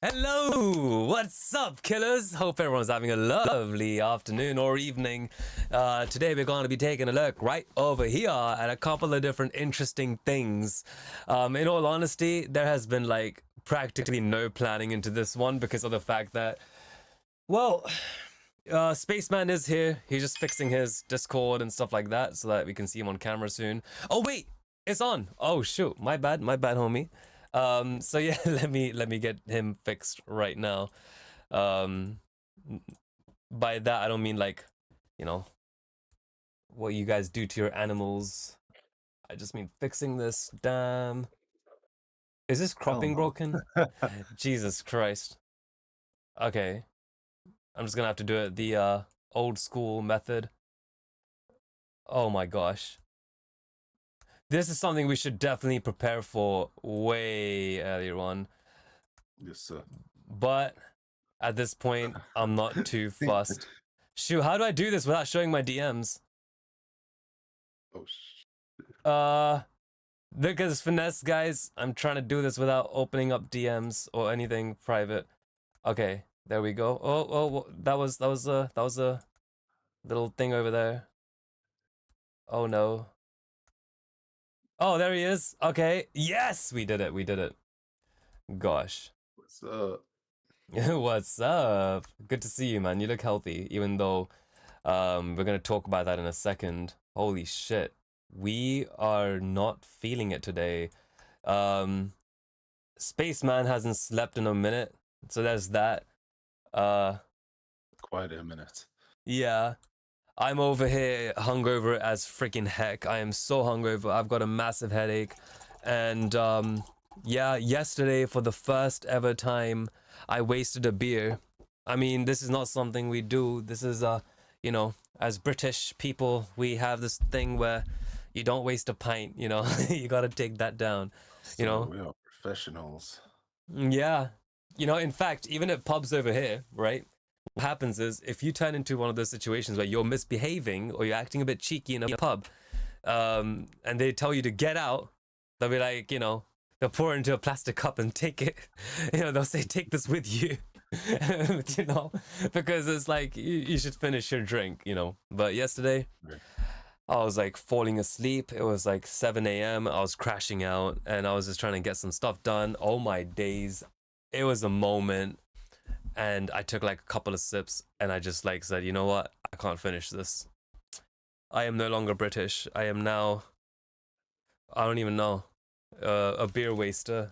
Hello, what's up, killers? Hope everyone's having a lovely afternoon or evening. Today we're going to be taking a look right over here at a couple of different interesting things. In all honesty, there has been like practically no planning into this one because of the fact that, well, Spaceman is here. He's just fixing his Discord and stuff like that so that we can see him on camera soon. Oh wait, it's on. Oh shoot, my bad, homie. So yeah, let me get him fixed right now. By that I don't mean like, you know, what you guys do to your animals. I just mean fixing this. Damn. Is this cropping broken? Jesus Christ. Okay. I'm just gonna have to do it the old school method. Oh my gosh. This is something we should definitely prepare for way earlier on. Yes, sir. But at this point, I'm not too fussed. Shoot, how do I do this without showing my DMs? Oh, Look at this finesse, guys. I'm trying to do this without opening up DMs or anything private. Okay, there we go. Oh, that was a little thing over there. Oh no. Oh, there he is. Okay. Yes, we did it. Gosh. what's up? What's up? Good to see you, man. You look healthy, even though we're gonna talk about that in a second. Holy shit. We are not feeling it today. Spaceman hasn't slept in a minute, so there's that. Quite a minute. Yeah. I'm over here hungover as freaking heck. I am so hungover. I've got a massive headache. And yeah, yesterday for the first ever time I wasted a beer. I mean, this is not something we do. This is you know, as British people, we have this thing where you don't waste a pint, you know. You got to take that down, you know. We are professionals. Yeah. You know, in fact, even at pubs over here, right? What happens is if you turn into one of those situations where you're misbehaving or you're acting a bit cheeky in a pub, and they tell you to get out, they'll be like, you know, they'll pour it into a plastic cup and take it. You know, they'll say, take this with you. You know, because it's like you should finish your drink, you know. But yesterday, I was like falling asleep. It was like 7 a.m. I was crashing out and I was just trying to get some stuff done. Oh my days. It was a moment. And I took like a couple of sips and I just like said, you know what? I can't finish this. I am no longer British. I am now, I don't even know, a beer waster.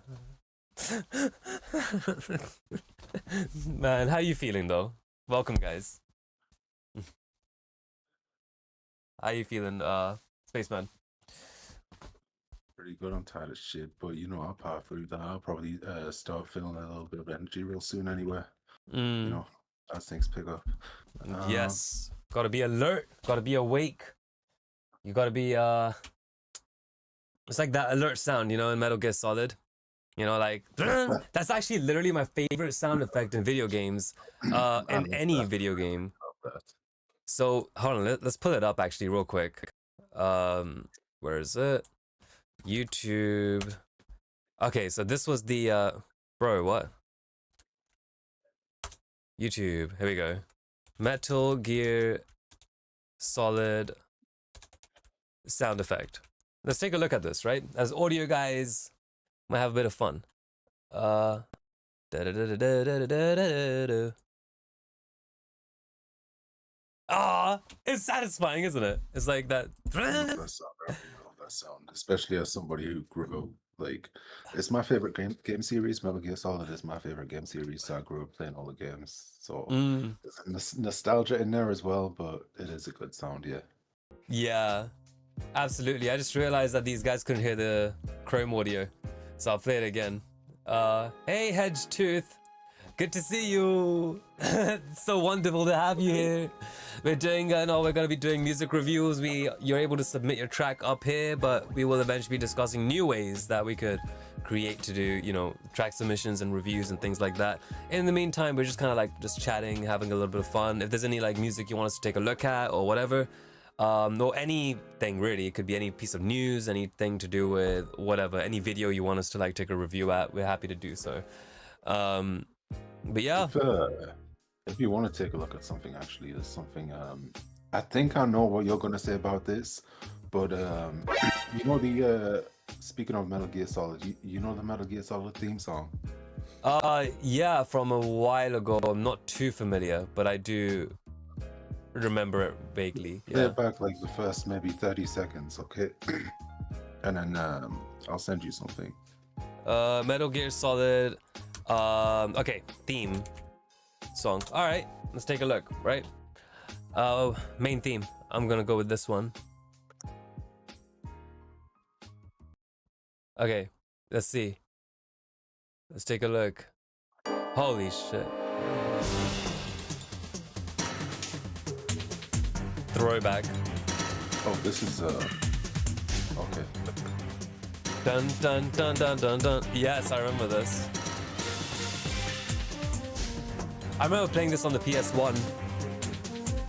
Man, how you feeling though? Welcome, guys. How you feeling, Spaceman? Pretty good. I'm tired of shit, but you know, I'll power through that. I'll probably start feeling a little bit of energy real soon anyway. You know, as things pick up. Yes. Gotta be alert. Gotta be awake. You gotta be, it's like that alert sound, you know, in Metal Gear Solid. You know, like, that's actually literally my favorite sound effect in video games, in any video game. So, hold on, let's pull it up actually real quick. Where is it? YouTube. Okay, so this was the, bro, what? YouTube, here we go. Metal Gear Solid sound effect. Let's take a look at this, right? As audio guys, might have a bit of fun. It's satisfying, isn't it? It's like that. I love that sound, especially as somebody who grew up like it's my favorite game series. Metal Gear Solid is my favorite game series, so I grew up playing all the games. So there's nostalgia in there as well, but it is a good sound, yeah. Yeah, absolutely. I just realized that these guys couldn't hear the Chrome audio, so I'll play it again. Hey, Hedge Tooth. Good to see you. It's so wonderful to have you here. We're doing, we're going to be doing music reviews. You're able to submit your track up here, but we will eventually be discussing new ways that we could create to do, you know, track submissions and reviews and things like that. In the meantime, we're just kind of like just chatting, having a little bit of fun. If there's any like music you want us to take a look at or whatever, or anything really, it could be any piece of news, anything to do with whatever, any video you want us to like take a review at, we're happy to do so. But yeah. If you want to take a look at something, actually, there's something. I think I know what you're gonna say about this, but you know the speaking of Metal Gear Solid, you know the Metal Gear Solid theme song. Yeah, from a while ago. I'm not too familiar, but I do remember it vaguely. Play Yeah. it back like the first maybe 30 seconds, okay? And then I'll send you something. Metal Gear Solid. Okay, theme song. All right, let's take a look. Right. Main theme. I'm gonna go with this one. Okay, let's see. Let's take a look. Holy shit. Throwback. Oh, this is okay. Dun dun dun dun dun dun. Yes, I remember this. I remember playing this on the PS1.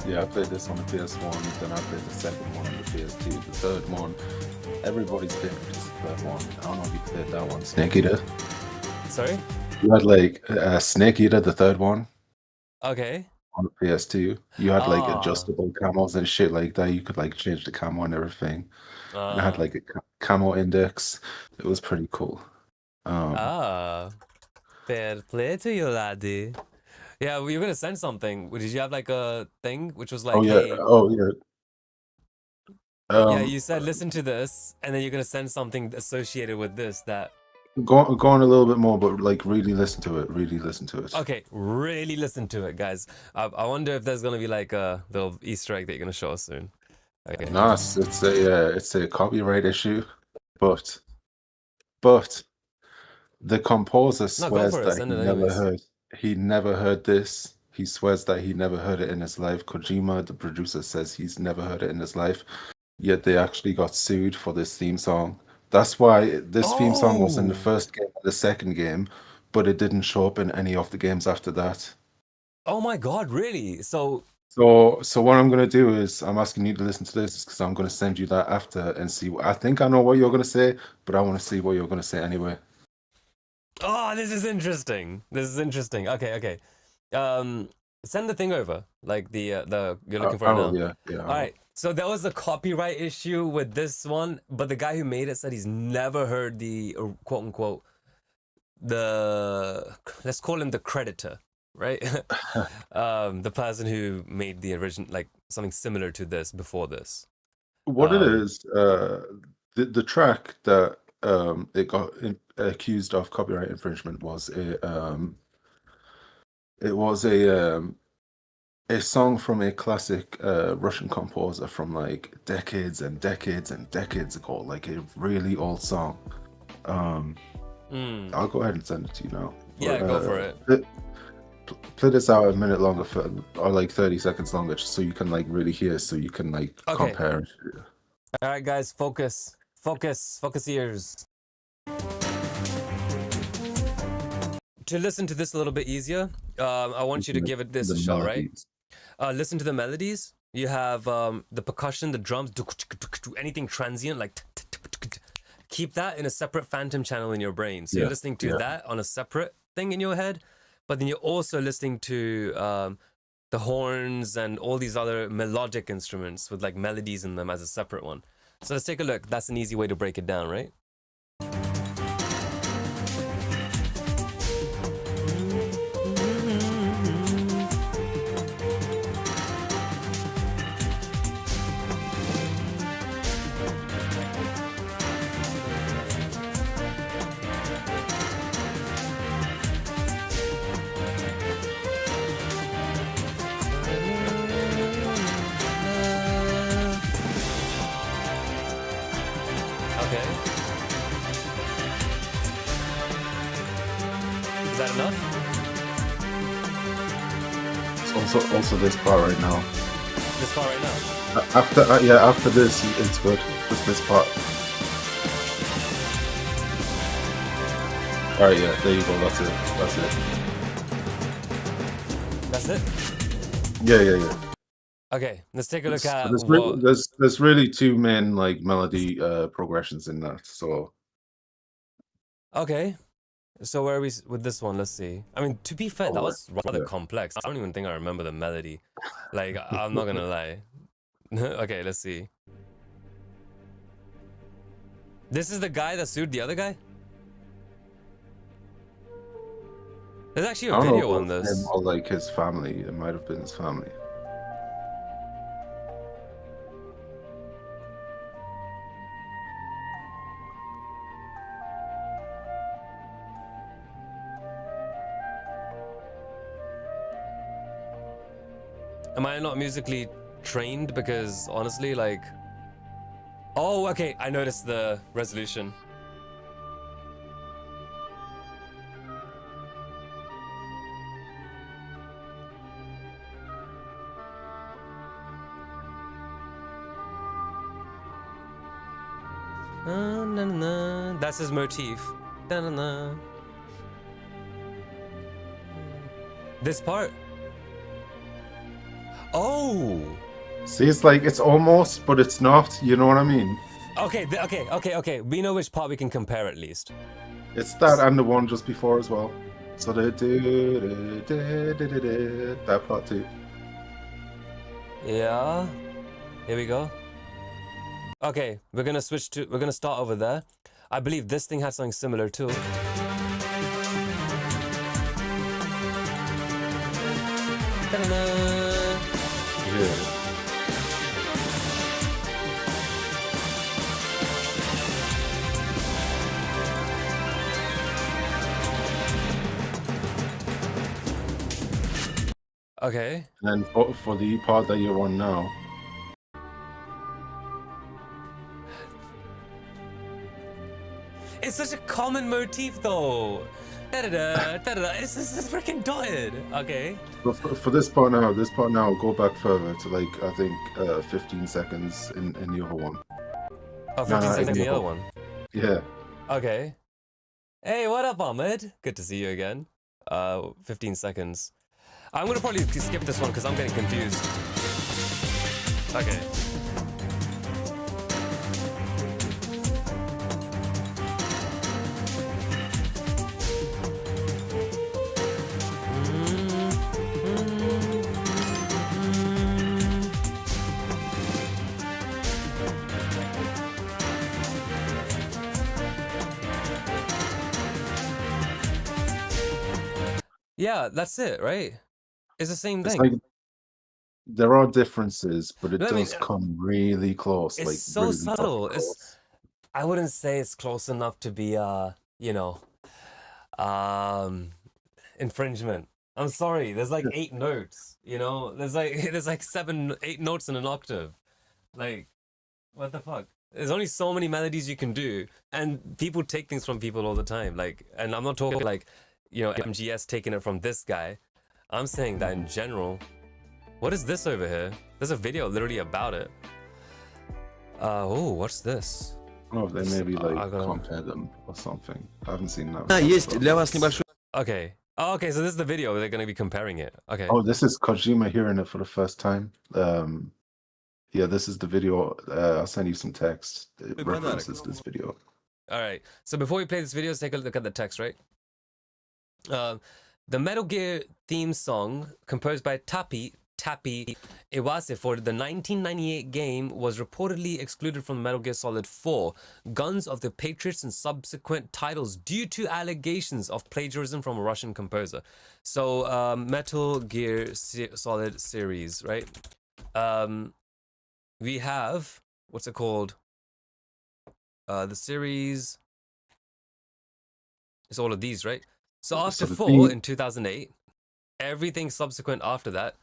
Yeah, I played this on the PS1, then I played the second one on the PS2, the third one. Everybody's favorite is the third one. I don't know if you played that one. Snake Eater. Sorry? You had like Snake Eater, the third one Okay. on the PS2. You had like Ah. adjustable camos and shit like that. You could like change the camo and everything. And I had like a camo index. It was pretty cool. Fair play to you, laddie. Yeah, well, you were gonna send something. Did you have like a thing which was like, Oh yeah. hey, Oh yeah. yeah, you said listen to this, and then you're gonna send something associated with this that. Go on a little bit more, but like really listen to it. Really listen to it. Okay, really listen to it, guys. I wonder if there's gonna be like a little Easter egg that you're gonna show us soon. Okay. No, it's a copyright issue, but the composer No, go swears for it. that Send it anyways. he never heard this. He swears that he never heard it in his life. Kojima, the producer, says he's never heard it in his life. Yet they actually got sued for this theme song. That's why this theme song was in the first game and the second game, but it didn't show up in any of the games after that. Oh my God, really? So what I'm gonna do is I'm asking you to listen to this because I'm gonna send you that after and see. I think I know what you're gonna say, but I want to see what you're gonna say anyway. Oh, this is interesting. This is interesting. Okay. Send the thing over, like the you're looking for it now. Yeah. All right. So there was a copyright issue with this one, but the guy who made it said he's never heard the quote unquote let's call him the creditor, right? The person who made the original, like something similar to this before this. What it is, the track that it got accused of copyright infringement was a song from a classic Russian composer from like decades and decades and decades ago, like a really old song. I'll go ahead and send it to you now. Yeah, go for it. Play this out a minute longer or like 30 seconds longer, just so you can like really hear, so you can like compare. All right, guys, focus ears. To listen to this a little bit easier, I want you to give it this a shot, right? Listen to the melodies. You have the percussion, the drums, anything transient, like keep that in a separate phantom channel in your brain. So you're listening to that on a separate thing in your head, but then you're also listening to the horns and all these other melodic instruments with like melodies in them as a separate one. So let's take a look. That's an easy way to break it down, right? Is that enough? Also this part right now. This part right now? After this, it's good. Just this part. Alright, yeah, there you go. That's it. Yeah. Okay, let's take a look at there's really two main like melody progressions in that. So okay, So where are we with this one? Let's see. I mean, to be fair, that Oh, was rather yeah. complex. I don't even think I remember the melody. Like, I'm not gonna lie. Okay, let's see. This is the guy that sued the other guy? There's actually a I don't know if video it on was him this. or like his family. It might have been his family. Am I not musically trained? Because honestly, like... Oh, okay, I noticed the resolution. Na, na, na. That's his motif. Na, na, na. This part. Oh! See, it's like it's almost, but it's not. You know what I mean? Okay, okay. We know which part we can compare at least. It's that and the one just before as well. So that part too. Yeah. Here we go. Okay, we're gonna start over there. I believe this thing has something similar too. Ta-da-da. Yeah. Okay. And for the part that you're on now, It's such a common motif though. Da-da-da, da-da-da. It's freaking dotted. Okay. for this part now, go back further to like I think 15 seconds in the other one. Oh, No, 15 no, seconds in the other no. one. Yeah. Okay. Hey, what up, Ahmed? Good to see you again. 15 seconds. I'm gonna probably skip this one because I'm getting confused. Okay. Yeah, that's it, right? It's the same It's thing. like there are differences, but it I mean, does come really close, it's like so really fucking subtle. close. I wouldn't say it's close enough to be you know, um infringement. I'm sorry. There's like 8 notes, you know? There's like 7 8 notes in an octave. Like what the fuck? There's only so many melodies you can do, and people take things from people all the time. Like, and I'm not talking like, you know, MGS taking it from this guy. I'm saying that in general. What is this over here? There's a video literally about it. Oh, what's this? Oh, they This, maybe like I gotta... compare them or something. I haven't seen that. Есть But... для вас небольшой... Okay. Oh, okay, so this is the video. They're gonna be comparing it. Okay. Oh, this is Kojima hearing it for the first time. Yeah, this is the video. I'll send you some text. It references this video. All right. So before we play this video, let's take a look at the text, right? The Metal Gear theme song, composed by Tappy Iwase for the 1998 game, was reportedly excluded from Metal Gear Solid 4, Guns of the Patriots, and subsequent titles due to allegations of plagiarism from a Russian composer. So, Metal Gear Solid series, right? We have, what's it called? The series is all of these, right? So after 4 in 2008, everything subsequent after that,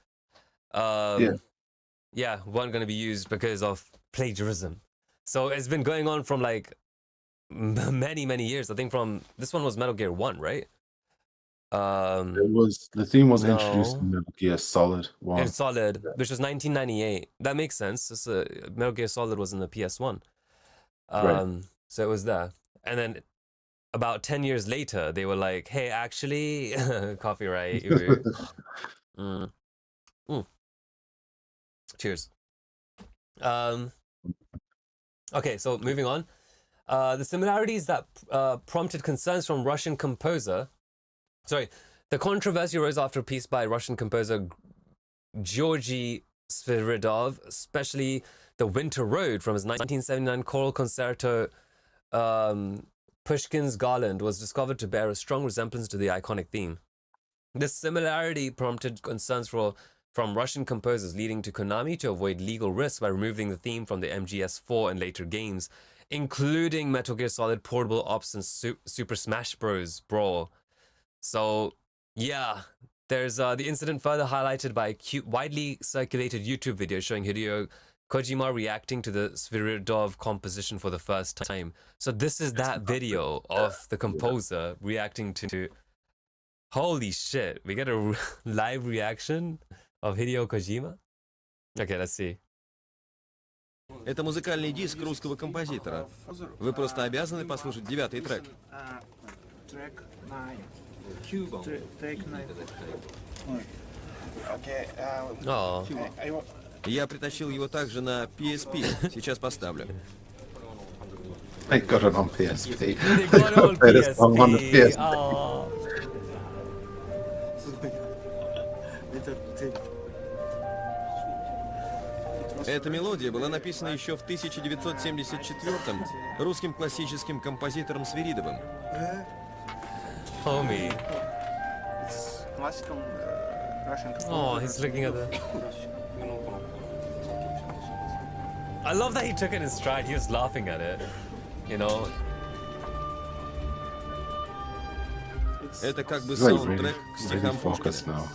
yeah, weren't going to be used because of plagiarism. So it's been going on from like many years. I think from this one was Metal Gear 1, right? The theme was introduced in Metal Gear Solid 1. It's Solid, which was 1998. That makes sense. It's Metal Gear Solid was in the PS1. Right. So it was there. And then about 10 years later, they were like, hey, actually, copyright. Cheers. Okay, so moving on. The similarities that prompted concerns from Russian composer. Sorry, the controversy arose after a piece by Russian composer Georgy Sviridov, especially the Winter Road from his 1979 choral concerto Pushkin's Garland was discovered to bear a strong resemblance to the iconic theme. This similarity prompted concerns from Russian composers, leading to Konami to avoid legal risks by removing the theme from the MGS4 and later games, including Metal Gear Solid Portable Ops and Super Smash Bros. Brawl. So, yeah, there's the incident further highlighted by a widely circulated YouTube video showing Hideo Kojima reacting to the Sviridov composition for the first time. So this is that video of the composer reacting to... Holy shit, we get a live reaction of Hideo Kojima? Okay, let's see. Это музыкальный диск русского композитора. Вы просто обязаны послушать 9-й трек. Track 9. Track 9. Okay. Oh. Я притащил его также на PSP. Сейчас поставлю. I got it on PSP. They got it on Play this song on the PSP. PSP. Oh. Эта мелодия была написана еще в 1974-м русским классическим композитором Свиридовым. Homie. Classical Russian composer. Oh, he's looking at the... I love that he took it in stride. He was laughing at it. You know? Это как бы He's like саундтрек к really стихам Пушкина. focused now.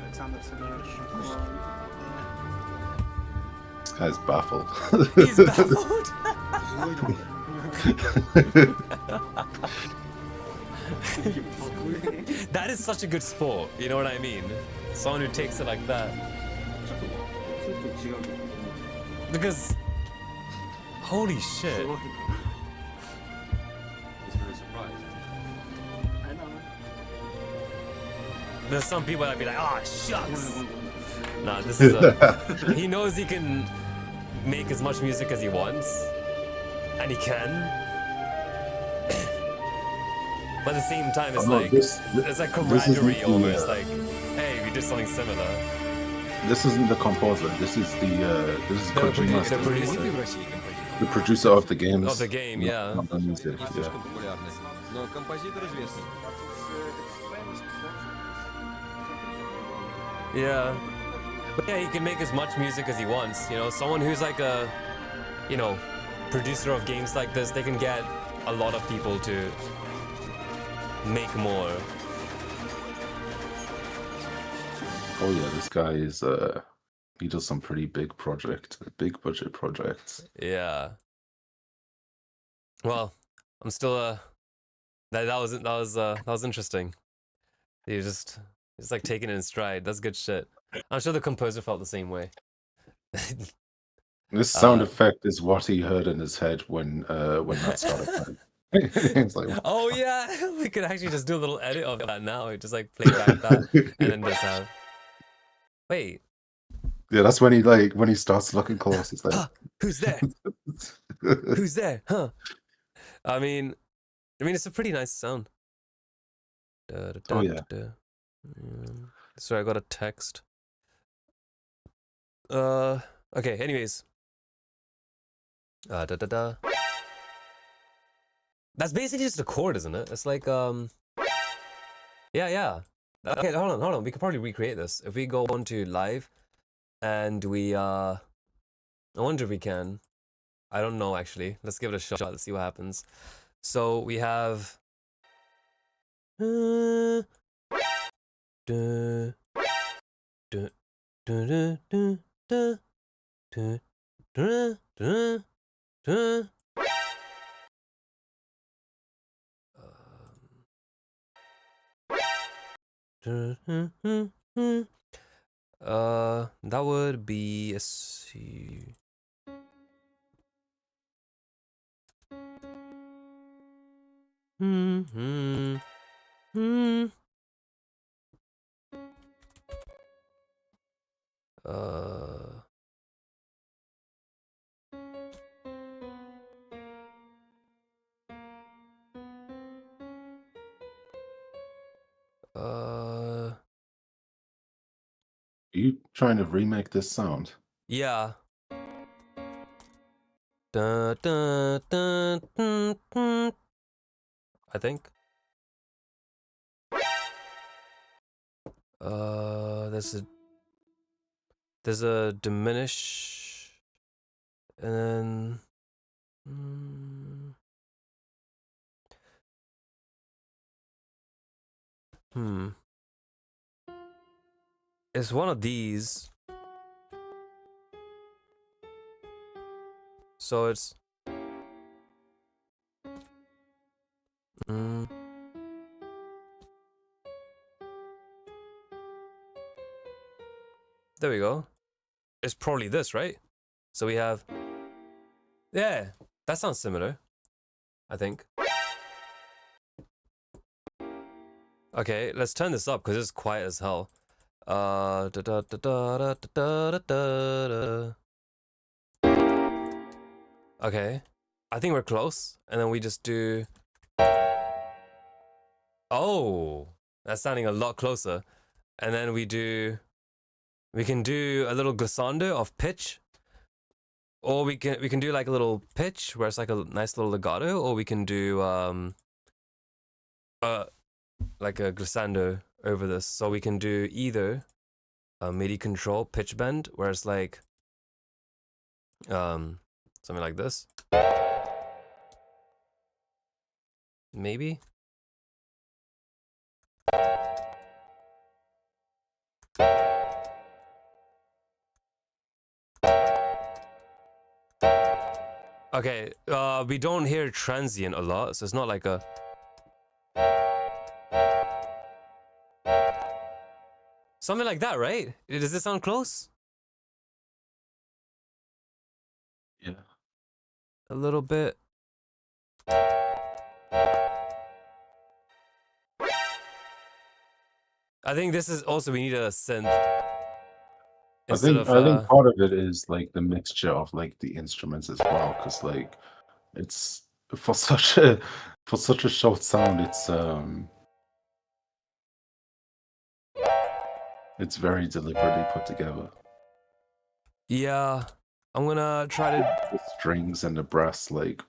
Alexander Severich. This guy's baffled. He's baffled. That is such a good sport. You know what I mean? Someone who takes it like that. Because... Holy shit. He's very surprised. I know. There's some people that be like, oh, shucks. Nah, this is he knows he can make as much music as he wants. And he can. But at the same time, it's Oh, no, like... this it's like isn't camaraderie the, almost. Like, hey, we did something similar. This isn't the composer. This is Kojima, the producer. Знаменитый в России композитор. the producer of the games. Of the game, not- yeah. not the music, Не yeah. слишком популярный, но композитор известный. Yeah. But yeah, he can make as much music as he wants. You know, someone who's like a, you know, producer of games like this, they can get a lot of people to make more. Oh yeah, this guy is he does some pretty big budget projects. Yeah. Well, I'm still that was interesting. He's like taking it in stride. That's good shit. I'm sure the composer felt the same way. This sound effect is what he heard in his head when that started playing. It's like, Oh yeah, we could actually just do a little edit of that now. Just like play back that and then this out. Wait, yeah, that's when he starts looking close. It's like, who's there? Who's there? Huh? I mean, it's a pretty nice sound. Oh, yeah. Sorry, I got a text. Okay. Anyways. That's basically just a chord, isn't it? It's like yeah. Okay, hold on. We could probably recreate this if we go on to live, and we I wonder if we can. I don't know actually. Let's give it a shot. Let's see what happens. So we have. That would be, let's see. Uh, You trying to remake this sound? yeah. Dun, dun, dun, dun, dun. I think. There's a diminish, and then. It's one of these. So it's. There we go. It's probably this, right? So we have. Yeah, that sounds similar. I think. Okay, let's turn this up because it's quiet as hell. Da da da da da da da da. Okay, I think we're close, and then we just do. Oh, that's sounding a lot closer, and then we can do a little glissando of pitch, or we can do like a little pitch where it's like a nice little legato, or we can do like a glissando over this. So we can do either a MIDI control pitch bend where it's like something like this. Maybe. Okay, we don't hear transient a lot, so it's not like a. Something like that, right? Does this sound close? Yeah. A little bit. I think this is also, we need a synth. I think part of it is like the mixture of like the instruments as well, because like it's for such a short sound, it's very deliberately put together. Yeah, I'm gonna try to. The strings and the brass like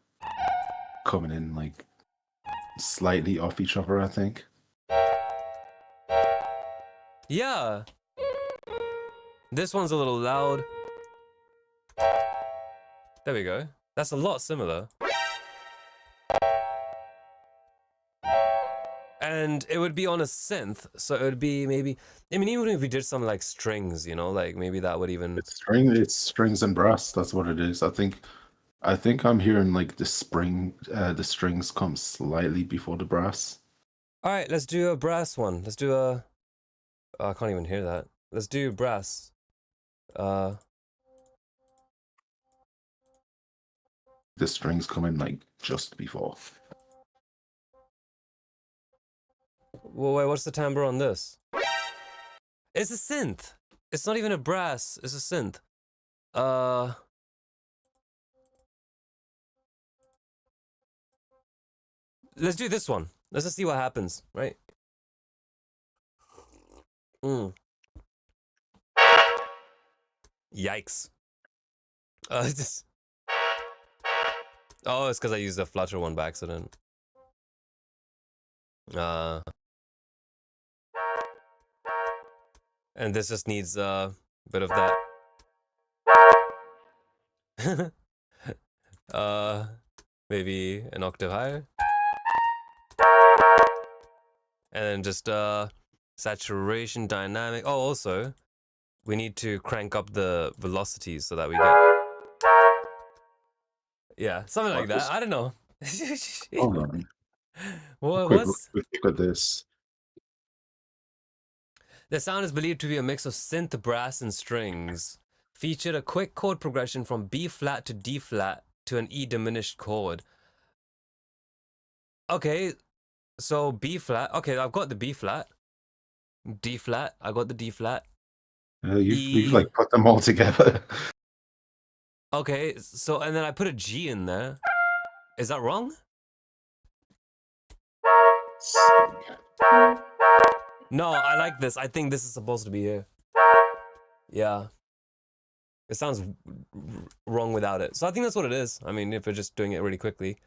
coming in like slightly off each other, I think. Yeah. This one's a little loud. There we go. That's a lot similar. And it would be on a synth, so it would be maybe. I mean, even if we did some like strings, you know, like maybe that would even. It's strings and brass. That's what it is. I think I'm hearing like the strings come slightly before the brass. All right, let's do a brass one. Let's do a. Oh, I can't even hear that. Let's do brass. The strings come in like just before. Well, wait, what's the timbre on this? It's a synth. It's not even a brass. It's a synth. Let's do this one. Let's just see what happens, right? Yikes. It's oh, it's because I used the Flutter one by accident. And this just needs a bit of that. Maybe an octave higher. And then just saturation dynamic. Oh, also, we need to crank up the velocities so that we get. Yeah, something like that. I don't know. Hold on. What's? Quick look at this. The sound is believed to be a mix of synth, brass, and strings. Featured a quick chord progression from B flat to D flat to an E diminished chord. Okay, so B flat. Okay, I've got the B flat. D flat. I got the D flat. You've like put them all together. Okay, so and then I put a G in there. Is that wrong? No, I like this. I think this is supposed to be here. Yeah. It sounds wrong without it. So I think that's what it is. I mean, if we're just doing it really quickly.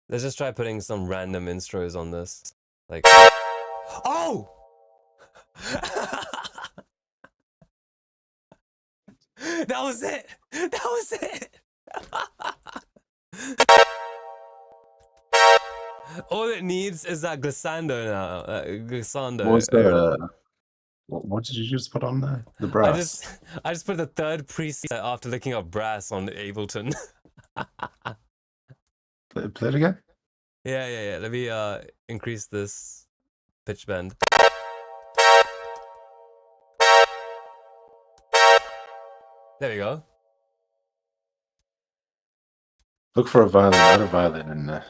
Let's just try putting some random intros on this. Like, oh! That was it! That was it! All it needs is that glissando now. Glissando. What was the? What did you just put on there? The brass. I just put the third preset after looking up brass on Ableton. Play it again. Yeah. Let me increase this pitch bend. There we go. Look for a violin, other violin in there.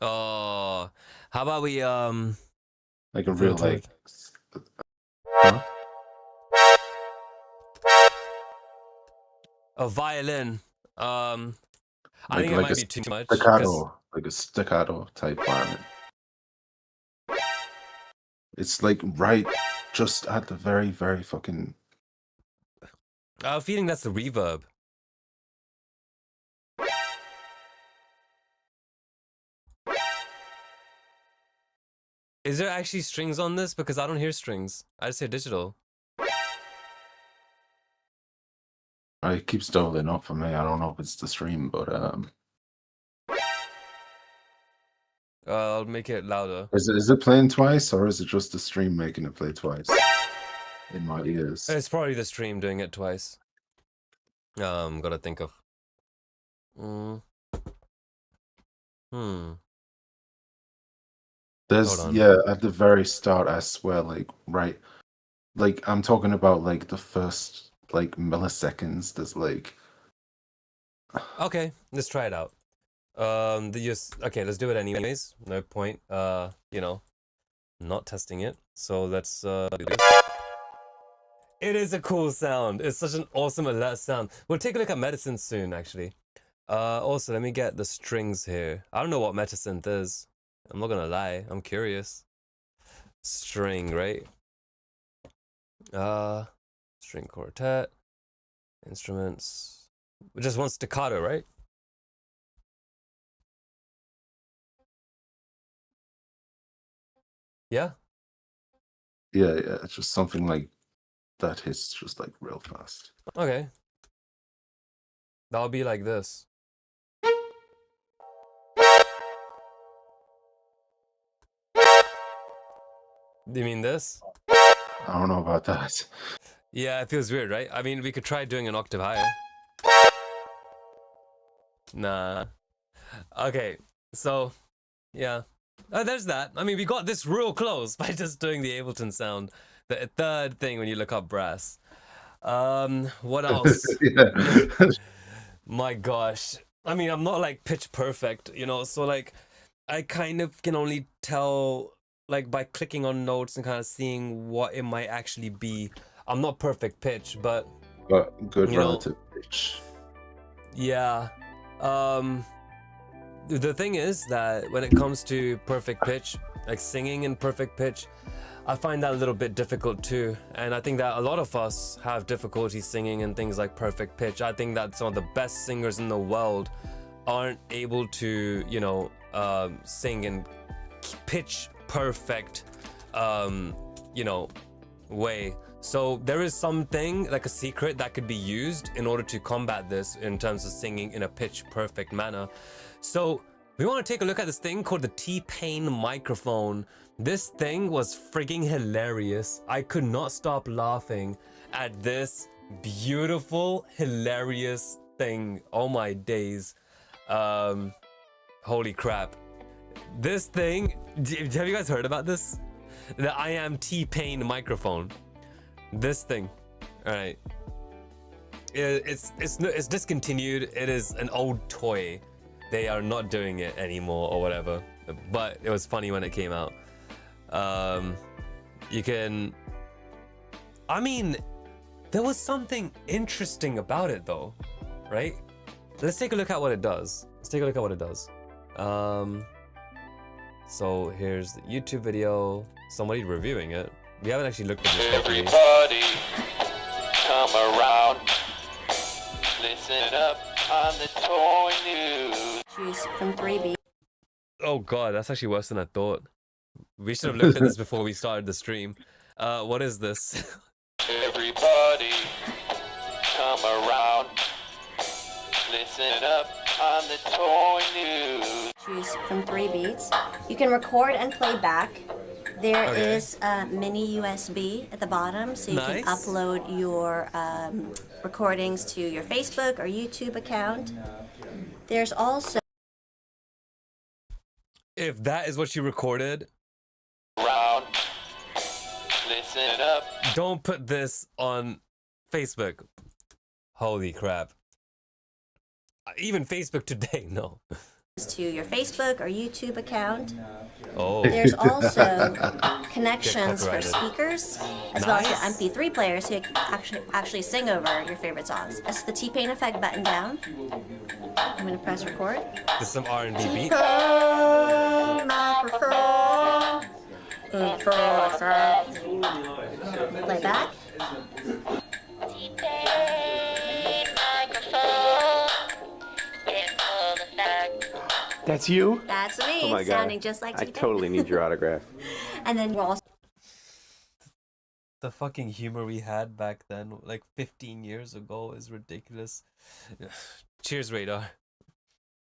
Oh, how about we Like a real play- like. Huh? a violin? I Like- think it like might a be too much. 'cause- Staccato, like a staccato type violin. It's like right just at the very, very fucking. I have a feeling that's the reverb. Is there actually strings on this? Because I don't hear strings. I just hear digital. It keeps doubling up for me. I don't know if it's the stream, but I'll make it louder. is it playing twice or is it just the stream making it play twice in my ears? It's probably the stream doing it twice. Gotta think of. There's Hold on. yeah, at the very start, I swear, like right, like I'm talking about like the first like milliseconds. There's like Okay, let's try it out. Okay, let's do it anyways. No point, not testing it. So let's do this. It is a cool sound. It's such an awesome alert sound. We'll take a look at Metasynth soon, actually. Also, let me get the strings here. I don't know what Metasynth is. I'm not gonna lie. I'm curious. String, right? String quartet. Instruments. We just want staccato, right? Yeah? yeah, it's just something like that hits just like real fast. Okay. That'll be like this. Do you mean this? I don't know about that. Yeah, it feels weird, right? I mean, we could try doing an octave higher. Nah. Okay, so, yeah. There's that. I mean, we got this real close by just doing the Ableton sound. The third thing when you look up brass. What else? Yeah. My gosh. I mean, I'm not like pitch perfect, so like I kind of can only tell like by clicking on notes and kind of seeing what it might actually be. I'm not perfect pitch, but But good You know- relative pitch. yeah. The thing is that when it comes to perfect pitch, like singing in perfect pitch, I find that a little bit difficult too. And I think that a lot of us have difficulty singing in things like perfect pitch. I think that some of the best singers in the world aren't able to, sing in pitch perfect, way. So there is something like a secret that could be used in order to combat this in terms of singing in a pitch perfect manner. So we want to take a look at this thing called the T-Pain microphone. This thing was frigging hilarious. I could not stop laughing at this beautiful, hilarious thing. Oh my days. Holy crap. This thing, have you guys heard about this? The I Am T-Pain microphone. This thing, all right. It's discontinued. It is an old toy. They are not doing it anymore or whatever. But it was funny when it came out. You can. I mean, there was something interesting about it though, right? Let's take a look at what it does. Let's take a look at what it does. So here's the YouTube video. Somebody reviewing it. We haven't actually looked at this properly. Everybody, come around. Listen up on the toy news. Choose from 3B. Oh god, that's actually worse than I thought. We should have looked at this before we started the stream. What is this? Everybody, come around. Listen up on the toy news. Choose from 3 beats. You can record and play back. There is a mini USB at the bottom, so you can Nice. upload your recordings to your Facebook or YouTube account. There's also If that is what you recorded, Round. Listen up. don't put this on Facebook. Holy crap. Even Facebook today, no. to your Facebook or YouTube account. Oh. There's also connections for copyrighted. speakers, as well as Nice. your MP3 players, so you can actually sing over your favorite songs. That's the T-Pain effect button down. I'm gonna press record. There's some R&B beat. Microphone. Intro effect. Play back. That's you? That's me, Oh my God. sounding just like I T-Pain. totally need your autograph. And then we're also The fucking humor we had back then, like 15 years ago, is ridiculous. Cheers, Radar.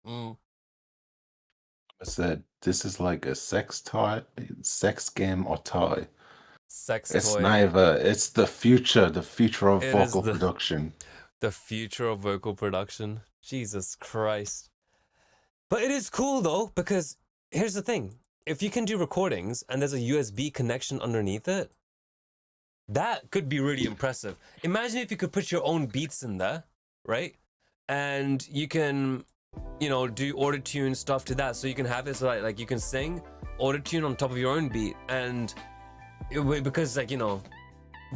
Mm. I said this is like a sex game or toy. Sex It's toy. neither. It's the future of It is vocal the- production. The future of vocal production. Jesus Christ. But it is cool though, because here's the thing. If you can do recordings and there's a USB connection underneath it, that could be really impressive. Imagine if you could put your own beats in there, right? And you can, you know, do auto-tune stuff to that. So you can have it so like you can sing auto-tune on top of your own beat. And because like, you know,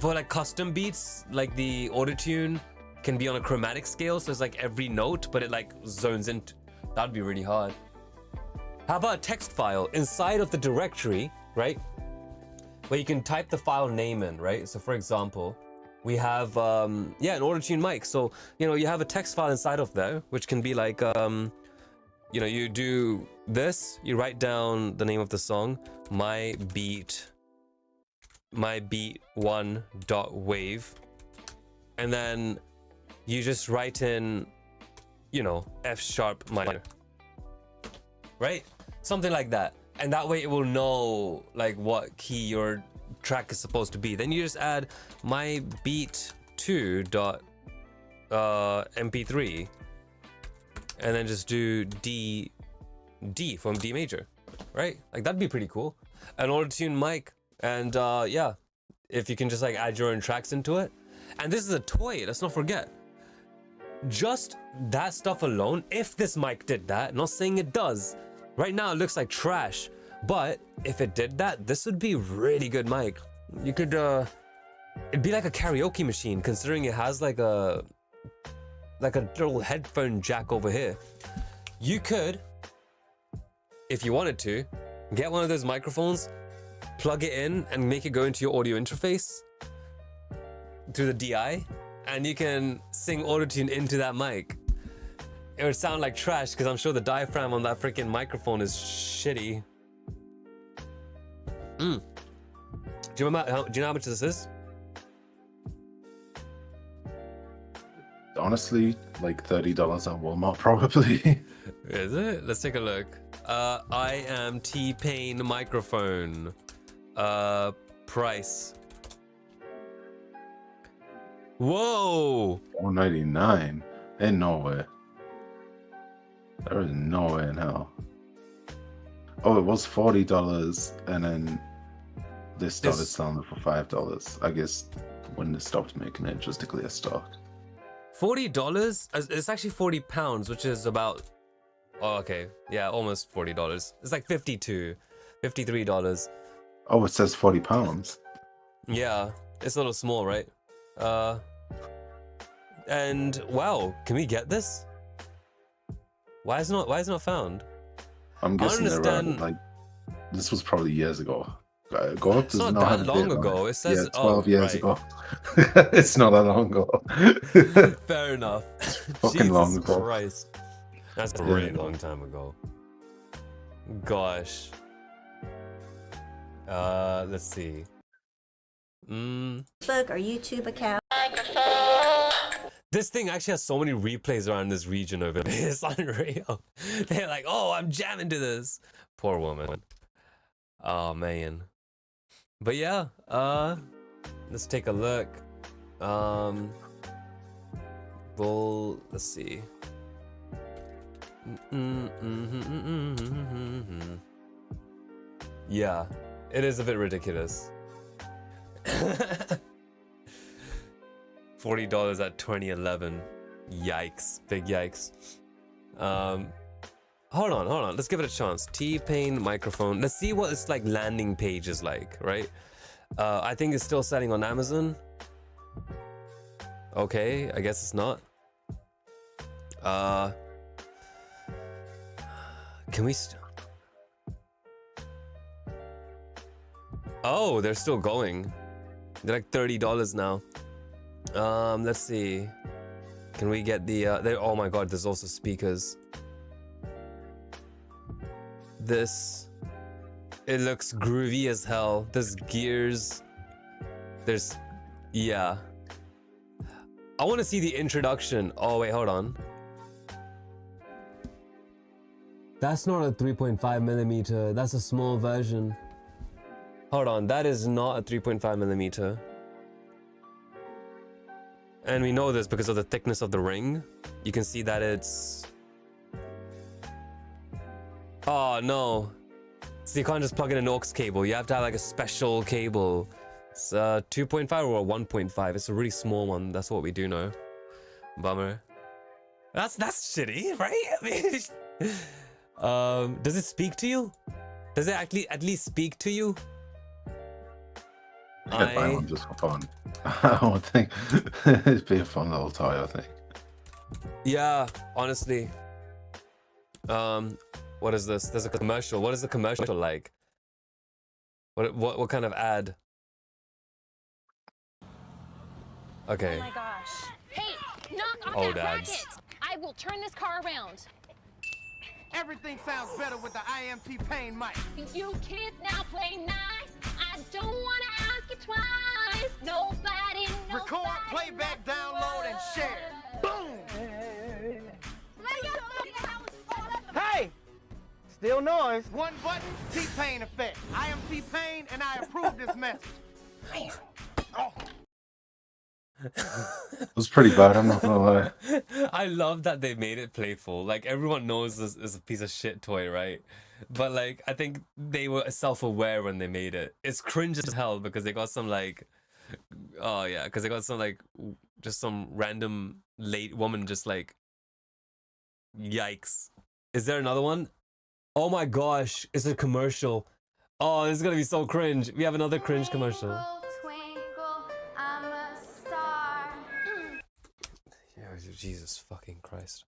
for like custom beats, like the auto-tune can be on a chromatic scale, so it's like every note, but it like zones in. That'd be really hard. How about a text file inside of the directory, right? Where you can type the file name in, right? So for example, we have an auto-tune mic. So, you know, you have a text file inside of there, which can be like, you know, you do this, you write down the name of the song, my beat 1.wave, and then you just write in, you know, F sharp minor, right? Something like that. And that way it will know like what key your track is supposed to be. Then you just add my beat 2.mp3 and then just do D from D major, right? Like that'd be pretty cool. An auto-tune mic, and yeah, if you can just like add your own tracks into it. And this is a toy, let's not forget. Just that stuff alone, if this mic did that, not saying it does. Right now it looks like trash, but if it did that, this would be really good mic. You could, it'd be like a karaoke machine, considering it has like a little headphone jack over here. You could, if you wanted to, get one of those microphones, plug it in, and make it go into your audio interface through the DI, and you can sing autotune into that mic. It would sound like trash because I'm sure the diaphragm on that freaking microphone is shitty. Do you know how much this is? Honestly, like $30 on Walmart, probably. Is it? Let's take a look. I am T-Pain microphone. Price. Whoa! $4.99. Ain't nowhere. There is no way in hell. Oh, it was $40, and then they started This- selling it for $5. I guess when they stopped making it, just to clear stock. $40? It's actually 40 pounds, which is about, oh, okay, yeah, almost $40. It's like $53. Oh, it says 40 pounds. Yeah, it's a little small, right? And wow, can we get this? Why is it not found? I'm guessing they're understand- like this was probably years ago. Go up. It's not that long ago. It says 12 years right. ago. It's not that long ago. Fair enough. Fucking Jesus long ago. Christ. That's a Yeah. really long time ago. Gosh. Let's see. Facebook or YouTube account. This thing actually has so many replays around this region over there. It's unreal. They're like, oh, I'm jamming to this. Poor woman. Oh, man. But yeah, let's take a look. Let's see. Yeah, it is a bit ridiculous. $40 at 2011. Yikes. Big yikes. Hold on. Let's give it a chance. T-Pain microphone. Let's see what its like landing page is like, right? I think it's still selling on Amazon. Okay, I guess it's not. Can we Oh, they're still going. They're like $30 now. Let's see. Can we get the oh my god, there's also speakers. It looks groovy as hell. There's gears. Yeah. I want to see the introduction. Oh wait, hold on. That's not a 3.5 millimeter. That's a small version. Hold on, that is not a 3.5 millimeter. And we know this because of the thickness of the ring. You can see that it's... Oh no. So you can't just plug in an aux cable. You have to have like a special cable. It's 2.5 or 1.5. It's a really small one. That's what we do know. Bummer. That's shitty, right? I mean, does it speak to you? Does it actually at least speak to you? I'd buy one just for fun. I don't think it'd be a fun little toy, I think. Yeah, honestly. What is this? There's a commercial. What is the commercial like? What kind of ad? Okay. Oh my gosh. Hey, knock off Oh, that dads. racket. I will turn this car around. Everything sounds better with the IMT Pain mic. You kids now play nice. I don't want to ask you twice. Nobody knows. Record, playback, download, and share. Boom! Hey! Still noise. One button, T-Pain effect. I am T-Pain, and I approve this message. Oh. It was pretty bad, I'm not gonna lie. I love that they made it playful. Like everyone knows this is a piece of shit toy, right? But like I think they were self-aware when they made it. It's cringe as hell because they got some like, oh yeah, because they got some like just some random late woman just like, yikes. Is there another one? Oh my gosh, it's a commercial. Oh, this is gonna be so cringe. We have another cringe commercial. Twinkle, I'm a star. Yeah, Jesus fucking Christ.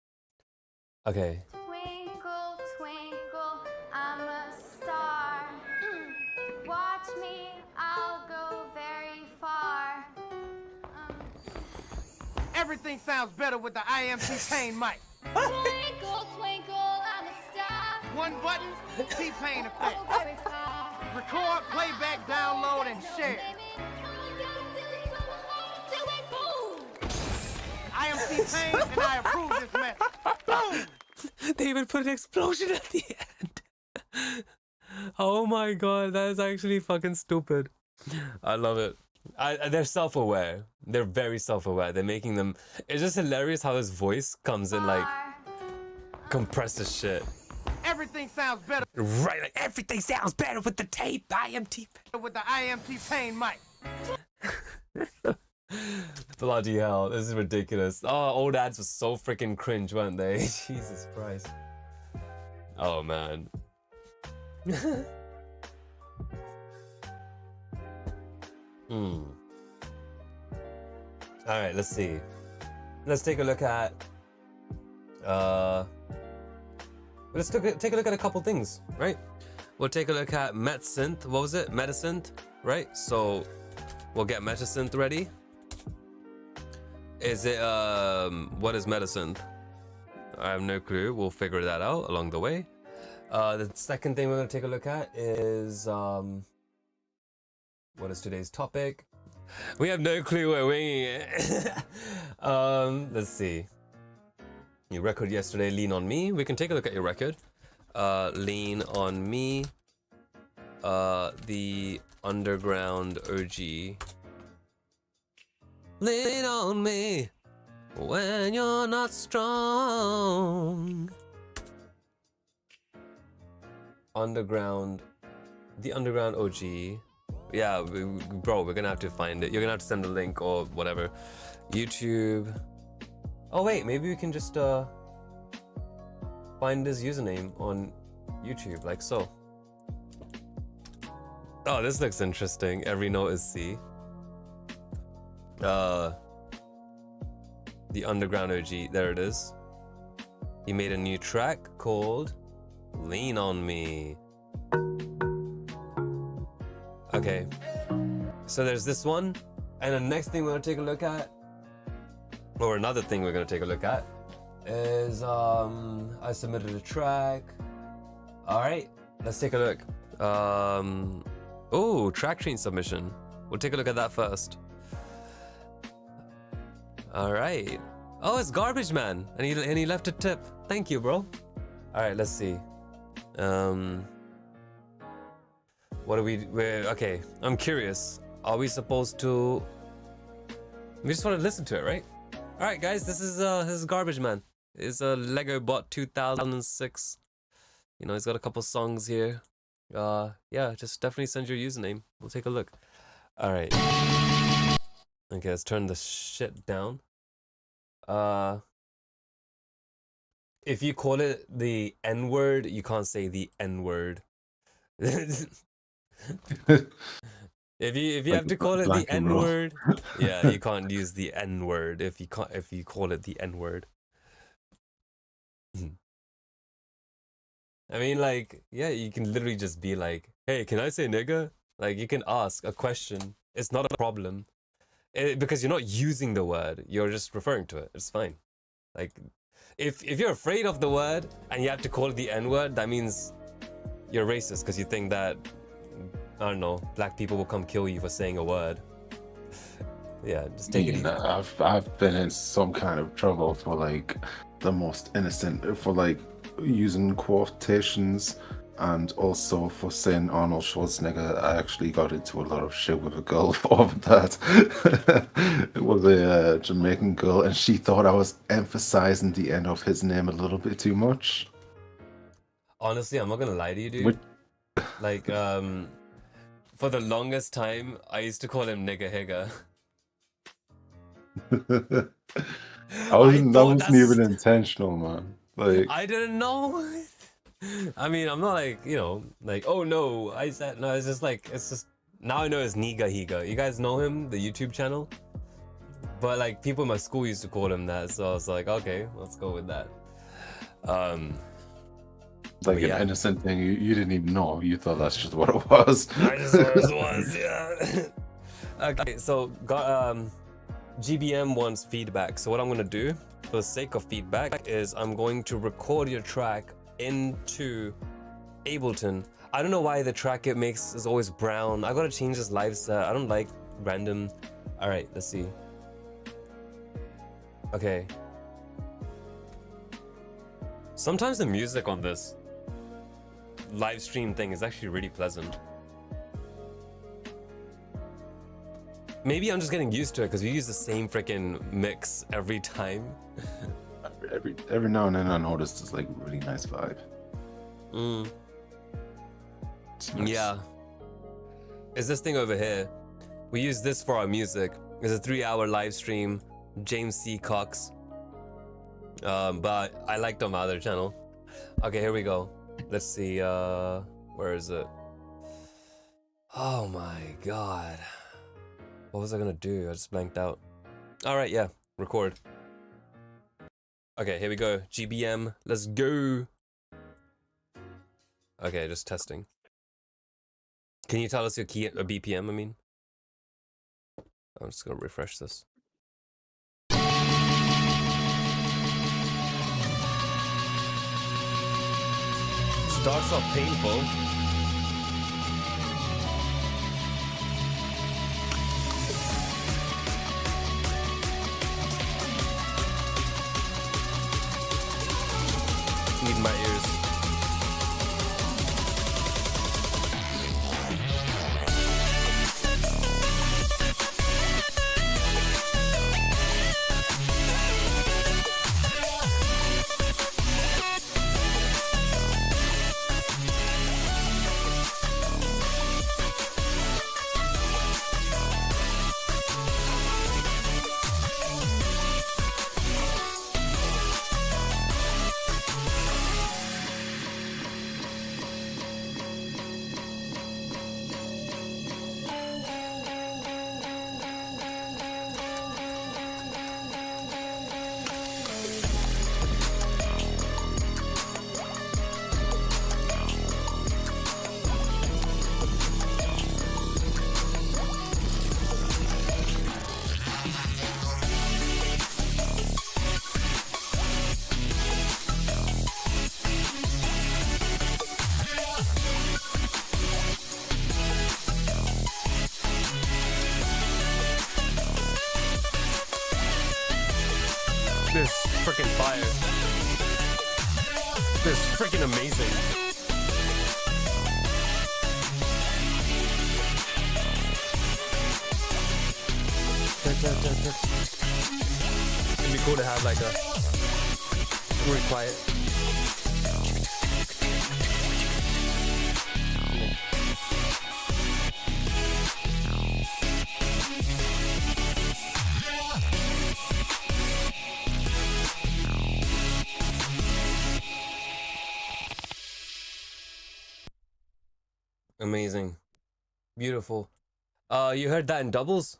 Okay. Twinkle, twinkle, I'm a star. Watch me, I'll go very far. Everything sounds better with the IMT Pain mic. Twinkle, twinkle, I'm a star. One button, T-Pain effect. Go very far. Record, playback, download, and share. I am T-Pain, and I approve this message. Boom! They even put an explosion at the end. Oh my god, that is actually fucking stupid. I love it. They're self-aware. They're very self-aware. They're making them... It's just hilarious how his voice comes in like compressed as shit. Everything sounds better Right, like everything sounds better with the tape. IMT. with the IMT Pain mic. Bloody hell, this is ridiculous. Oh, old ads were so freaking cringe, weren't they? Jesus Christ. Oh man. Alright, let's see. Let's take a look at let's take a look at a couple things, right? We'll take a look at MetSynth. What was it? Metasynth, right? So we'll get Metasynth ready. Is it what is Metasynth? I have no clue. We'll figure that out along the way. The second thing we're gonna take a look at is what is today's topic? We have no clue. We're winging it. Let's see. Your record yesterday, Lean on Me. We can take a look at your record. Lean on Me. The Underground OG. Lean on me when you're not strong. Underground. The Underground OG. Yeah, bro, we're gonna have to find it. You're gonna have to send the link or whatever. YouTube. Oh wait, maybe we can just find his username on YouTube, like so. Oh, this looks interesting. Every note is C. The Underground OG, there it is. He made a new track called Lean on Me. Okay, so there's this one, and the next thing we're gonna take a look at, or another thing we're gonna take a look at, is I submitted a track. All right, let's take a look. Oh, track chain submission. We'll take a look at that first. All right. Oh, it's Garbage Man, and he left a tip. Thank you, bro. All right, let's see. What are okay, I'm curious. Are we supposed to? We just want to listen to it, right? All right, guys, this is Garbage Man. It's a Lego Bot 2006. You know, he's got a couple songs here. Yeah, just definitely send your username. We'll take a look. All right. Okay, let's turn the shit down. If you call it the N-word, you can't say the N-word. If you have to call it the N-word, yeah, you can't use the N-word if you call it the N-word. I mean, like, yeah, you can literally just be like, hey, can I say nigga? Like, you can ask a question. It's not a problem. Because you're not using the word, you're just referring to it. It's fine. Like, if you're afraid of the word and you have to call it the N-word, that means you're racist because you think that, I don't know, black people will come kill you for saying a word. Yeah, just take it easy. I've been in some kind of trouble for like the most innocent, for like using quotations, and also for saying Arnold Schwarzenegger. I actually got into a lot of shit with a girl over that. It was a Jamaican girl, and she thought I was emphasizing the end of his name a little bit too much. Honestly, I'm not gonna lie to you, dude. Like, for the longest time, I used to call him nigga higga. That wasn't even intentional, man. Like, I didn't know. I mean, I'm not like, you know, like, oh no, I said no. It's just now I know it's Niga Higa. You guys know him, the YouTube channel. But like people in my school used to call him that, so I was like, okay, let's go with that. Like an innocent thing you didn't even know. You thought that's just what it was. I just thought it was, yeah. Okay, so GBM wants feedback. So what I'm gonna do, for the sake of feedback, is I'm going to record your track into Ableton. I don't know why the track it makes is always brown. I gotta change this live set. I don't like random. All right, let's see. Okay. Sometimes the music on this live stream thing is actually really pleasant. Maybe I'm just getting used to it because we use the same freaking mix every time. Every now and then I noticed it's like a really nice vibe. Nice. Yeah. Is this thing over here? We use this for our music. It's a 3-hour live stream. James C. Cox. But I liked on my other channel. Okay, here we go. Let's see. Where is it? Oh my god. What was I gonna do? I just blanked out. All right, yeah. Record. Okay, here we go. GBM. Let's go. Okay, just testing. Can you tell us your key, BPM? I mean, I'm just gonna refresh this. Starts off painful. Need my ears. This freaking fire. This freaking amazing. It'd be cool to have like a really quiet. Amazing. Beautiful. You heard that in doubles?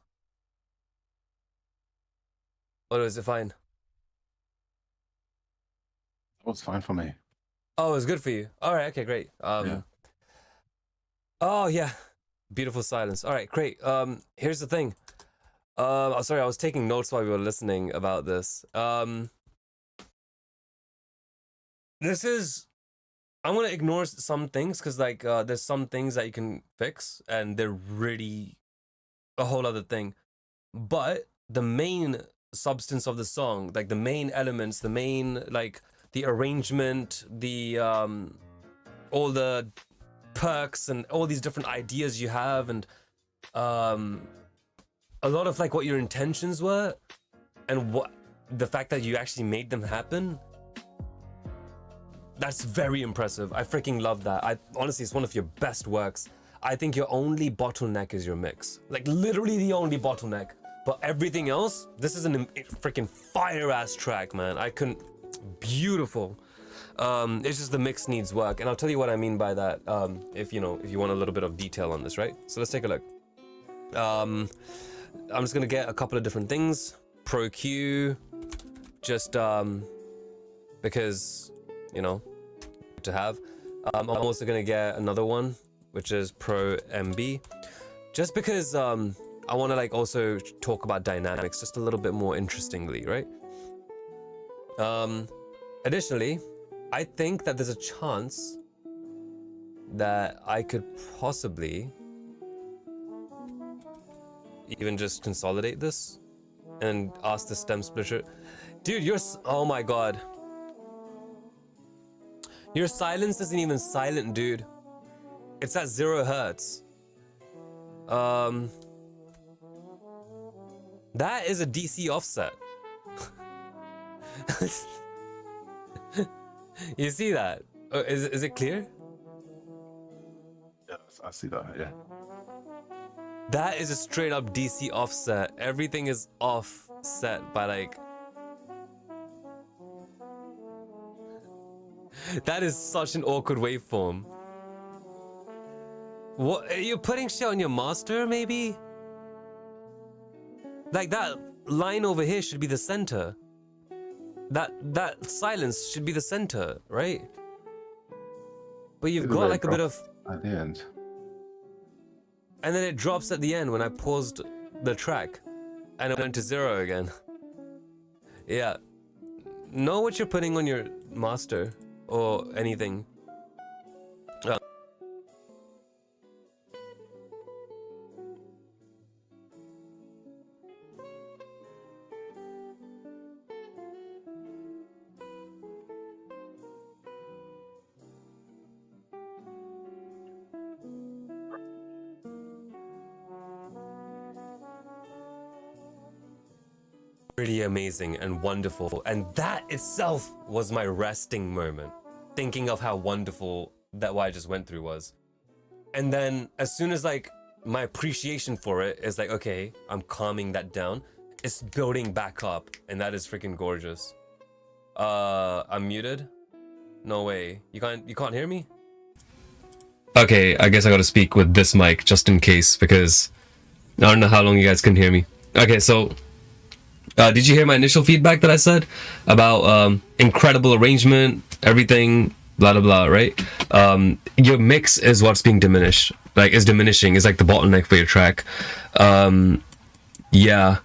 Or was it fine? It was fine for me. Oh, it was good for you. All right, okay, great. Yeah. Oh yeah. Beautiful silence. All right, great. Here's the thing. Sorry, I was taking notes while we were listening about this. This is, I'm gonna ignore some things because like there's some things that you can fix and they're really a whole other thing. But the main substance of the song, like the main elements, the main like the arrangement, the all the perks and all these different ideas you have, and a lot of like what your intentions were and what the fact that you actually made them happen. That's very impressive. I freaking love that. Honestly, it's one of your best works. I think your only bottleneck is your mix. Like literally the only bottleneck. But everything else, this is a freaking fire-ass track, man. I couldn't... Beautiful. It's just the mix needs work. And I'll tell you what I mean by that, if you want a little bit of detail on this, right? So let's take a look. I'm just gonna get a couple of different things. Pro Q, just because, to have. I'm also gonna get another one, which is Pro MB, just because I want to like also talk about dynamics just a little bit more interestingly, right? Additionally, I think that there's a chance that I could possibly even just consolidate this and ask the stem splitter. Dude, oh my god. Your silence isn't even silent, dude. It's at 0 hertz. That is a DC offset. You see that? Is it clear? Yes, I see that, yeah. That is a straight up DC offset. Everything is offset by like... That is such an awkward waveform. What? Are you putting shit on your master, maybe? Like that line over here should be the center. That silence should be the center, right? But you've Either got way, like a bit of, at the end. and then it drops at the end when I paused the track, and it went to 0 again. Yeah. Know what you're putting on your master or anything. Pretty amazing and wonderful, and that itself was my resting moment, thinking of how wonderful that what I just went through was. And then as soon as like my appreciation for it is like, okay, I'm calming that down, it's building back up, and that is freaking gorgeous. I'm muted? No way. You can't hear me? Okay, I guess I gotta speak with this mic just in case, because I don't know how long you guys can hear me. Okay, so did you hear my initial feedback that I said about incredible arrangement, everything, blah blah blah, right? Your mix is what's being diminished, like is diminishing, is like the bottleneck for your track. Yeah,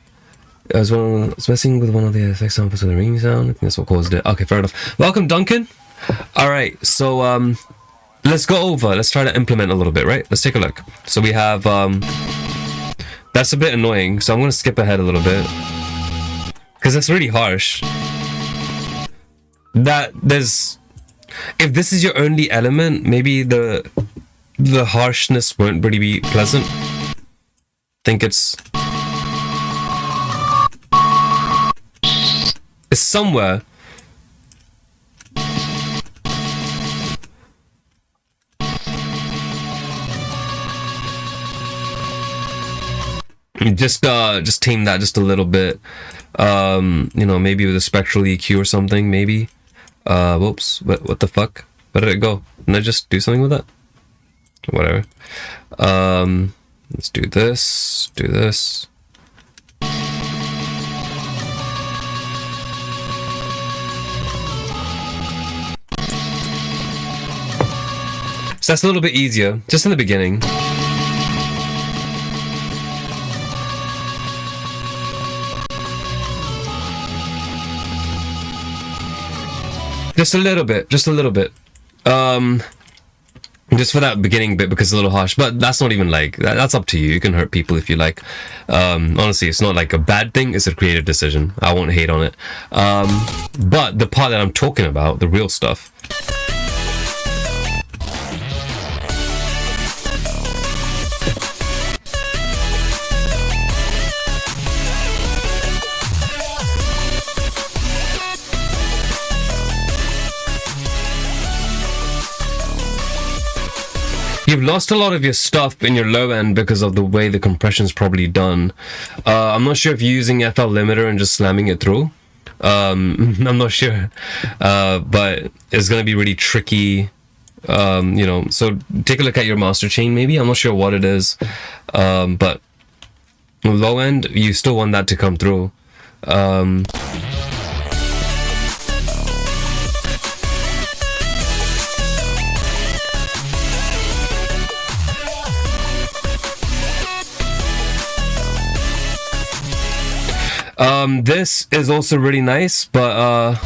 I was messing with one of the effect samples of the ring sound. I think that's what caused it. Okay, fair enough. Welcome, Duncan. All right, so let's go over. Let's try to implement a little bit, right? Let's take a look. So we have that's a bit annoying, so I'm gonna skip ahead a little bit, because that's really harsh. That there's, if this is your only element, maybe the harshness won't really be pleasant. Think it's somewhere. Just tame that just a little bit. You know, maybe with a spectral EQ or something, maybe. Whoops, what the fuck? Where did it go? Didn't I just do something with that? Whatever. Let's do this, do this. So that's a little bit easier, just in the beginning. Just a little bit, just a little bit. Just for that beginning bit, because it's a little harsh, but that's not even like, that's up to you. You can hurt people if you like. Honestly, it's not like a bad thing, it's a creative decision. I won't hate on it. But the part that I'm talking about, the real stuff, you've lost a lot of your stuff in your low end because of the way the compression's probably done. I'm not sure if you're using FL limiter and just slamming it through. I'm not sure, but it's gonna be really tricky. You know, so take a look at your master chain. Maybe, I'm not sure what it is, but low end, you still want that to come through. This is also really nice, but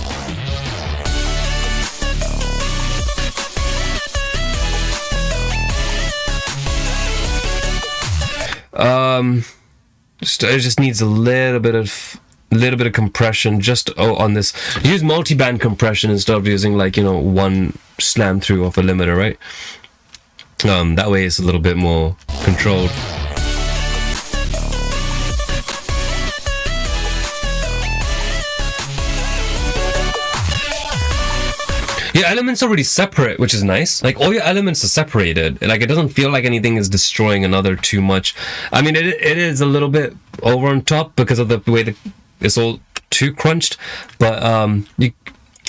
it just needs a little bit of compression. Just on this, use multi-band compression instead of using, like, you know, one slam through off a limiter, right? That way it's a little bit more controlled. Your elements are already separate, which is nice. Like, all your elements are separated. Like, it doesn't feel like anything is destroying another too much. I mean, it is a little bit over on top because of the way that it's all too crunched. But I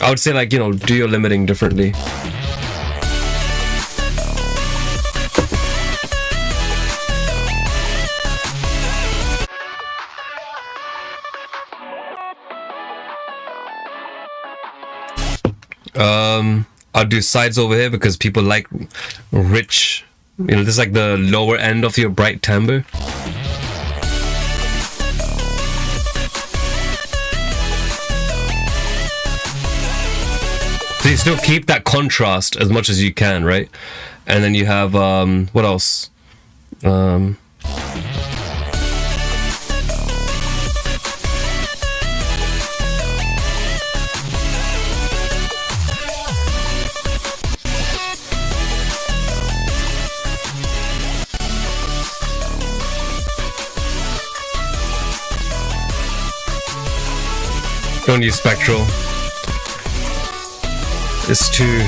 would say, like, you know, do your limiting differently. I'll do sides over here because people like rich, this is like the lower end of your bright timbre. So you still keep that contrast as much as you can, right? And then you have what else? Don't use spectral. It's too...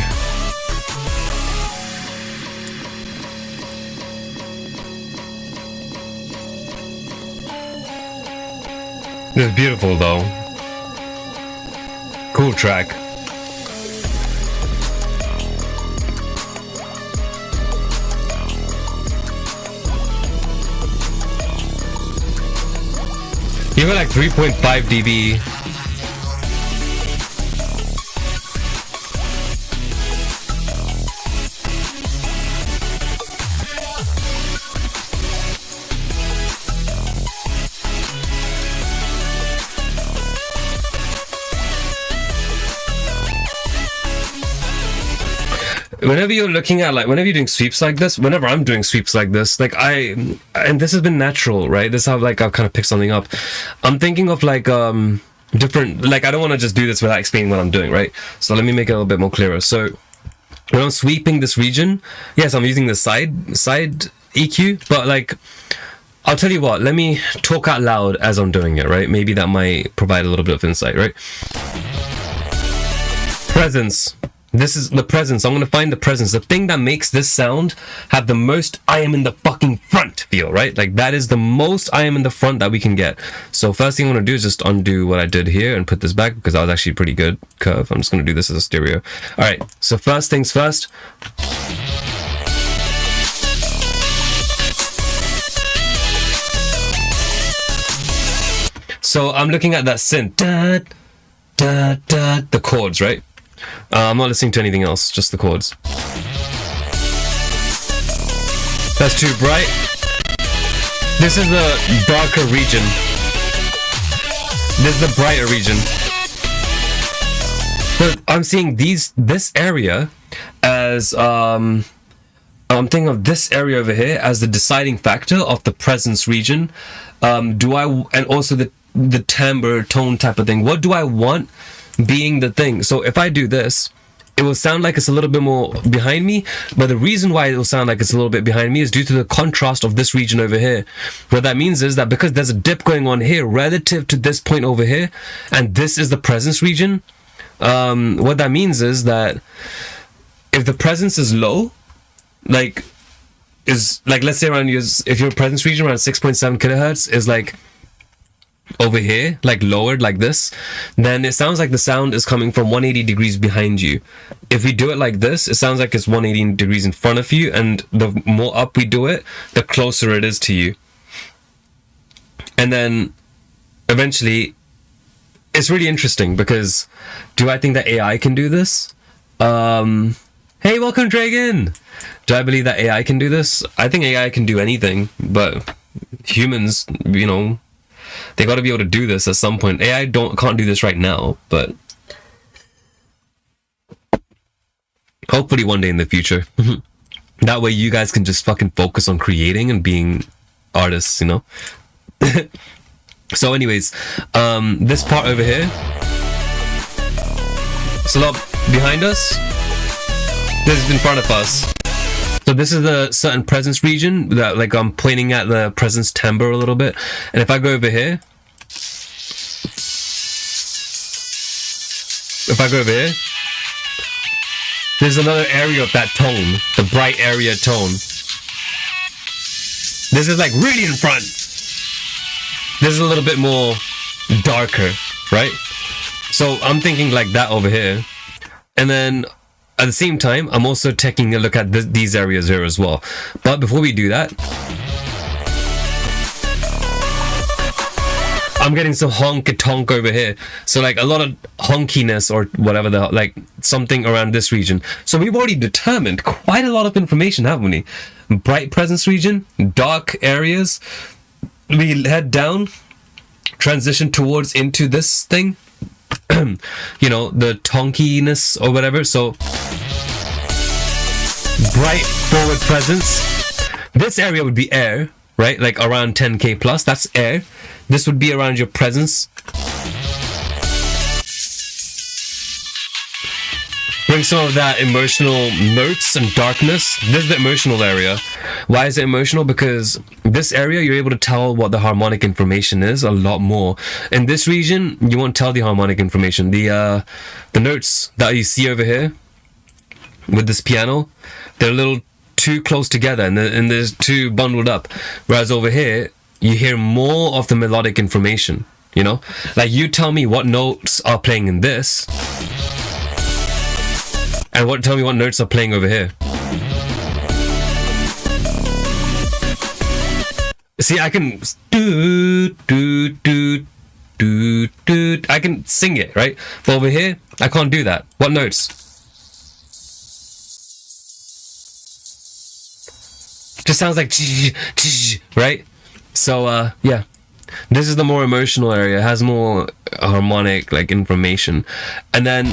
It's beautiful though. Cool track. You got like 3.5 dB. Whenever you're looking at, like, whenever you're doing sweeps like this, whenever I'm doing sweeps like this, like and this has been natural, right? This is how, like, I've kind of picked something up. I'm thinking of, like, different, like, I don't want to just do this without explaining what I'm doing, right? So let me make it a little bit more clearer. So when I'm sweeping this region, yes, I'm using the side EQ, but, like, I'll tell you what, let me talk out loud as I'm doing it, right? Maybe that might provide a little bit of insight, right? Presence. This is the presence. I'm going to find the presence. The thing that makes this sound have the most I am in the fucking front feel, right? Like that is the most I am in the front that we can get. So first thing I'm going to do is just undo what I did here and put this back because that was actually a pretty good curve. I'm just going to do this as a stereo. All right. So first things first. So I'm looking at that synth. Da, da, da, the chords, right? I'm not listening to anything else, just the chords. That's too bright. This is the darker region. This is the brighter region. But I'm seeing this area as I'm thinking of this area over here as the deciding factor of the presence region. And also the timbre tone type of thing. What do I want being the thing? So if I do this, it will sound like it's a little bit more behind me, but the reason why it will sound like it's a little bit behind me is due to the contrast of this region over here. What that means is that because there's a dip going on here relative to this point over here, and this is the presence region, what that means is that if the presence is low, like let's say around if your presence region around 6.7 kilohertz is like over here, like lowered like this, then it sounds like the sound is coming from 180 degrees behind you. If we do it like this, it sounds like it's 180 degrees in front of you, and the more up we do it, the closer it is to you. And then eventually it's really interesting because do I think that AI can do this? Hey, welcome Dragon. Do I believe that AI can do this? I think AI can do anything, but humans, they got to be able to do this at some point. AI can't do this right now, but hopefully one day in the future. That way you guys can just fucking focus on creating and being artists, So anyways, this part over here, it's a lot behind us. This is in front of us. So this is a certain presence region that, like, I'm pointing at the presence timbre a little bit. And if I go over here, there's another area of that tone, the bright area tone. This is like really in front. This is a little bit more darker, right? So I'm thinking like that over here. And then at the same time, I'm also taking a look at these areas here as well. But before we do that, I'm getting some honk-a-tonk over here. So like a lot of honkiness or whatever like something around this region. So we've already determined quite a lot of information, haven't we? Bright presence region, dark areas. We head down, transition towards into this thing. You know, the tonkiness or whatever. So bright forward presence. This area would be air, right? Like around 10k plus, that's air. This would be around your presence. Bring some of that emotional notes and darkness. This is the emotional area. Why is it emotional? Because this area, you're able to tell what the harmonic information is a lot more. In this region, you won't tell the harmonic information. The notes that you see over here with this piano, they're a little too close together and there's too bundled up. Whereas over here, you hear more of the melodic information, you know? Like you tell me what notes are playing in this and tell me what notes are playing over here. See, I can I can sing it, right? But over here, I can't do that. What notes? Just sounds like right? So yeah, this is the more emotional area. It has more harmonic like information, and then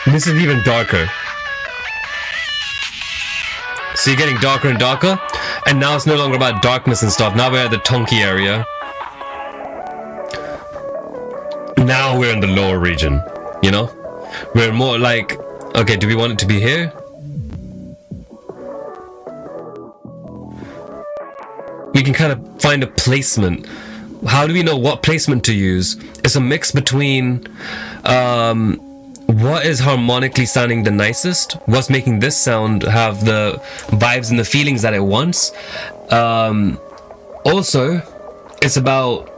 this is even darker. So you're getting darker and darker, and now it's no longer about darkness and stuff. Now we're at the tonky area. Now we're in the lower region, you know? We're more like, okay, do we want it to be here? We can kind of find a placement. How do we know what placement to use? It's a mix between what is harmonically sounding the nicest, what's making this sound have the vibes and the feelings that it wants. Also, it's about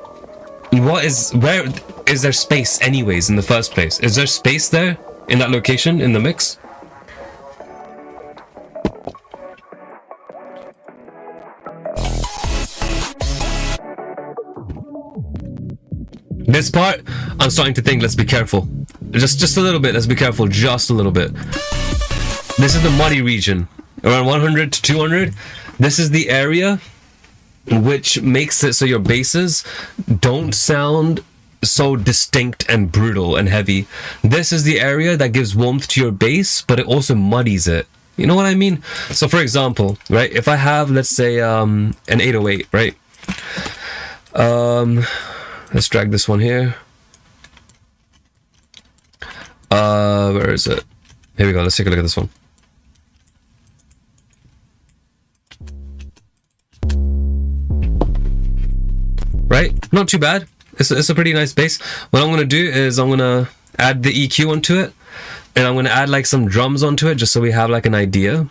where is there space anyways in the first place? Is there space there in that location in the mix? This part, I'm starting to think, let's be careful. Just a little bit, let's be careful, just a little bit. This is the muddy region, around 100 to 200. This is the area which makes it so your basses don't sound so distinct and brutal and heavy. This is the area that gives warmth to your bass, but it also muddies it. You know what I mean? So for example, right, if I have, let's say, an 808, right? Let's drag this one here. Where is it? Here we go. Let's take a look at this one. Right? Not too bad. It's a pretty nice bass. What I'm gonna do is I'm gonna add the EQ onto it, and I'm gonna add like some drums onto it, just so we have like an idea.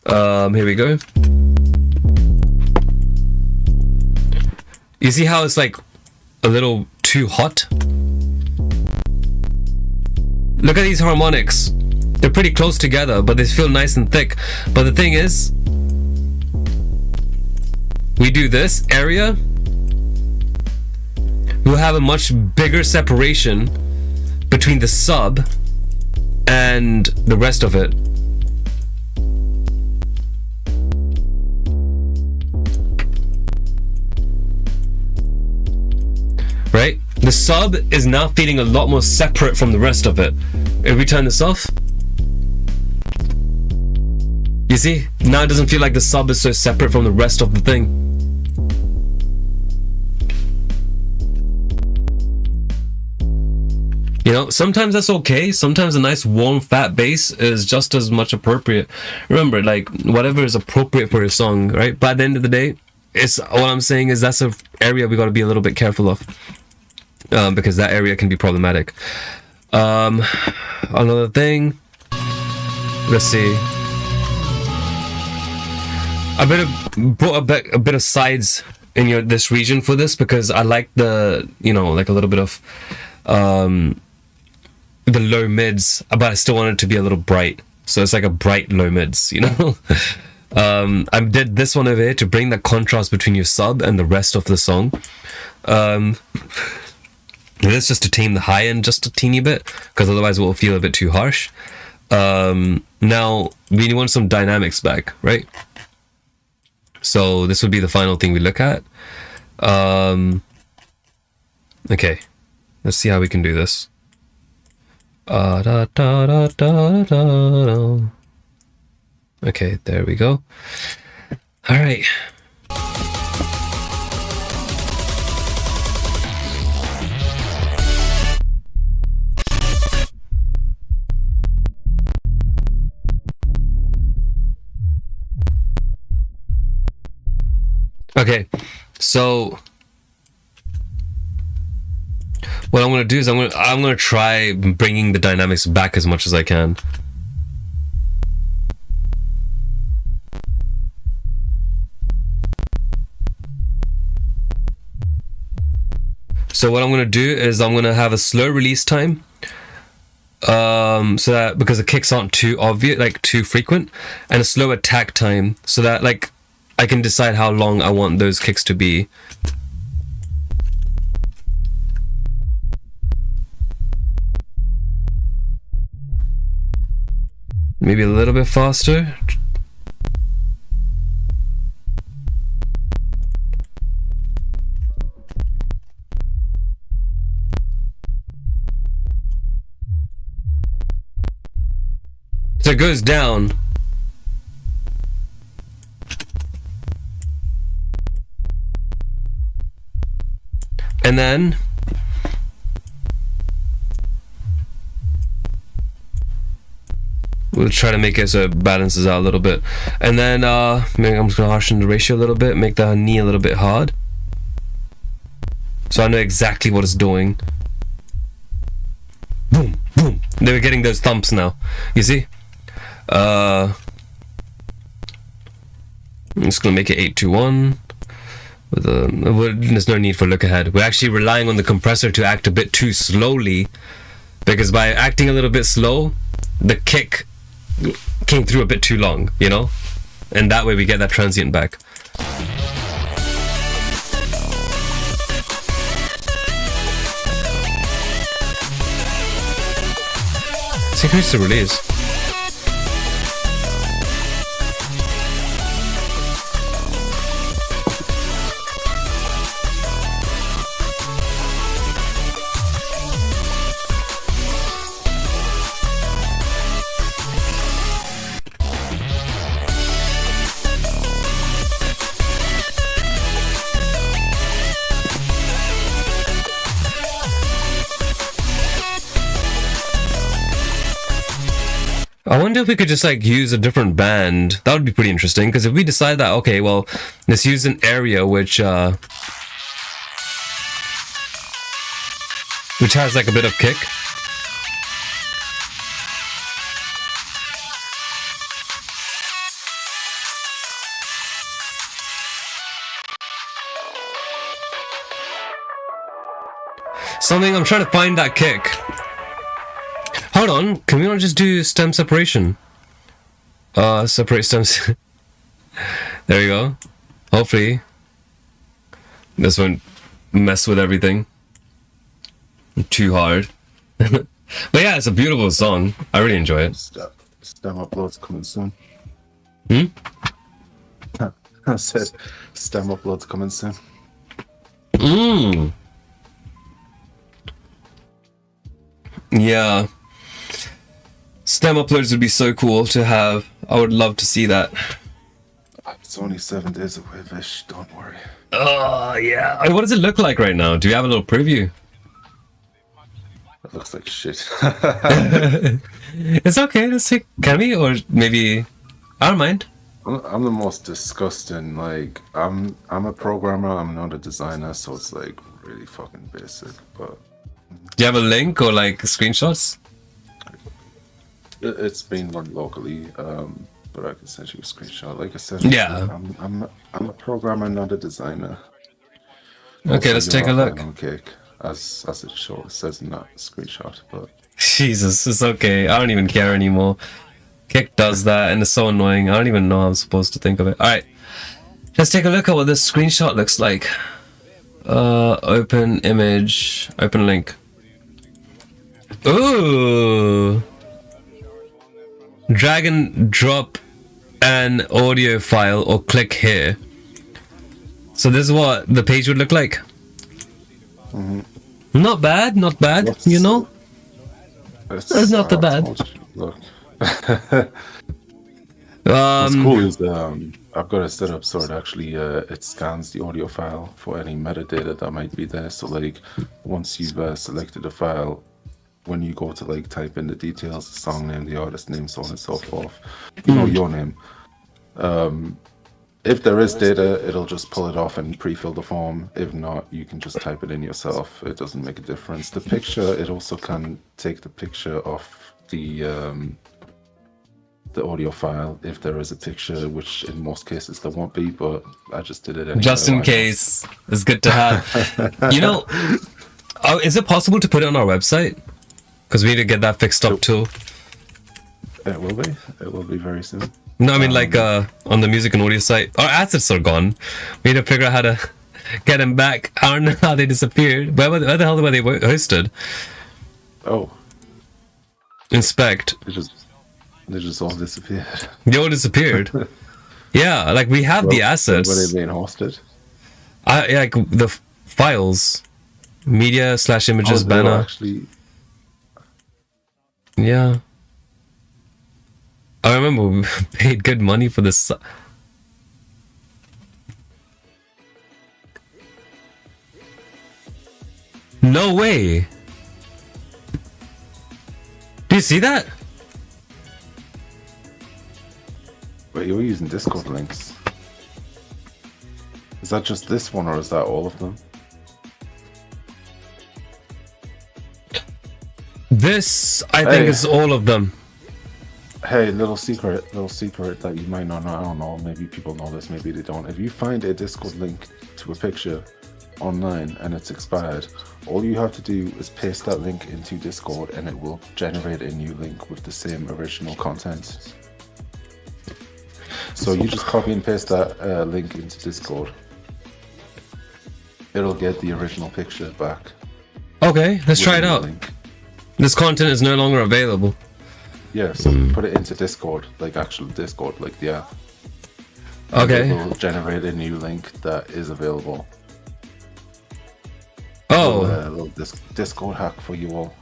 Here we go. You see how it's like a little too hot? Look at these harmonics. They're pretty close together, but they feel nice and thick. But the thing is, we do this area, we'll have a much bigger separation between the sub and the rest of it. Right? The sub is now feeling a lot more separate from the rest of it. If we turn this off, you see? Now it doesn't feel like the sub is so separate from the rest of the thing. You know, sometimes that's okay. Sometimes a nice warm fat bass is just as much appropriate. Remember, like, whatever is appropriate for your song, right? But at the end of the day, it's what I'm saying is that's an area we got to be a little bit careful of. Because that area can be problematic. Another thing, let's see. I brought a bit of sides in this region for this, because I like the, you know, like a little bit of the low mids, but I still want it to be a little bright. So it's like a bright low mids, you know. I did this one over here to bring the contrast between your sub and the rest of the song. This just to tame the high end just a teeny bit, because otherwise it will feel a bit too harsh. Now we want some dynamics back, right? So this would be the final thing we look at. Okay, let's see how we can do this. Okay, there we go. All right. Okay, so what I'm gonna do is I'm gonna try bringing the dynamics back as much as I can. So what I'm gonna do is I'm gonna have a slow release time, so that because the kicks aren't too obvious, like too frequent, and a slow attack time, so that like I can decide how long I want those kicks to be. Maybe a little bit faster. So it goes down. And then we'll try to make it so it balances out a little bit. And then maybe I'm just gonna harshen the ratio a little bit, make the knee a little bit hard, so I know exactly what it's doing. Boom, boom. They were getting those thumps now. You see? I'm just gonna make it 821. There's no need for look ahead. We're actually relying on the compressor to act a bit too slowly, because by acting a little bit slow, the kick came through a bit too long, you know? And that way we get that transient back. Let's increase the release. I wonder if we could just like use a different band. That would be pretty interesting, because if we decide that, okay, well, let's use an area which has like a bit of kick. Something, I'm trying to find that kick. Hold on, can we not just do stem separation? Separate stems. There we go. Hopefully this won't mess with everything too hard. But yeah, it's a beautiful song. I really enjoy it. Stem uploads coming soon. Hmm? I said stem uploads coming soon. Yeah. Stem uploads would be so cool to have. I would love to see that. It's only 7 days away, Vish. Don't worry. Oh, yeah. What does it look like right now? Do you have a little preview? It looks like shit. It's okay. Let's take... Can we? Or maybe... I don't mind. I'm the most disgusting. Like, I'm a programmer. I'm not a designer, so it's like really fucking basic. But do you have a link or like screenshots? It's been run locally, but I can send you a screenshot. Like I said, yeah, I'm a programmer, not a designer. Okay, also, let's take a look. Cake, as it shows, it says not a screenshot, but Jesus, it's okay. I don't even care anymore. Kick does that, and it's so annoying. I don't even know how I'm supposed to think of it. All right, let's take a look at what this screenshot looks like. Open image, open link. Ooh. Drag and drop an audio file or click here. So this is what the page would look like. Not bad, not bad. You know, it's not that bad. Look. What's cool is I've got it set up so it actually it scans the audio file for any metadata that might be there. So like once you've selected a file, when you go to like type in the details, the song name, the artist name, so on and so forth, you know, your name. If there is data, it'll just pull it off and pre-fill the form. If not, you can just type it in yourself. It doesn't make a difference. The picture, it also can take the picture of the audio file if there is a picture, which in most cases there won't be, but I just did it anyway. Just in case. It's good to have. You know, is it possible to put it on our website? Because we need to get that fixed up too. It will be. It will be very soon. No, I mean like on the music and audio site. Our assets are gone. We need to figure out how to get them back. I don't know how they disappeared. Where the hell were they hosted? Oh. Inspect. They just all disappeared. They all disappeared. Yeah, like we have the assets. Were they being hosted? Yeah, like the files, media/images banner. Actually... Yeah. I remember we paid good money for this. No way. Do you see that? Wait, you're using Discord links. Is that just this one or is that all of them? This, I think, is all of them. Hey, little secret that you might not know. I don't know, maybe people know this, maybe they don't. If you find a Discord link to a picture online and it's expired, all you have to do is paste that link into Discord and it will generate a new link with the same original content. So you just copy and paste that link into Discord. It'll get the original picture back. Okay, let's try it out. Link. This content is no longer available. Yeah, so put it into Discord, like actual Discord, like the app. Okay. It will generate a new link that is available. Oh. A little Discord hack for you all.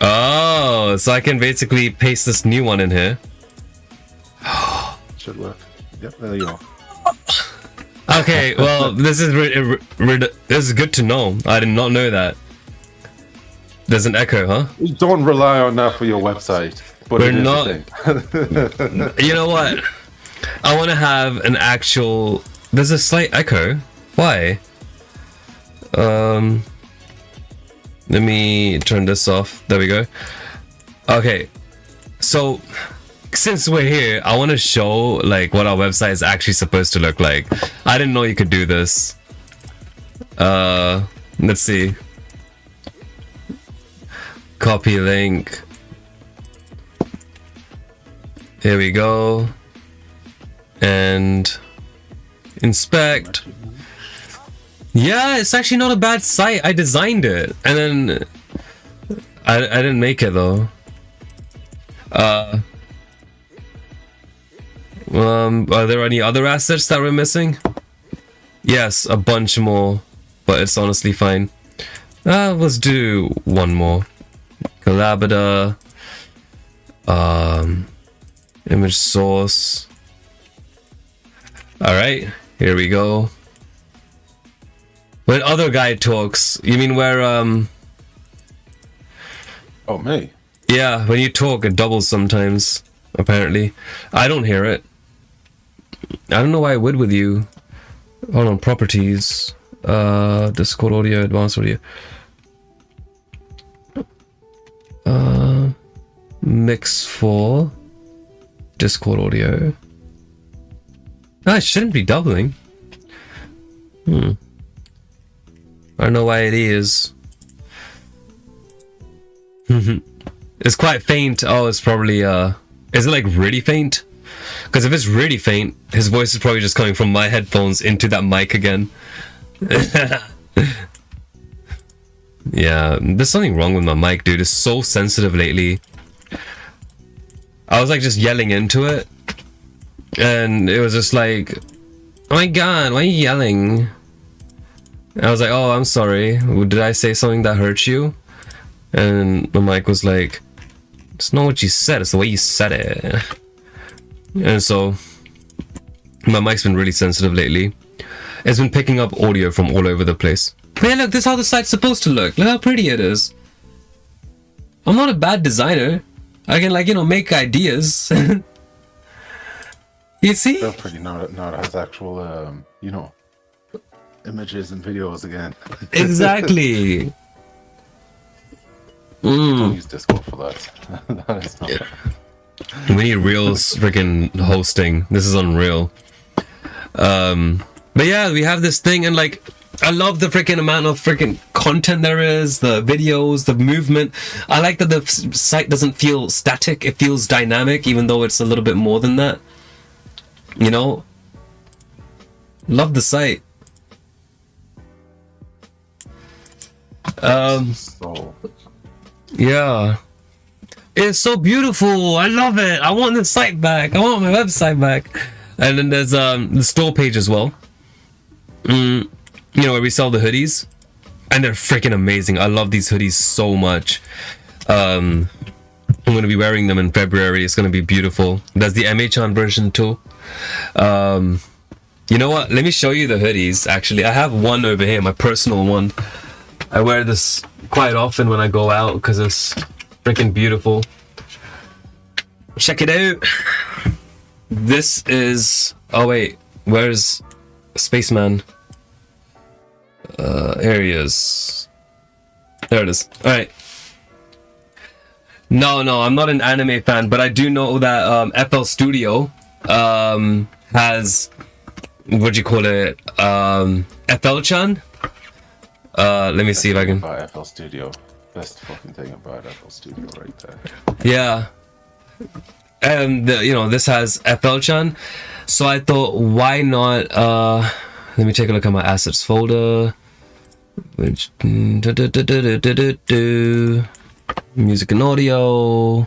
Oh, so I can basically paste this new one in here. Should work. Yep, there you go. Okay, well, this is good to know. I did not know that. There's an echo, huh? Don't rely on that for your website. But we're not. You know what? I want to have an actual. There's a slight echo. Why? Let me turn this off. There we go. Okay, so since we're here, I want to show like what our website is actually supposed to look like. I didn't know you could do this. Let's see. Copy link. Here we go. And inspect. Yeah, it's actually not a bad site. I designed it, and then I didn't make it though. Are there any other assets that we're missing? Yes, a bunch more, but it's honestly fine. Let's do one more. Collabada. Image source. All right, here we go. When other guy talks, you mean where Oh, me? Yeah, when you talk, it doubles sometimes. Apparently, I don't hear it. I don't know why it would with you. Hold on, properties. Discord audio, advanced audio. Mix for Discord audio. It shouldn't be doubling. I don't know why it is. It's quite faint. Oh, it's probably Is it like really faint? Because if it's really faint, his voice is probably just coming from my headphones into that mic again. Yeah, there's something wrong with my mic, dude. It's so sensitive lately. I was like just yelling into it, and it was just like, oh my god, why are you yelling? And I was like, oh, I'm sorry. Did I say something that hurt you? And the mic was like, it's not what you said, it's the way you said it. And so my mic's been really sensitive lately. It's been picking up audio from all over the place. But yeah, look, this is how the site's supposed to look. Look how pretty it is. I'm not a bad designer. I can, like, you know, make ideas. You see? They're pretty not as actual, you know, images and videos again. Exactly. Don't use Discord for that. That is not. We need real freaking hosting. This is unreal. But yeah, we have this thing, and like, I love the freaking amount of freaking content there is, the videos, the movement. I like that the site doesn't feel static, it feels dynamic, even though it's a little bit more than that. You know? Love the site. Yeah. It's so beautiful. I love it. I want the site back. I want my website back. And then there's the store page as well. You know, where we sell the hoodies, and they're freaking amazing. I love these hoodies so much. I'm gonna be wearing them in February. It's gonna be beautiful. There's the MHN version too. You know what? Let me show you the hoodies. Actually, I have one over here, my personal one. I wear this quite often when I go out because it's freaking beautiful. Check it out. This is. Oh wait, where's Spaceman? Here he is. There it is. All right. No, I'm not an anime fan, but I do know that FL Studio has, what do you call it? FL-chan. Let me see if I can. About FL Studio. Best fucking thing about FL Studio right there. Yeah. And you know, this has FL-chan, so I thought, why not? Let me take a look at my assets folder. Which music and audio,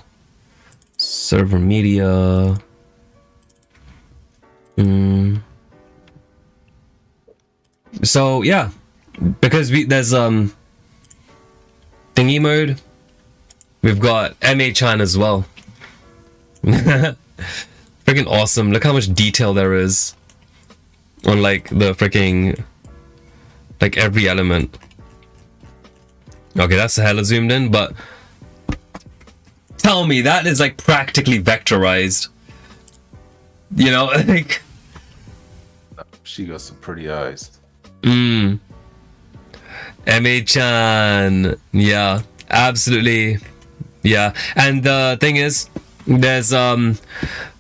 server media. So yeah, because there's thingy mode. We've got MA-chan as well. Freaking awesome! Look how much detail there is on like the freaking, like every element. Okay, that's hella zoomed in, but tell me that is like practically vectorized. You know, like, she got some pretty eyes. MA-chan, yeah, absolutely, yeah. And the thing is, there's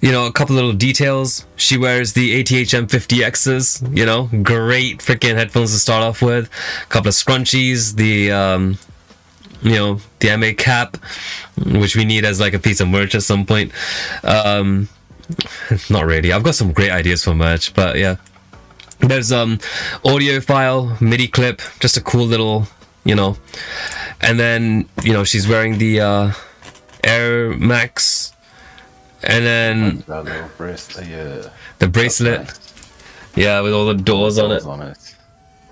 you know, a couple little details. She wears the ATH M50Xs, you know, great freaking headphones to start off with. A couple of scrunchies, the you know, the MA cap, which we need as like a piece of merch at some point. Not really. I've got some great ideas for merch, but yeah. There's audio file, MIDI clip, just a cool little, you know. And then, you know, she's wearing the Air Max. And then that little bracelet, yeah. The bracelet, nice. Yeah, with all the doors on it.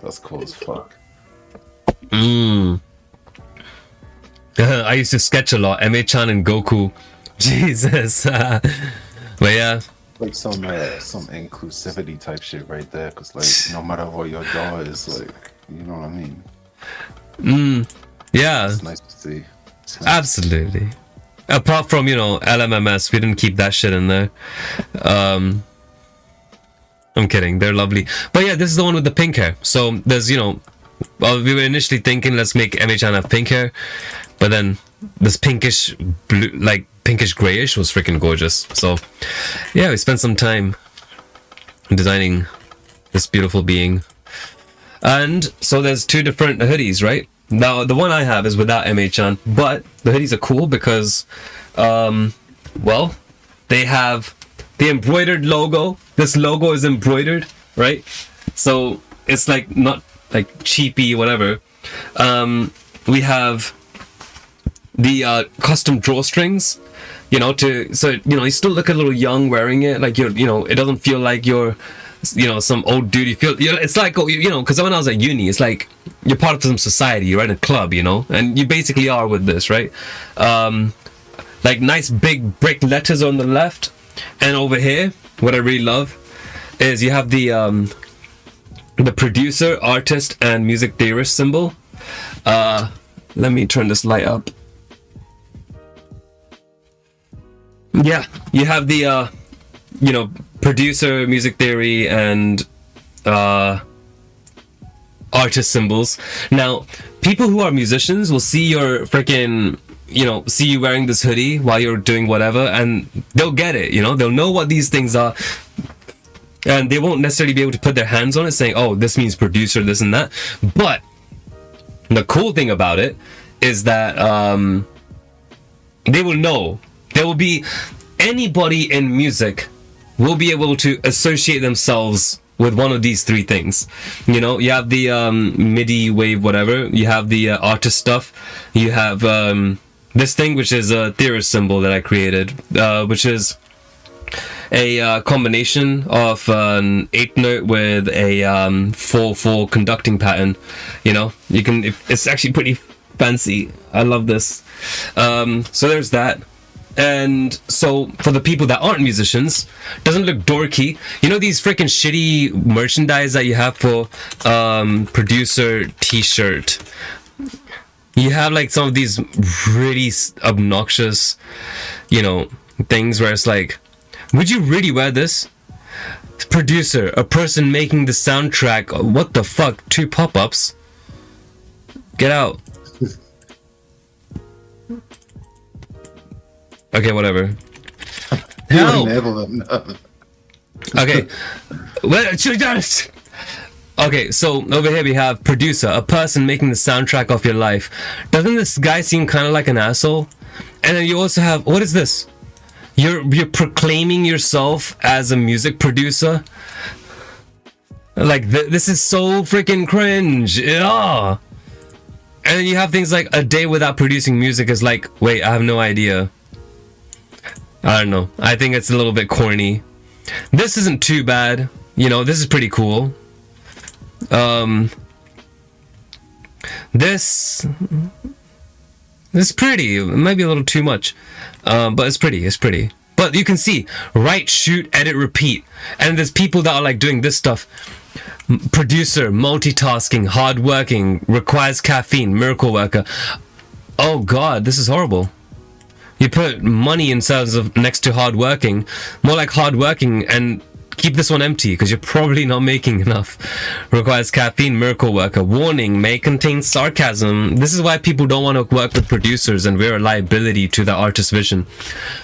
That's cool as fuck. I used to sketch a lot, MA-chan and Goku. Jesus. But yeah. Like some inclusivity type shit right there, because like no matter what your DAW is, like, you know what I mean. Yeah. It's nice to see. Nice. Absolutely. Apart from, you know, LMMS, we didn't keep that shit in there. I'm kidding, they're lovely. But yeah, this is the one with the pink hair. So there's, you know, well, we were initially thinking let's make MA-chan have pink hair, but then this pinkish blue, like pinkish grayish, was freaking gorgeous. So yeah, we spent some time designing this beautiful being. And so there's two different hoodies, right? Now the one I have is without MA-chan, but the hoodies are cool because well, They have the embroidered logo. This logo is embroidered, right? So it's like not like cheapy, whatever. We have the custom drawstrings, you know, you still look a little young wearing it. Like it doesn't feel like you're, some old dude. You feel, it's like, because when I was at uni, it's like you're part of some society, you're in a club, and you basically are with this, right? Like nice big brick letters on the left, and over here, what I really love is you have the producer, artist, and music theorist symbol. Let me turn this light up. Yeah, you have the producer, music theory, and artist symbols. Now, people who are musicians will see your freaking, see you wearing this hoodie while you're doing whatever, and they'll get it, they'll know what these things are. And they won't necessarily be able to put their hands on it saying, oh, this means producer, this and that. But the cool thing about it is that they will know. There will be anybody in music will be able to associate themselves with one of these three things. You have the MIDI wave, whatever. You have the artist stuff. You have this thing, which is a theorist symbol that I created, which is a combination of an 8th note with a 4/4 conducting pattern. It's actually pretty fancy. I love this. So there's that. And so for the people that aren't musicians, doesn't look dorky. These freaking shitty merchandise that you have for producer t-shirt. You have like some of these really obnoxious, things where it's like, would you really wear this? Producer, a person making the soundtrack. What the fuck? 2 pop-ups? Get out. Okay, whatever. Help! Okay. Okay, so over here we have producer, a person making the soundtrack of your life. Doesn't this guy seem kind of like an asshole? And then you also have, what is this? You're proclaiming yourself as a music producer. Like this is so freaking cringe. Yeah. And then you have things like a day without producing music is like, wait, I have no idea. I don't know. I think it's a little bit corny. This isn't too bad. This is pretty cool. This is pretty. It might be a little too much. But it's pretty. It's pretty. But you can see, write, shoot, edit, repeat. And there's people that are like doing this stuff. Producer, multitasking, hardworking, requires caffeine, miracle worker. Oh God, this is horrible. You put money in terms of next to hardworking, more like hardworking, and keep this one empty because you're probably not making enough. Requires caffeine, miracle worker. Warning, may contain sarcasm. This is why people don't want to work with producers, and we're a liability to the artist's vision.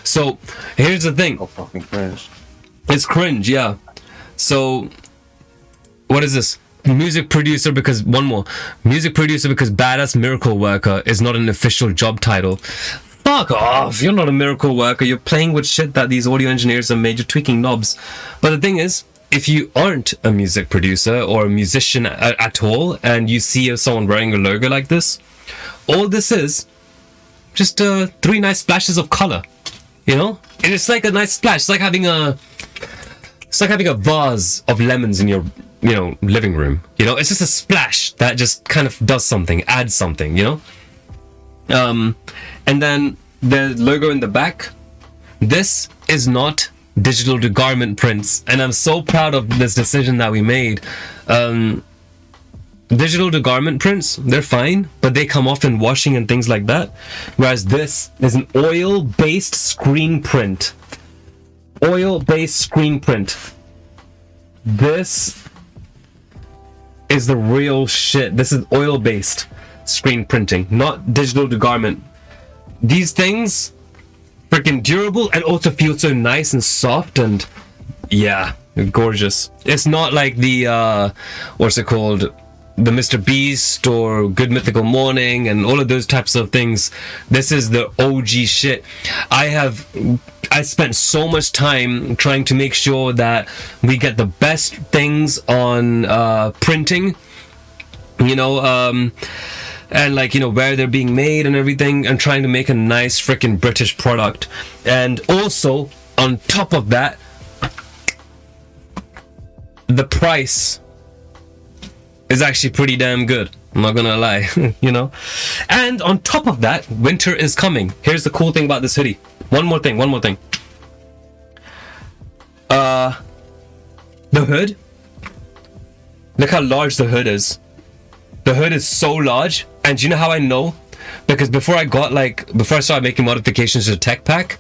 So here's the thing. Oh, fucking cringe. It's cringe, yeah. So what is this? Music producer because music producer because badass miracle worker is not an official job title. Fuck off, you're not a miracle worker. You're playing with shit that these audio engineers have made. You're tweaking knobs. But the thing is, if you aren't a music producer or a musician at all, and you see someone wearing a logo like this, all this is just 3 nice splashes of color. And it's like a nice splash. It's like having a vase of lemons in your living room. It's just a splash that just kind of does something, adds something. And then the logo in the back. This is not digital to garment prints, and I'm so proud of this decision that we made. Digital to garment prints, they're fine, but they come off in washing and things like that. Whereas this is an oil-based screen print. Oil-based screen print. This is the real shit. This is oil-based screen printing, not digital to garment. These things freaking durable and also feel so nice and soft, and yeah, gorgeous. It's not like the what's it called, the Mr. Beast or Good Mythical Morning and all of those types of things. This is the OG shit. I spent so much time trying to make sure that we get the best things on printing, you know, and like, you know, where they're being made and everything, and trying to make a nice freaking British product. And also on top of that, the price is actually pretty damn good, I'm not gonna lie. You know, and on top of that, winter is coming. Here's the cool thing about this hoodie. One more thing. The hood, look how large the hood is. The hood is so large. And you know how I know? Because before I started making modifications to the tech pack,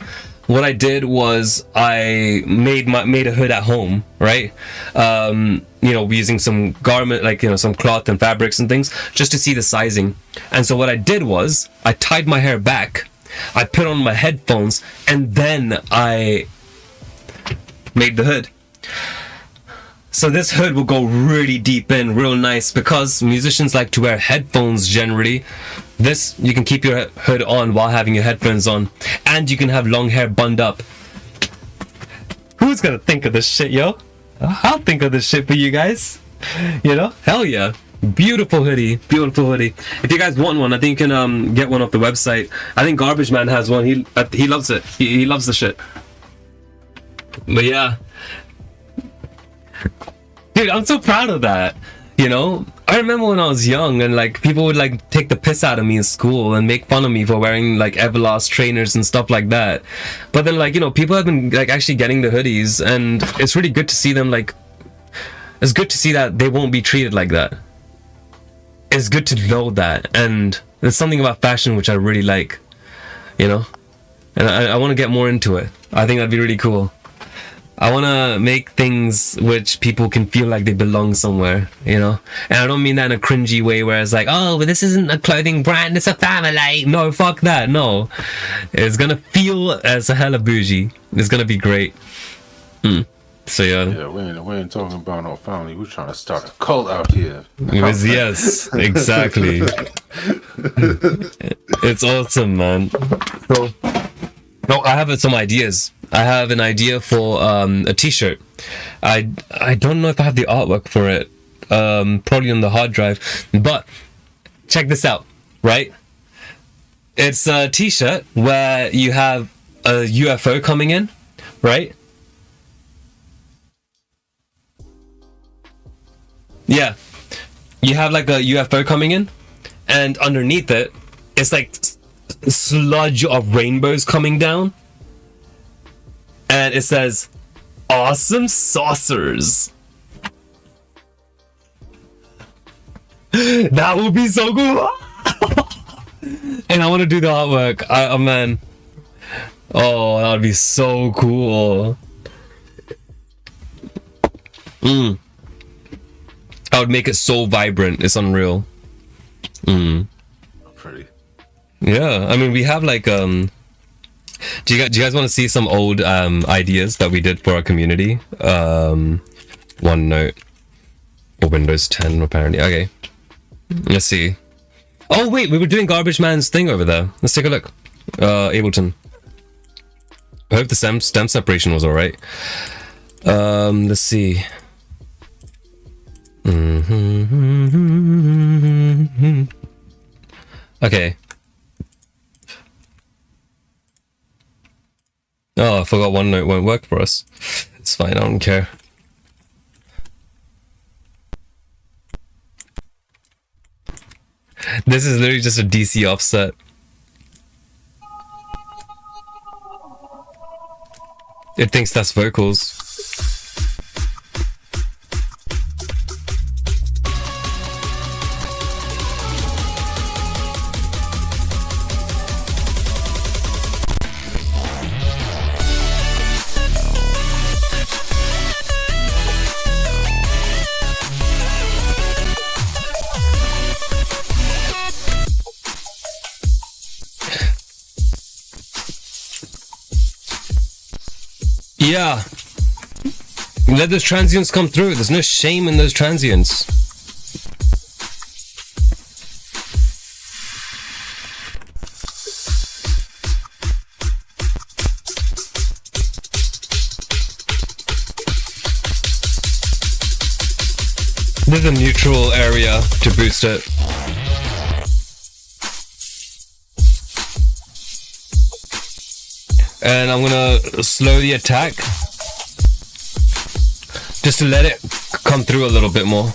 what I did was I made a hood at home, right? You know, using some garment, like, you know, some cloth and fabrics and things, just to see the sizing. And so what I did was I tied my hair back, I put on my headphones, and then I made the hood. So this hood will go really deep in, real nice, because musicians like to wear headphones generally. This, you can keep your hood on while having your headphones on, and you can have long hair bunned up. Who's gonna think of this shit, yo? I'll think of this shit for you guys. You know, hell yeah. Beautiful hoodie. If you guys want one, I think you can get one off the website. I think Garbage Man has one. He loves it. He loves the shit. But yeah, dude, I'm so proud of that. You know, I remember when I was young and like people would like take the piss out of me in school and make fun of me for wearing like Everlast trainers and stuff like that. But then, like, you know, people have been like actually getting the hoodies, and it's really good to see them. Like, it's good to see that they won't be treated like that. It's good to know that, and there's something about fashion which I really like, you know, and I want to get more into it. I think that'd be really cool. I want to make things which people can feel like they belong somewhere, you know? And I don't mean that in a cringy way where it's like, oh, but this isn't a clothing brand, it's a family. No, fuck that, no. It's gonna feel as a hella bougie. It's gonna be great. So yeah. Yeah, we ain't talking about no family. We're trying to start a cult out here. Yes, exactly. It's awesome, man. So, no, I have some ideas. I have an idea for a t-shirt. I don't know if I have the artwork for it. Probably on the hard drive. But check this out, right? It's a t-shirt where you have a UFO coming in, right? Yeah. You have like a UFO coming in, and underneath it, it's like sludge of rainbows coming down. And it says, "Awesome saucers." That would be so cool. And I want to do the artwork. Oh man. Oh, that would be so cool. I would make it so vibrant. It's unreal. Pretty. Yeah, I mean, we have like do you guys want to see some old ideas that we did for our community? OneNote or Windows 10 apparently. Okay, let's see. Oh wait, we were doing Garbage Man's thing over there. Let's take a look. Ableton. I hope the stem separation was all right. Let's see. Okay. Oh, I forgot OneNote won't work for us. It's fine, I don't care. This is literally just a DC offset. It thinks that's vocals. Yeah, let those transients come through. There's no shame in those transients. There's a neutral area to boost it. And I'm gonna slow the attack just to let it come through a little bit more.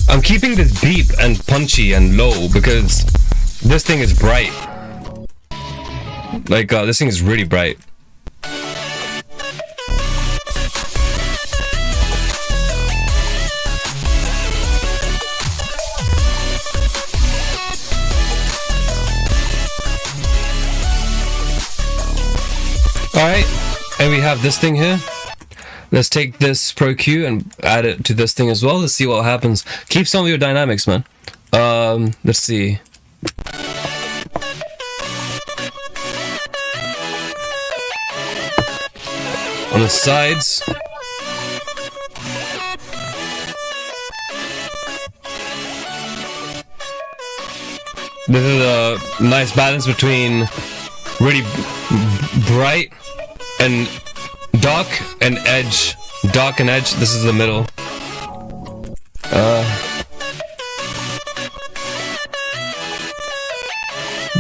I'm keeping this beep and punchy and low because this thing is bright. Like, this thing is really bright. Alright, and we have this thing here. Let's take this Pro Q and add it to this thing as well. Let's see what happens. Keep some of your dynamics, man. Let's see. On the sides. This is a nice balance between really bright and dark and edge. Dark and edge. This is the middle.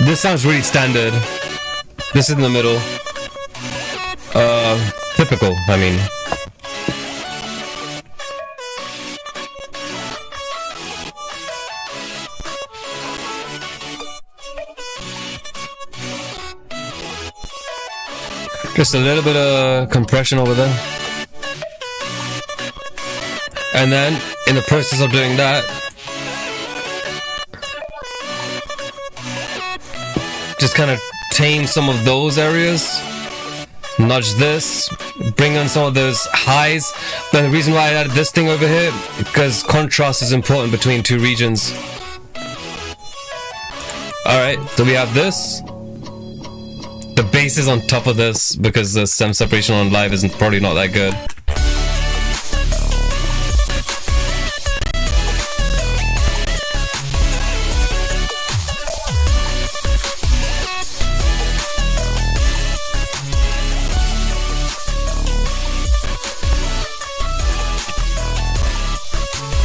This sounds really standard. This is in the middle. Typical, I mean. Just a little bit of compression over there. And then, in the process of doing that, just kind of tame some of those areas. Nudge this, bring on some of those highs. But the reason why I added this thing over here, because contrast is important between two regions. Alright, so we have this. The bass is on top of this because the stem separation on live isn't probably not that good.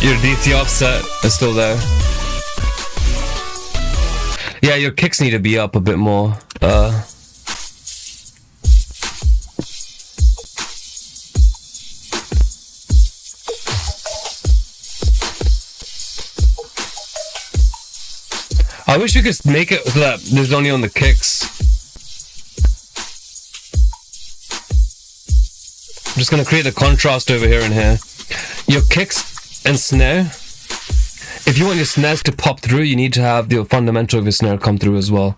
Your DC offset is still there. Yeah, your kicks need to be up a bit more. I wish we could make it so that there's only on the kicks. I'm just gonna create a contrast over here and here. Your kicks and snare. If you want your snares to pop through, you need to have the fundamental of your snare come through as well.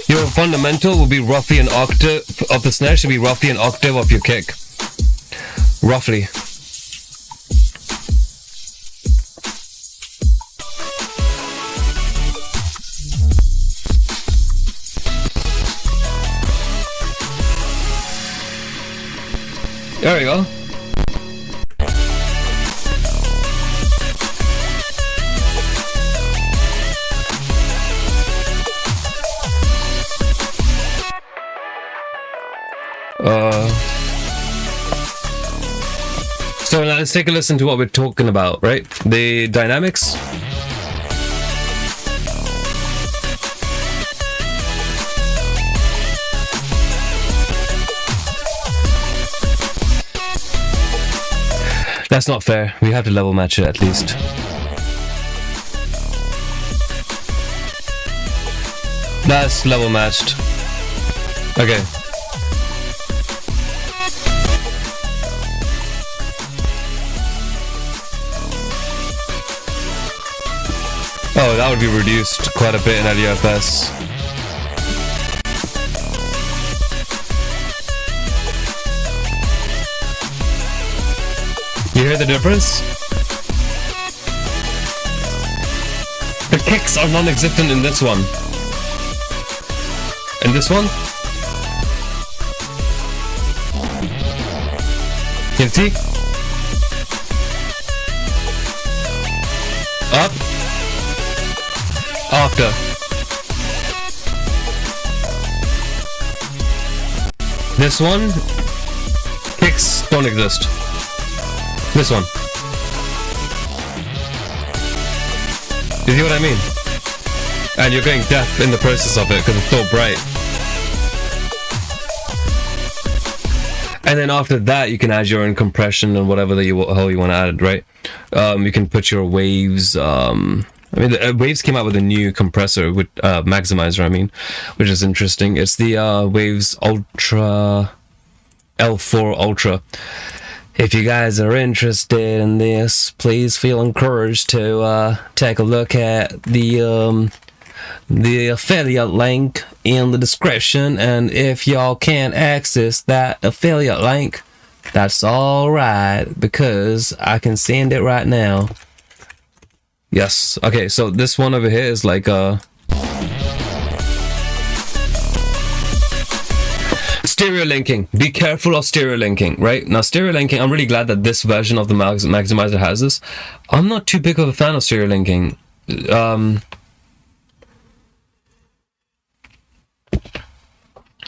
Your fundamental will be roughly an octave of the snare, should be roughly an octave of your kick. Roughly. There we go. So now let's take a listen to what we're talking about, right? The dynamics. That's not fair. We have to level match it at least. That's level matched. Okay. Oh, that would be reduced quite a bit in LUFS. You hear the difference? The kicks are non-existent in this one. And this one? You can see? Up. After. This one. Kicks don't exist. This one. You see what I mean? And you're going deaf in the process of it because it's so bright. And then after that, you can add your own compression and whatever that hell you want to add, right? You can put your waves. I mean, the Waves came out with a new compressor with maximizer. I mean, which is interesting. It's the Waves Ultra L4 Ultra. If you guys are interested in this, please feel encouraged to take a look at the affiliate link in the description, and if y'all can't access that affiliate link, that's all right, because I can send it right now. Yes. Okay, so this one over here is like stereo linking. Be careful of stereo linking, right? Now, stereo linking, I'm really glad that this version of the maximizer has this. I'm not too big of a fan of stereo linking.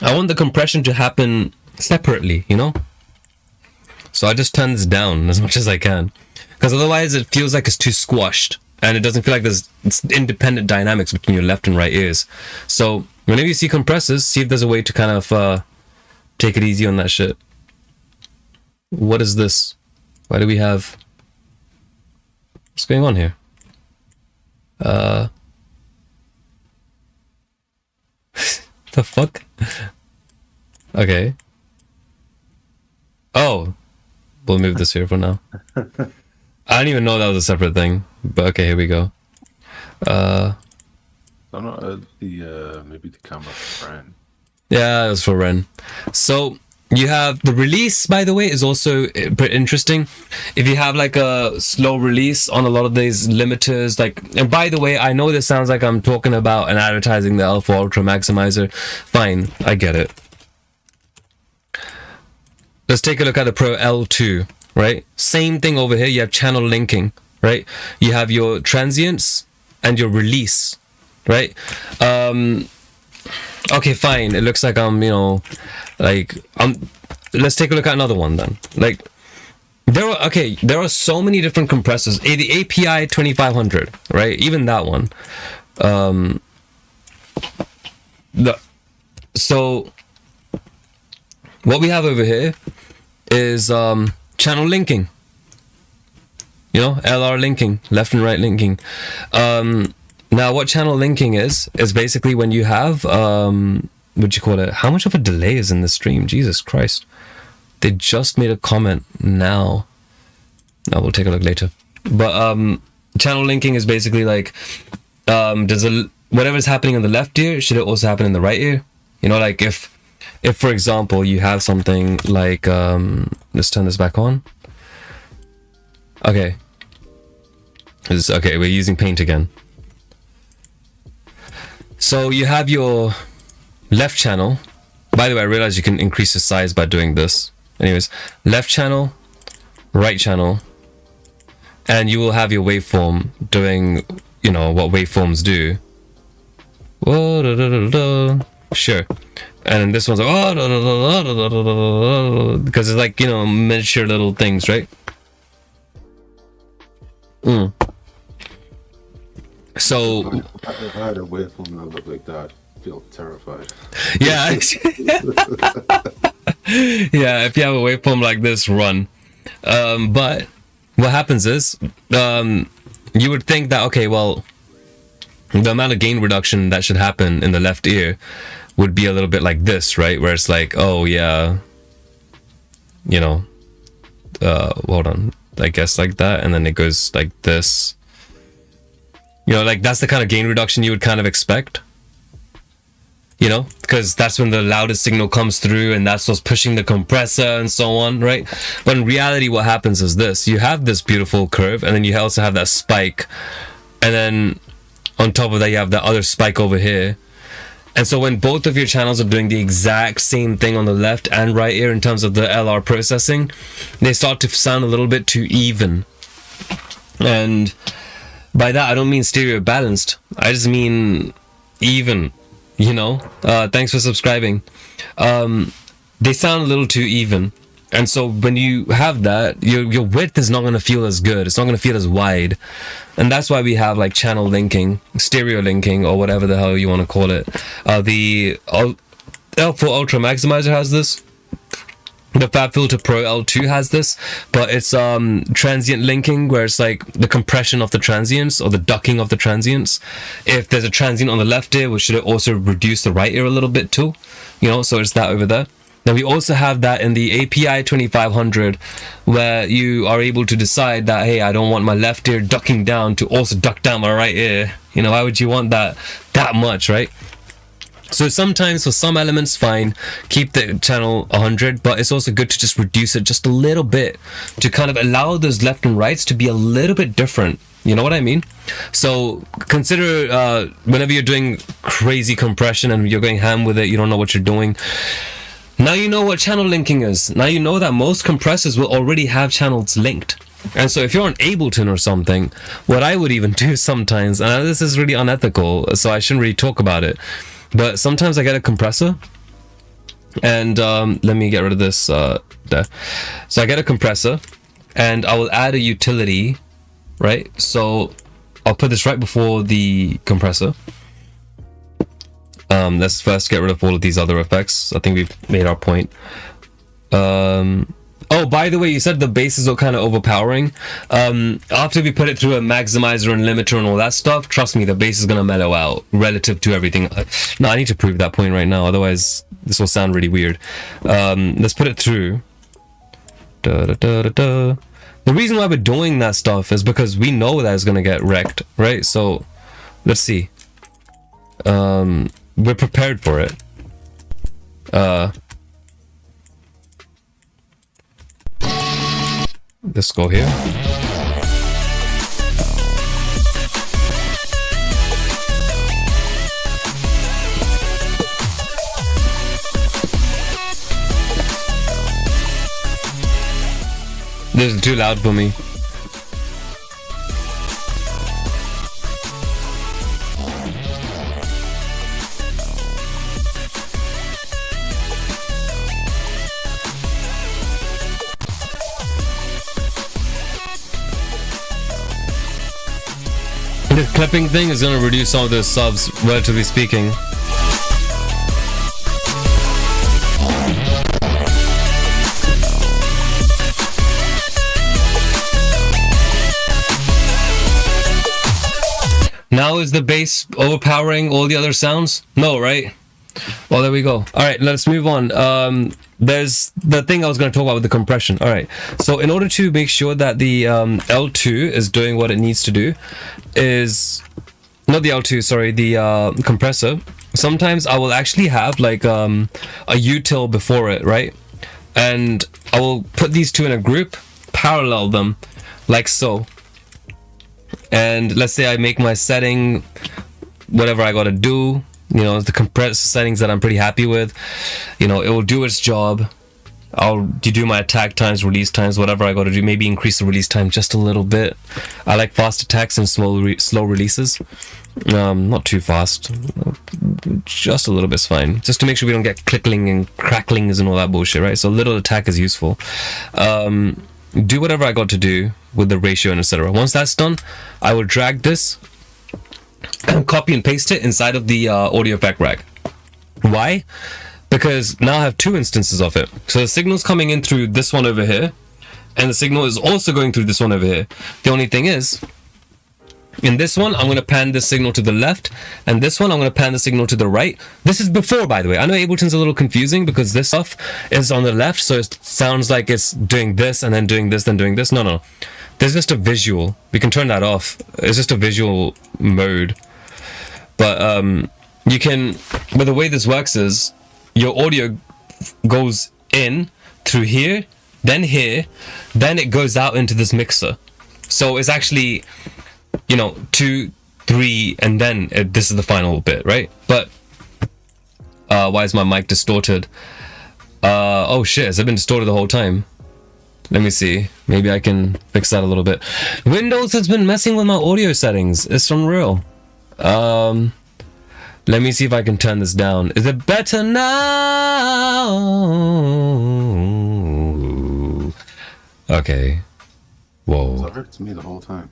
I want the compression to happen separately, you know? So I just turn this down as much as I can. Because otherwise it feels like it's too squashed. And it doesn't feel like there's independent dynamics between your left and right ears. So whenever you see compressors, see if there's a way to kind of take it easy on that shit. What is this? Why do we have... What's going on here? The fuck? Okay. Oh. We'll move this here for now. I didn't even know that was a separate thing. But okay, here we go. I don't know, maybe the camera for Ren. Yeah, it was for Ren. So you have the release, by the way, is also pretty interesting. If you have like a slow release on a lot of these limiters, like, and by the way, I know this sounds like I'm talking about and advertising the L4 Ultra Maximizer. Fine, I get it. Let's take a look at the Pro L2, right? Same thing over here. You have channel linking, right? You have your transients and your release, right? Okay, fine. It looks like I'm, you know, like let's take a look at another one then. Like there are so many different compressors. The API 2500, right? Even that one. So what we have over here is channel linking. You know, LR linking, left and right linking. Now what channel linking is basically when you have what do you call it? How much of a delay is in the stream? Jesus Christ. They just made a comment now. Now we'll take a look later. But channel linking is basically like whatever's happening in the left ear, should it also happen in the right ear? You know, like if for example you have something like let's turn this back on. Okay. Okay, we're using Paint again. So you have your left channel. By the way, I realize you can increase the size by doing this. Anyways, left channel, right channel, and you will have your waveform doing, you know, what waveforms do. Sure. And then this one's like, because it's like, you know, miniature little things, right? So if I had a waveform that looked like that, I feel terrified. Yeah. Yeah, if you have a waveform like this, run. But what happens is you would think that, okay, well, the amount of gain reduction that should happen in the left ear would be a little bit like this, right? Where it's like, oh yeah, you know, hold on, I guess like that, and then it goes like this. You know, like that's the kind of gain reduction you would kind of expect. You know, because that's when the loudest signal comes through and that's what's pushing the compressor and so on, right? But in reality, what happens is this. You have this beautiful curve and then you also have that spike. And then on top of that, you have that other spike over here. And so when both of your channels are doing the exact same thing on the left and right ear in terms of the LR processing, they start to sound a little bit too even. And By that I don't mean stereo balanced, I just mean even, you know. Thanks for subscribing. They sound a little too even, and so when you have that, your width is not going to feel as good, it's not going to feel as wide, and that's why we have like channel linking, stereo linking, or whatever the hell you want to call it. The L4 Ultra Maximizer has this. The FabFilter Pro L2 has this, but it's transient linking, where it's like the compression of the transients, or the ducking of the transients. If there's a transient on the left ear, we should also reduce the right ear a little bit too, you know, so it's that over there. Now we also have that in the API 2500, where you are able to decide that, hey, I don't want my left ear ducking down to also duck down my right ear. You know, why would you want that much, right? So sometimes for some elements, fine, keep the channel 100, but it's also good to just reduce it just a little bit to kind of allow those left and rights to be a little bit different. You know what I mean? So consider whenever you're doing crazy compression and you're going ham with it, you don't know what you're doing. Now you know what channel linking is. Now you know that most compressors will already have channels linked. And so if you're on Ableton or something, what I would even do sometimes, and this is really unethical, so I shouldn't really talk about it, but sometimes I get a compressor, and let me get rid of this there. So I get a compressor and I will add a utility, right? So I'll put this right before the compressor. Let's first get rid of all of these other effects. I think we've made our point. Oh, by the way, you said the basses are kind of overpowering. After we put it through a maximizer and limiter and all that stuff, trust me, the bass is gonna mellow out relative to everything. No, I need to prove that point right now, otherwise this will sound really weird. Let's put it through. The reason why we're doing that stuff is because we know that it's gonna get wrecked, right? So let's see. We're prepared for it. Let's go here. This is too loud for me. This clipping thing is going to reduce some of the subs, relatively speaking. Now is the bass overpowering all the other sounds? No, right? Well, there we go. All right, let's move on. There's the thing I was going to talk about with the compression. All right, so in order to make sure that the L2 is doing what it needs to do, is not the L2, sorry, the compressor. Sometimes I will actually have like a util before it, right? And I will put these two in a group, parallel them like so. And let's say I make my setting whatever I got to do, you know, the compressor settings that I'm pretty happy with, you know, it will do its job. I'll do my attack times, release times, whatever I got to do. Maybe increase the release time just a little bit. I like fast attacks and slow releases. Not too fast, just a little bit's fine, just to make sure we don't get clickling and cracklings and all that bullshit, right? So a little attack is useful. Do whatever I got to do with the ratio and etc. Once that's done, I will drag this and copy and paste it inside of the audio effect rack. Why? Because now I have two instances of it. So the signal's coming in through this one over here, and the signal is also going through this one over here. The only thing is, in this one, I'm going to pan this signal to the left, and this one, I'm going to pan the signal to the right. This is before, by the way. I know Ableton's a little confusing because this stuff is on the left, so it sounds like it's doing this, and then doing this, then doing this. No, no. There's just a visual. We can turn that off. It's just a visual mode. But you can, but the way this works is, your audio goes in through here, then it goes out into this mixer. So it's actually, you know, 2, 3, and then this is the final bit, right? But why is my mic distorted? Oh shit, has it been distorted the whole time? Let me see. Maybe I can fix that a little bit. Windows has been messing with my audio settings. It's unreal. Let me see if I can turn this down. Is it better now? Okay. Whoa. It hurt to me the whole time.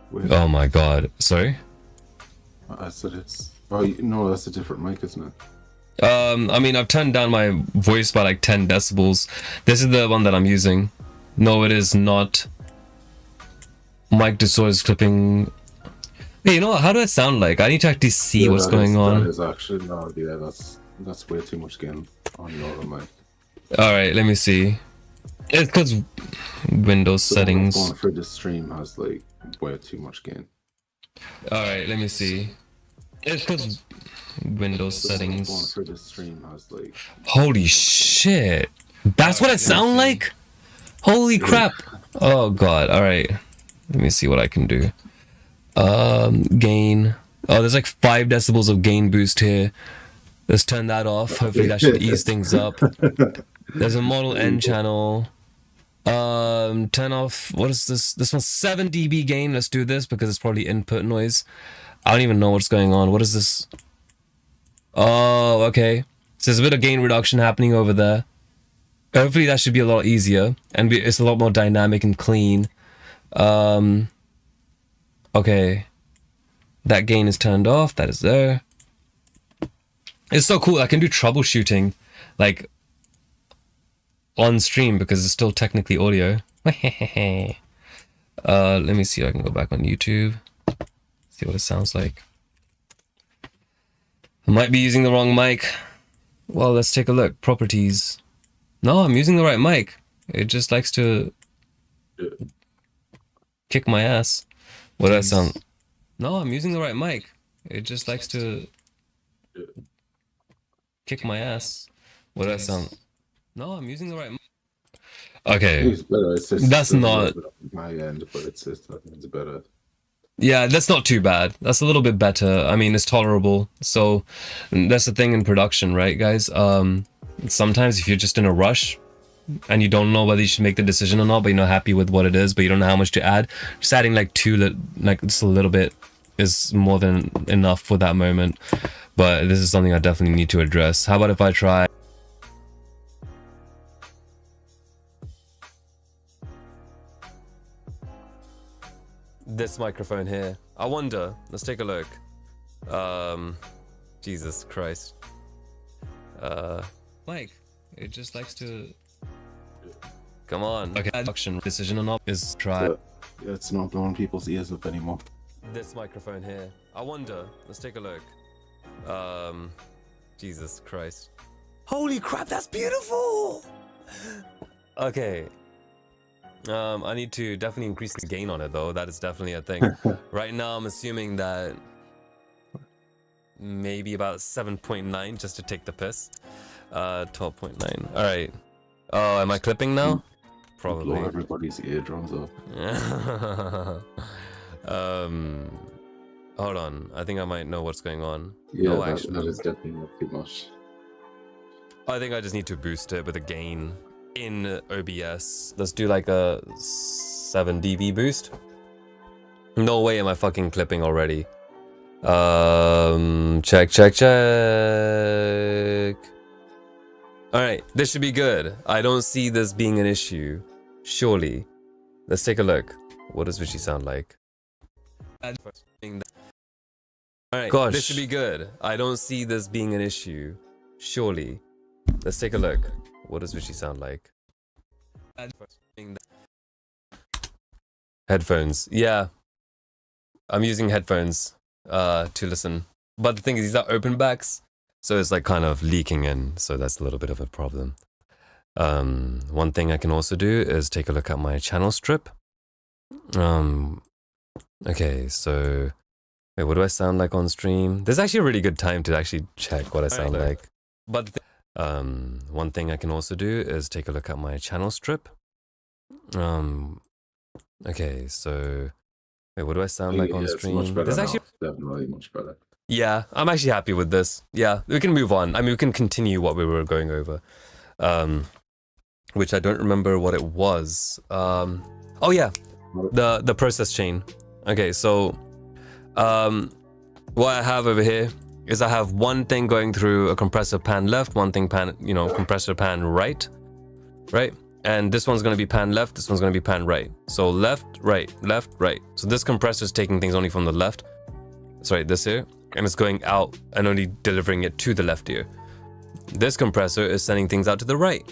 Wait, Oh my god. Sorry? I said it's. Oh, no, that's a different mic, isn't it? I mean, I've turned down my voice by like 10 decibels. This is the one that I'm using. No, it is not. Mic distorts clipping. Hey, you know what? How do it sound like? I need to actually see what's going on. That is actually no, yeah, that's way too much gain on your other mic. All right, let me see. It's because Windows settings. Going for the stream has like way too much gain. All right, let me see. It's because Windows settings. Going for the stream has like. Holy shit! That's what it sound like. Holy crap! Oh god! All right, let me see what I can do. Gain. Oh, there's like 5 decibels of gain boost here. Let's turn that off. Hopefully that should ease things up. There's a Model N channel. Turn off. What is this? This one's 7 dB gain. Let's do this because it's probably input noise. I don't even know what's going on. What is this? Oh, okay. So there's a bit of gain reduction happening over there. Hopefully that should be a lot easier and it's a lot more dynamic and clean. Okay. That gain is turned off. That is there. It's so cool. I can do troubleshooting like on stream because it's still technically audio. Let me see if I can go back on YouTube. See what it sounds like. I might be using the wrong mic. Well, let's take a look. Properties. No, I'm using the right mic. It just likes to kick my ass. What does that sound? No, I'm using the right mic. It just likes to kick my ass. What does that sound? No, I'm using the right mic. Okay. It's better. It's just, that's not my end, but it's better. Yeah, that's not too bad. That's a little bit better. I mean, it's tolerable. So that's the thing in production, right, guys? Sometimes if you're just in a rush and you don't know whether you should make the decision or not, but you're not happy with what it is, but you don't know how much to add, just adding like just a little bit is more than enough for that moment. But this is something I definitely need to address. How about if I try? This microphone here. I wonder. Let's take a look. Jesus Christ. Mike, it just likes to. Come on. Okay. Production decision or not is try. Yeah, it's not blowing people's ears up anymore. This microphone here. I wonder. Let's take a look. Jesus Christ. Holy crap! That's beautiful. Okay. I need to definitely increase the gain on it though. That is definitely a thing. Right now I'm assuming that maybe about 7.9 just to take the piss. 12.9. All right. Oh, am I clipping now? Probably. Blow everybody's eardrums up. Hold on. I think I might know what's going on. Yeah, no, that is definitely not too much. I think I just need to boost it with a gain in OBS. Let's do like a 7 dB boost. No way am I fucking clipping already. Check. Alright, this should be good. I don't see this being an issue. Surely. Let's take a look. What does Vichy sound like? Alright, gosh, this should be good. I don't see this being an issue. Surely. Let's take a look. What does Vichy sound like? Headphones. Yeah. I'm using headphones to listen. But the thing is, these are open backs. So it's like kind of leaking in. So that's a little bit of a problem. One thing I can also do is take a look at my channel strip. Okay, so... Wait, what do I sound like on stream? There's actually a really good time to actually check what I sound like. But one thing I can also do is take a look at my channel strip. Okay, so wait, what do I sound like on stream? Much better There's now. actually Definitely much better. Yeah, I'm actually happy with this. Yeah, we can move on. I mean, we can continue what we were going over. which I don't remember what it was. Oh yeah, the process chain. Okay, so what I have over here is I have one thing going through a compressor pan left, one thing pan, compressor pan right, and this one's going to be pan left, this one's going to be pan right. So left, right. So this compressor is taking things only from the left, sorry, this here, and it's going out and only delivering it to the left ear. This compressor is sending things out to the right.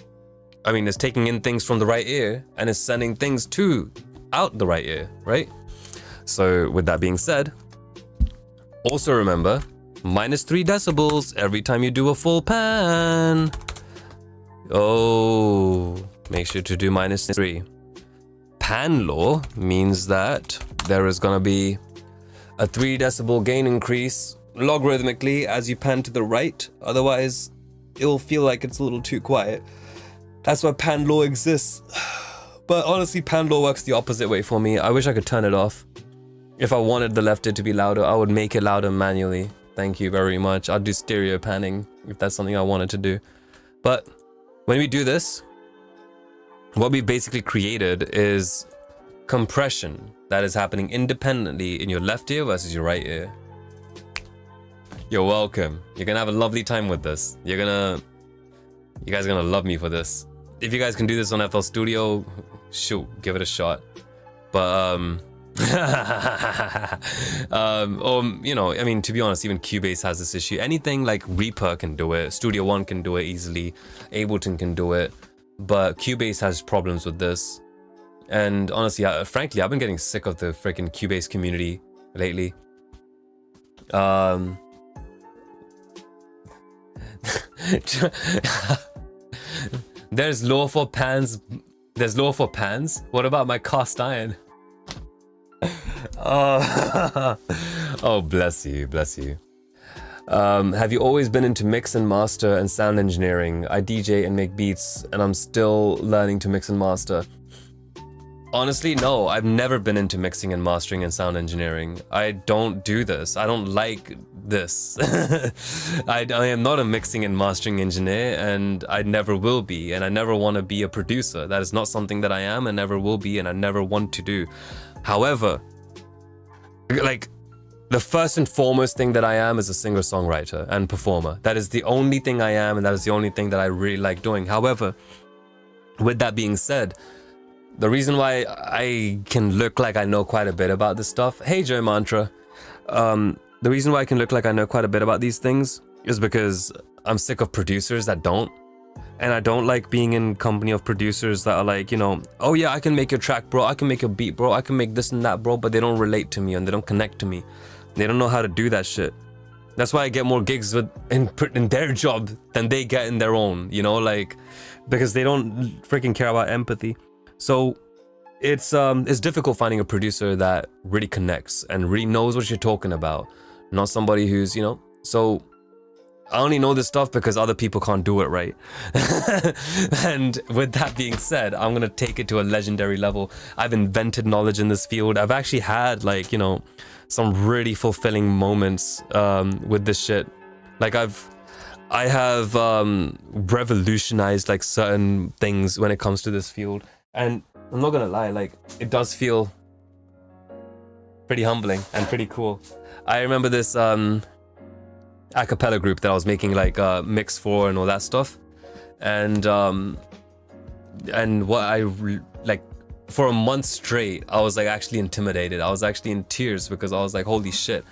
I mean, it's taking in things from the right ear and it's sending things out the right ear, right? So with that being said, also remember, -3 decibels every time you do a full pan. Oh, make sure to do -3. Pan law means that there is gonna be a 3 decibel gain increase logarithmically as you pan to the right. Otherwise, it will feel like it's a little too quiet. That's why pan law exists. But honestly, pan law works the opposite way for me. I wish I could turn it off. If I wanted the left ear to be louder, I would make it louder manually. Thank you very much. I'd do stereo panning if that's something I wanted to do. But when we do this, what we basically created is compression that is happening independently in your left ear versus your right ear. You're welcome. You're gonna have a lovely time with this. You guys are gonna love me for this. If you guys can do this on FL Studio, shoot, give it a shot. But I mean, to be honest, even Cubase has this issue. Anything like Reaper can do it, Studio One can do it easily, Ableton can do it, but Cubase has problems with this. And honestly, frankly, I've been getting sick of the freaking Cubase community lately. There's law for pans. There's law for pans. What about my cast iron? Oh, bless you, bless you. Have you always been into mix and master and sound engineering? I DJ and make beats, and I'm still learning to mix and master. Honestly, no, I've never been into mixing and mastering and sound engineering. I don't do this. I don't like this. I am not a mixing and mastering engineer, and I never will be, and I never want to be a producer. That is not something that I am and never will be, and I never want to do. However, like, the first and foremost thing that I am is a singer-songwriter and performer. That is the only thing I am, and that is the only thing that I really like doing. However, with that being said, the reason why I can look like I know quite a bit about this stuff, hey Joe Mantra, the reason why I can look like I know quite a bit about these things is because I'm sick of producers that don't. And I don't like being in company of producers that are like, oh yeah, I can make your track, bro. I can make your beat, bro. I can make this and that, bro. But they don't relate to me and they don't connect to me. They don't know how to do that shit. That's why I get more gigs in their job than they get in their own, because they don't freaking care about empathy. So it's difficult finding a producer that really connects and really knows what you're talking about. Not somebody who's, so I only know this stuff because other people can't do it right. And with that being said, I'm going to take it to a legendary level. I've invented knowledge in this field. I've actually had some really fulfilling moments with this shit. Like I have revolutionized certain things when it comes to this field. And I'm not going to lie, it does feel pretty humbling and pretty cool. I remember this a cappella group that I was making mix for and all that stuff, and what I for a month straight I was actually intimidated. I was actually in tears because I was like, holy shit,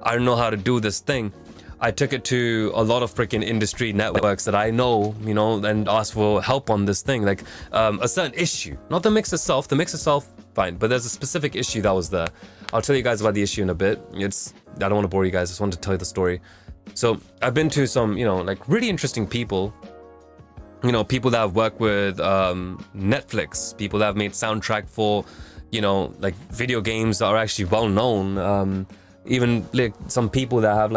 I don't know how to do this thing. I took it to a lot of freaking industry networks that I know, and asked for help on this thing, a certain issue, not the mix itself. The mix itself, fine, but there's a specific issue that was there. I'll tell you guys about the issue in a bit. I don't want to bore you guys. I just wanted to tell you the story. So I've been to some, really interesting people, people that have worked with Netflix, people that have made soundtrack for, video games that are actually well known. Even some people that have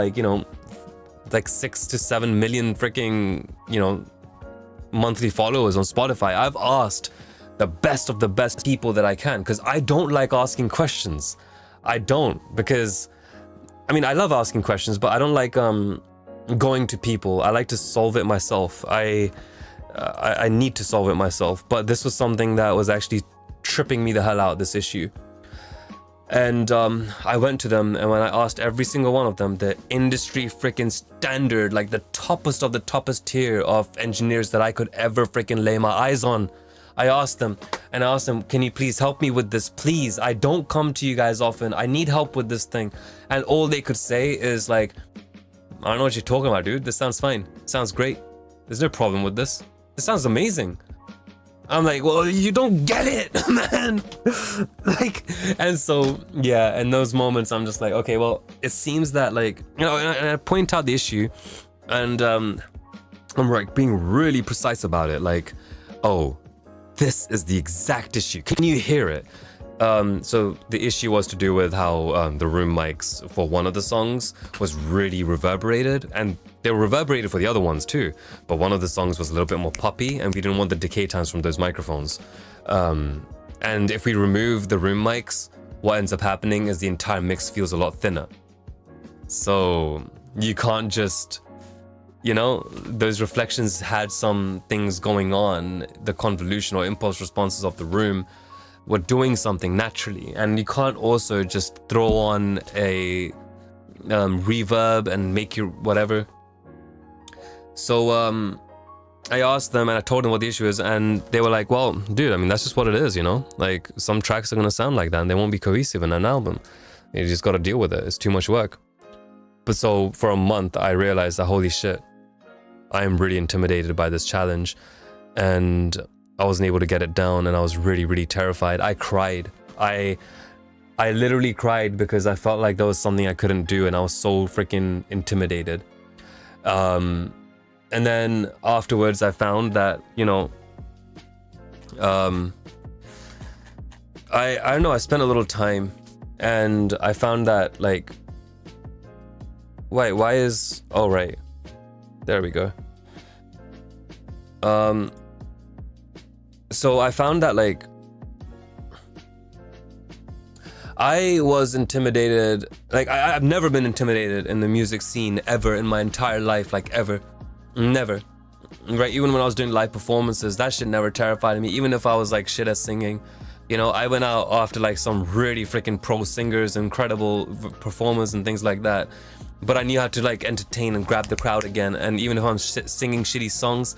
6 to 7 million freaking, monthly followers on Spotify. I've asked the best of the best people that I can, because I don't like asking questions. I don't, because I love asking questions, but I don't like going to people. I like to solve it myself. I need to solve it myself. But this was something that was actually tripping me the hell out, this issue. And I went to them, and when I asked every single one of them, the industry freaking standard, like the toppest of the toppest tier of engineers that I could ever freaking lay my eyes on, I asked them, can you please help me with this? Please, I don't come to you guys often. I need help with this thing. And all they could say is like, I don't know what you're talking about, dude. This sounds fine. Sounds great. There's no problem with this. This sounds amazing. I'm like, well, you don't get it, man. Like, and so, yeah, in those moments, I'm just like, okay, well, it seems that, like, you know, and I point out the issue, and I'm like being really precise about it. Like, oh, this is the exact issue. Can you hear it? So the issue was to do with how the room mics for one of the songs was really reverberated, and they were reverberated for the other ones too, but one of the songs was a little bit more poppy, and we didn't want the decay times from those microphones. And if we remove the room mics, what ends up happening is the entire mix feels a lot thinner. So you can't just, you know, those reflections had some things going on. The convolution or impulse responses of the room were doing something naturally, and you can't also just throw on a reverb and make your whatever. So I asked them, and I told them what the issue is, and they were like, well, dude, I mean, that's just what it is, you know? Like, some tracks are gonna sound like that, and they won't be cohesive in an album. You just gotta deal with it. It's too much work. But so for a month, I realized that, holy shit, I am really intimidated by this challenge, and I wasn't able to get it down, and I was really, really terrified. I cried. I literally cried because I felt like there was something I couldn't do, and I was so freaking intimidated. And then afterwards, I found that, you know, I don't know, I spent a little time, and I found that, like, wait, why is, oh, right, there we go. So I found that, like, I was intimidated. Like, I've never been intimidated in the music scene ever in my entire life, like, ever. Never. Right? Even when I was doing live performances, that shit never terrified me, even if I was, like, shit at singing. You know, I went out after, like, some really freaking pro singers, incredible performers and things like that. But I knew how to, like, entertain and grab the crowd again. And even if I'm singing shitty songs,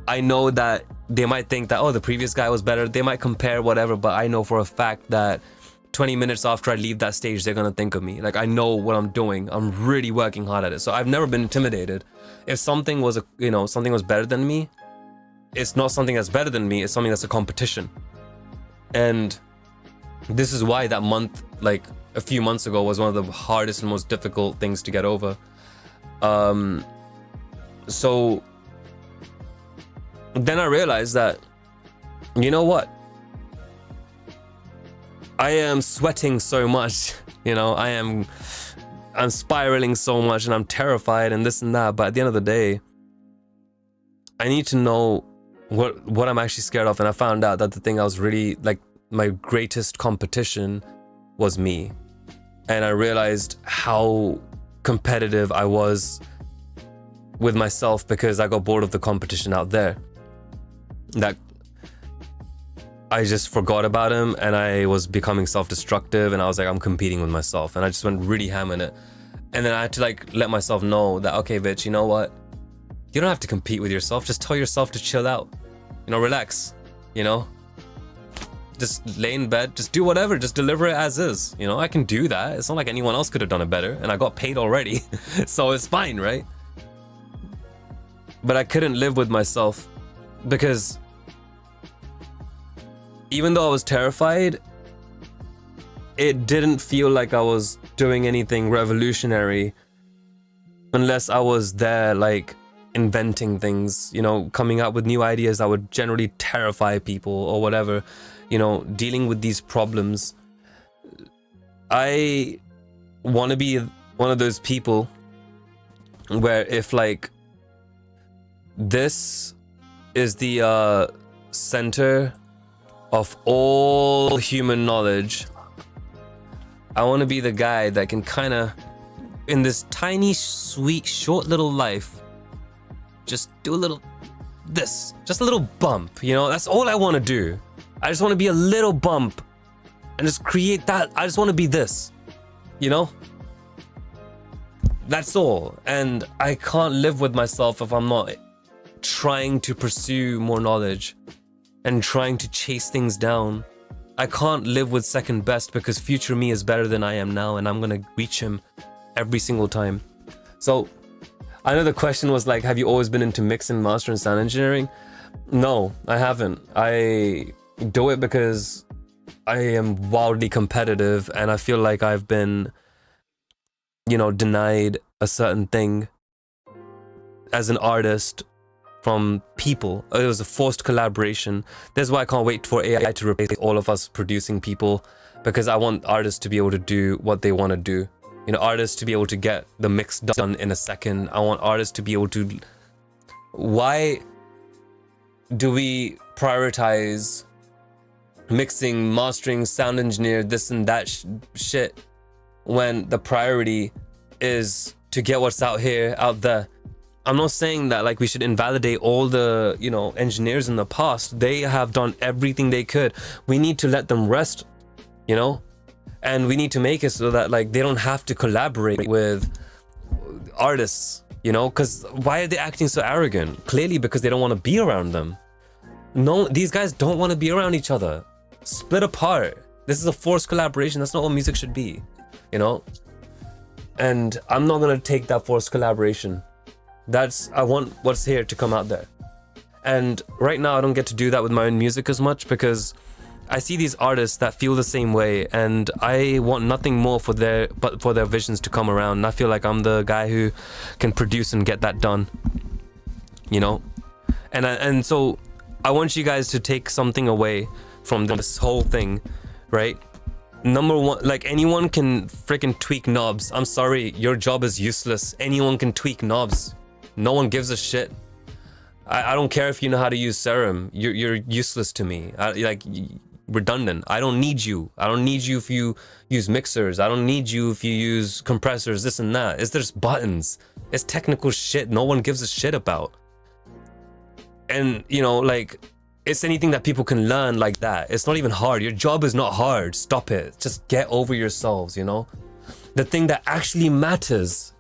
I know that they might think that, oh, the previous guy was better. They might compare whatever, but I know for a fact that 20 minutes after I leave that stage, they're gonna think of me. Like, I know what I'm doing. I'm really working hard at it. So I've never been intimidated. If something was, something was better than me, it's not something that's better than me. It's something that's a competition. And this is why that month, like a few months ago, was one of the hardest and most difficult things to get over. So then I realized that, you know what? I am sweating so much, you know, I'm spiraling so much, and I'm terrified and this and that. But at the end of the day, I need to know what I'm actually scared of. And I found out that the thing I was really, like, my greatest competition was me. And I realized how competitive I was with myself because I got bored of the competition out there. That I just forgot about him, and I was becoming self-destructive, and I was like, I'm competing with myself, and I just went really ham in it. And then I had to, like, let myself know that, okay, bitch, you know what? You don't have to compete with yourself. Just tell yourself to chill out, you know, relax, you know, just lay in bed, just do whatever, just deliver it as is. You know, I can do that. It's not like anyone else could have done it better, and I got paid already, so it's fine, right? But I couldn't live with myself because even though I was terrified, it didn't feel like I was doing anything revolutionary unless I was there, like, inventing things, you know, coming up with new ideas that would generally terrify people or whatever, you know, dealing with these problems. I want to be one of those people where if, like, this is the center of all human knowledge, I want to be the guy that can kind of, in this tiny, sweet, short little life, just do a little this, just a little bump, you know? That's all I want to do. I just want to be a little bump and just create that. I just want to be this, you know? That's all. And I can't live with myself if I'm not trying to pursue more knowledge and trying to chase things down. I can't live with second best because future me is better than I am now, and I'm gonna reach him every single time. So I know the question was like, have you always been into mix and master and sound engineering? No, I haven't. I do it because I am wildly competitive and I feel like I've been, you know, denied a certain thing as an artist from people. It was a forced collaboration. That's why I can't wait for AI to replace all of us producing people, because I want artists to be able to do what they want to do. You know, artists to be able to get the mix done in a second. I want artists to be able to... Why do we prioritize mixing, mastering, sound engineer, this and that shit, when the priority is to get what's out there? I'm not saying that like we should invalidate all the, you know, engineers in the past. They have done everything they could. We need to let them rest, you know, and we need to make it so that like they don't have to collaborate with artists, you know, because why are they acting so arrogant? Clearly because they don't want to be around them. No, these guys don't want to be around each other. Split apart. This is a forced collaboration. That's not what music should be, you know. And I'm not gonna take that forced collaboration. I want what's here to come out there. And right now I don't get to do that with my own music as much because I see these artists that feel the same way, and I want nothing more for their visions to come around. And I feel like I'm the guy who can produce and get that done, you know. And so I want you guys to take something away from this whole thing, right? Number one, like anyone can freaking tweak knobs. I'm sorry, your job is useless. Anyone can tweak knobs. No one gives a shit. I don't care if you know how to use Serum. You're useless to me. Like redundant. I don't need you. I don't need you if you use mixers. I don't need you if you use compressors, this and that. It's just buttons. It's technical shit no one gives a shit about. And you know, like, it's anything that people can learn like that. It's not even hard. Your job is not hard. Stop it. Just get over yourselves, you know? The thing that actually matters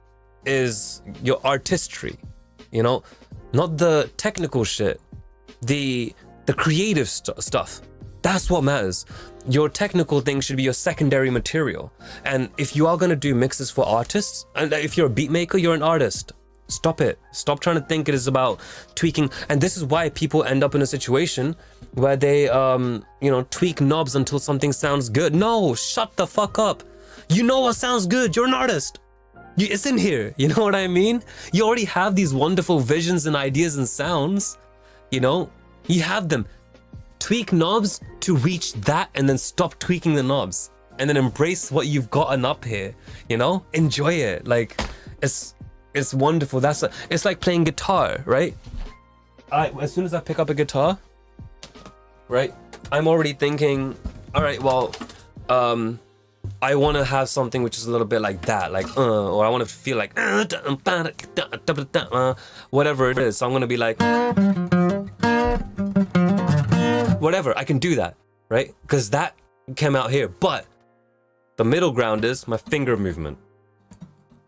is your artistry, you know? Not the technical shit. The creative stuff. That's what matters. Your technical thing should be your secondary material. And if you are going to do mixes for artists, and if you're a beat maker, you're an artist. Stop it. Stop trying to think it is about tweaking. And this is why people end up in a situation where they, you know, tweak knobs until something sounds good. No, shut the fuck up. You know what sounds good. You're an artist. It's in here. You know what I mean? You already have these wonderful visions and ideas and sounds. You know, you have them. Tweak knobs to reach that, and then stop tweaking the knobs. And then embrace what you've gotten up here. You know? Enjoy it. Like, it's wonderful. It's like playing guitar, right? As soon as I pick up a guitar, right, I'm already thinking, all right, well, I want to have something which is a little bit like that, like or I want to feel like whatever it is. So I'm gonna be like whatever. I can do that, right? Because that came out here. But the middle ground is my finger movement.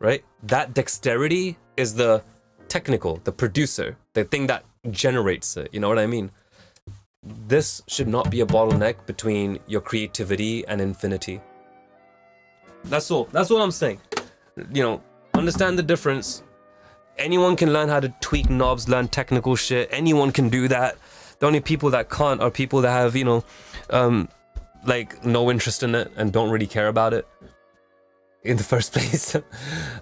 Right? That dexterity is the technical, the producer, the thing that generates it. You know what I mean? This should not be a bottleneck between your creativity and infinity. That's all. That's what I'm saying. You know, understand the difference. Anyone can learn how to tweak knobs, learn technical shit. Anyone can do that. The only people that can't are people that have, you know, like no interest in it and don't really care about it in the first place.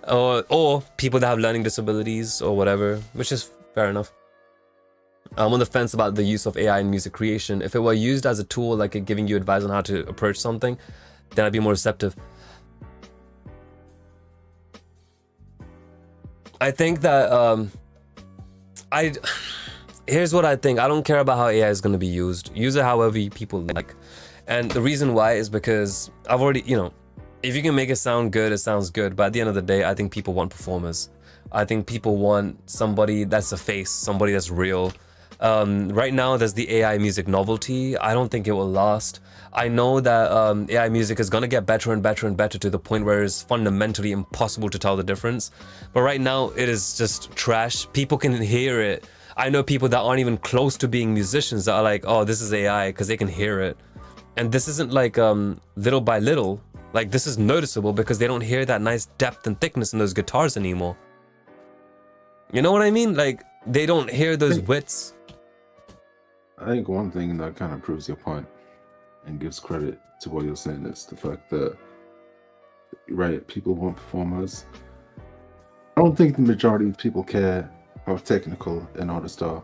or people that have learning disabilities or whatever, which is fair enough. I'm on the fence about the use of AI in music creation. If it were used as a tool, like giving you advice on how to approach something, then I'd be more receptive. I think that here's what I think. I don't care about how AI is going to be used. Use it however people like. And the reason why is because I've already, you know, if you can make it sound good, it sounds good. But at the end of the day, I think people want performers. I think people want somebody that's a face, somebody that's real. Right now, there's the AI music novelty. I don't think it will last. I know that AI music is gonna get better and better and better to the point where it's fundamentally impossible to tell the difference. But right now, it is just trash. People can hear it. I know people that aren't even close to being musicians that are like, oh, this is AI, because they can hear it. And this isn't like little by little. Like, this is noticeable because they don't hear that nice depth and thickness in those guitars anymore. You know what I mean? Like, they don't hear those widths. I think one thing that kind of proves your point and gives credit to what you're saying is the fact that, right, people want performers. I don't think the majority of people care how technical an artist are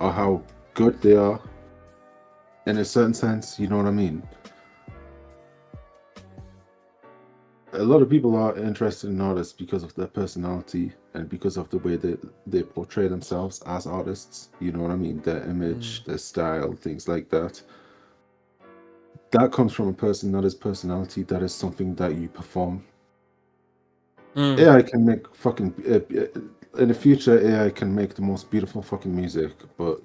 or how good they are. In a certain sense, you know what I mean? A lot of people are interested in artists because of their personality and because of the way that they portray themselves as artists. You know what I mean? Their image, their style, things like that. That comes from a person, not his personality. That is something that you perform. AI can make fucking... in the future, AI can make the most beautiful fucking music, but...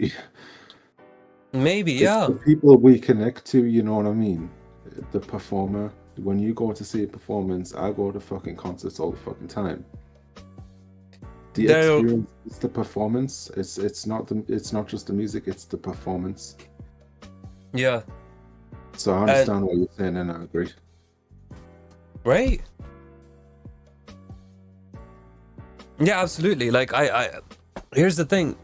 Maybe, it's yeah. the people we connect to, you know what I mean? The performer. When you go to see a performance, I go to fucking concerts all the fucking time. The experience is the performance. It's not just the music, it's the performance. Yeah. So I understand what you're saying and I agree. Right? Yeah, absolutely. Like I here's the thing.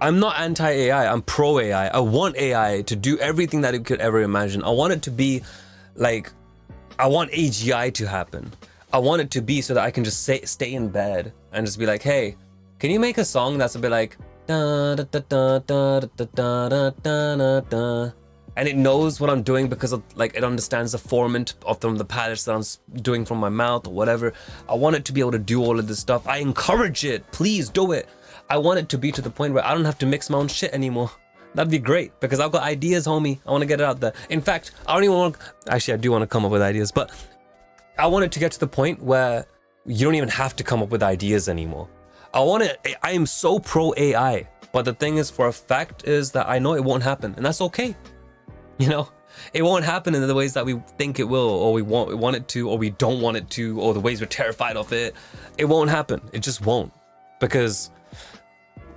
I'm not anti-AI, I'm pro-AI. I want AI to do everything that it could ever imagine. I want it to be like, I want AGI to happen. I want it to be so that I can just stay in bed and just be like, hey, can you make a song that's a bit like da da da da da da da da da da, and it knows what I'm doing because of, like, it understands the formant from the patterns that I'm doing from my mouth or whatever. I want it to be able to do all of this stuff. I encourage it. Please do it. I want it to be to the point where I don't have to mix my own shit anymore. That'd be great because I've got ideas, homie. I want to get it out there. In fact, I don't even want to... Actually, I do want to come up with ideas, but I want it to get to the point where you don't even have to come up with ideas anymore. I am so pro AI, but the thing is, for a fact is that I know it won't happen, and that's okay. You know, it won't happen in the ways that we think it will, or we want it to, or we don't want it to, or the ways we're terrified of it. It won't happen. It just won't, because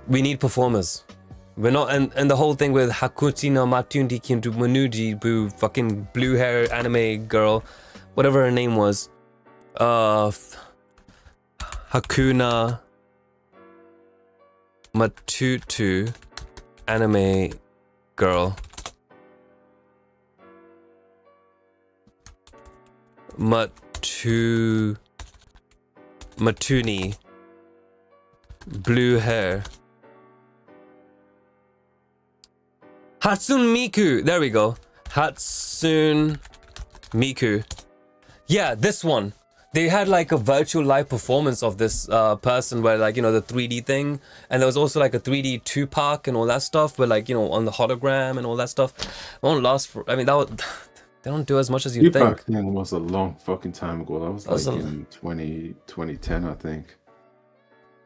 we need performers. We're not, and the whole thing with Hakuchi no Matundi Kintu Manuji Boo, fucking blue hair anime girl, whatever her name was, Hakuna Matutu anime girl. Matuni blue hair. Hatsune Miku, there we go. Hatsune Miku. Yeah, this one. They had like a virtual live performance of this person where, like, you know, the 3D thing, and there was also like a 3D Tupac and all that stuff, where, like, you know, on the hologram and all that stuff. It won't last for, I mean, that would, they don't do as much as you think. Tupac thing was a long fucking time ago. That was like in 2010, I think.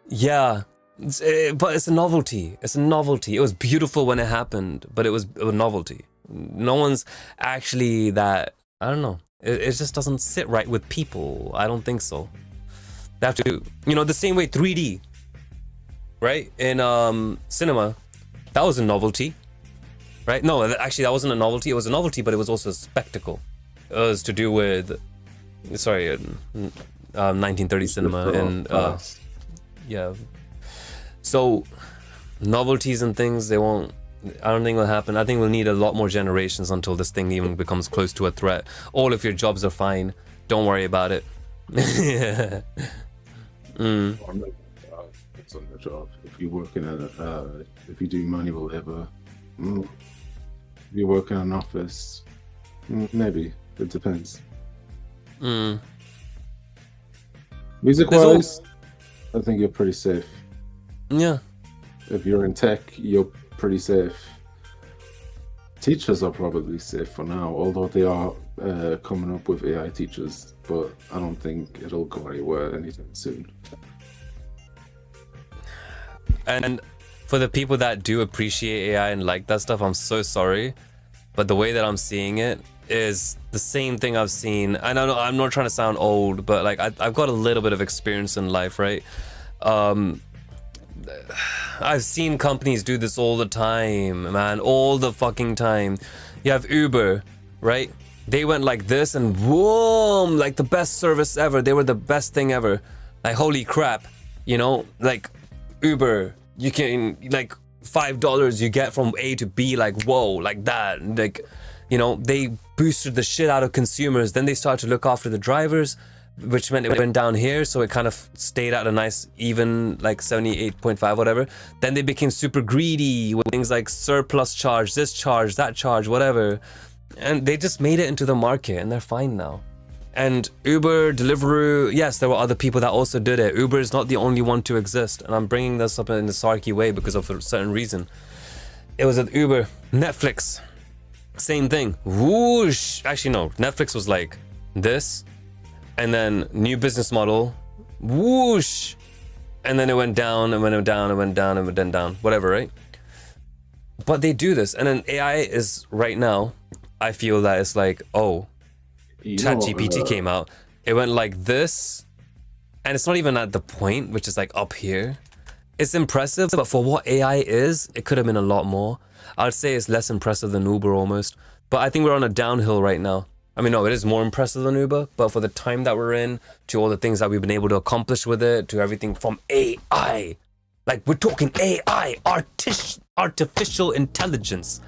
Yeah, but it's a novelty. It's a novelty. It was beautiful when it happened, but it was a novelty. No one's actually that, I don't know. It just doesn't sit right with people. I don't think so. They have to, you know, the same way 3D, right? In cinema, that was a novelty, right? No, actually, that wasn't a novelty. It was a novelty, but it was also a spectacle. It was to do with, 1930 cinema and yeah. So novelties and things, they won't. I don't think it'll happen. I think we'll need a lot more generations until this thing even becomes close to a threat. All of your jobs are fine. Don't worry about it. Yeah. It's on the job. If you're working at if you do manual labor, if you work in an office, maybe. It depends. Music-wise, I think you're pretty safe. Yeah. If you're in tech, you're pretty safe. Teachers are probably safe for now, although they are coming up with AI teachers, but I don't think it'll go anywhere anytime soon. And for the people that do appreciate AI and like that stuff, I'm so sorry. But the way that I'm seeing it is the same thing I've seen. I know I'm not trying to sound old, but like I've got a little bit of experience in life, right? I've seen companies do this all the time, man, all the fucking time. You have Uber, right? They went like this and boom, like the best service ever. They were the best thing ever. Like, holy crap, you know, like Uber, you can like $5 you get from A to B, like, whoa, like that. Like, you know, they boosted the shit out of consumers. Then they started to look after the drivers, which meant it went down here, so it kind of stayed at a nice even like 78.5 whatever. Then they became super greedy with things like surplus charge, this charge, that charge, whatever, and they just made it into the market and they're fine now. And Uber, Deliveroo, yes, there were other people that also did it. Uber is not the only one to exist, and I'm bringing this up in a sarky way because of a certain reason. It was with Uber. Netflix, same thing. Whoosh. Actually no, Netflix was like this, and then new business model, whoosh, and then it went down and went down and went down and went down, whatever, right? But they do this, and then AI is right now, I feel that it's like, oh, ChatGPT came out, it went like this, and it's not even at the point, which is like up here. It's impressive, but for what AI is, it could have been a lot more. I'd say it's less impressive than Uber almost, but I think we're on a downhill right now. I mean, no, it is more impressive than Uber, but for the time that we're in, to all the things that we've been able to accomplish with it, to everything from AI, like we're talking AI, artificial intelligence.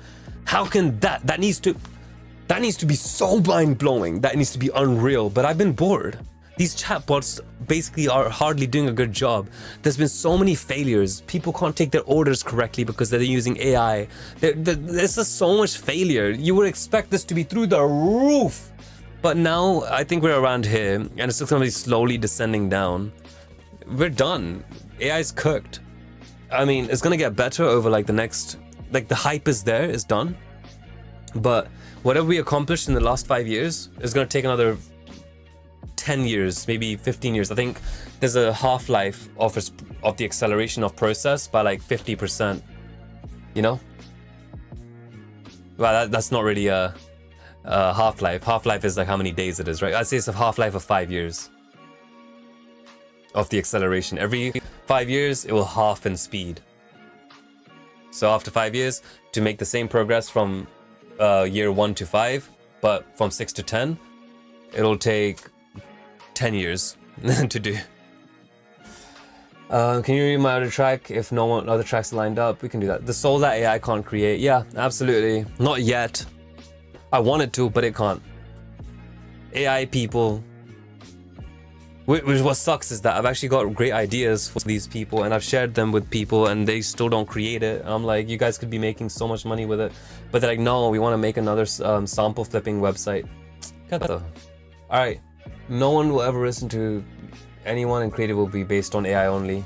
How can that needs to be so mind-blowing, that needs to be unreal, but I've been bored. These chatbots basically are hardly doing a good job. There's been so many failures. People can't take their orders correctly because they're using AI. There's just so much failure. You would expect this to be through the roof. But now I think we're around here and it's just gonna be slowly descending down. We're done. AI's cooked. I mean, it's gonna get better over like the next, like the hype is there, it's done. But whatever we accomplished in the last 5 years is gonna take another 10 years, maybe 15 years. I think there's a half-life of the acceleration of process by like 50%, you know? Well, that's not really a half-life. Half-life is like how many days it is, right? I'd say it's a half-life of 5 years of the acceleration. Every 5 years, it will half in speed. So after 5 years, to make the same progress from year 1 to 5, but from 6 to 10, it'll take 10 years to do. Can you read my other track? If no one other tracks lined up, we can do that. The soul that AI can't create. Yeah, absolutely. Not yet. I want it to, but it can't. AI people. Which what sucks is that I've actually got great ideas for these people and I've shared them with people and they still don't create it. I'm like, you guys could be making so much money with it. But they're like, no, we want to make another sample flipping website. Alright. No one will ever listen to anyone, and creative will be based on AI only.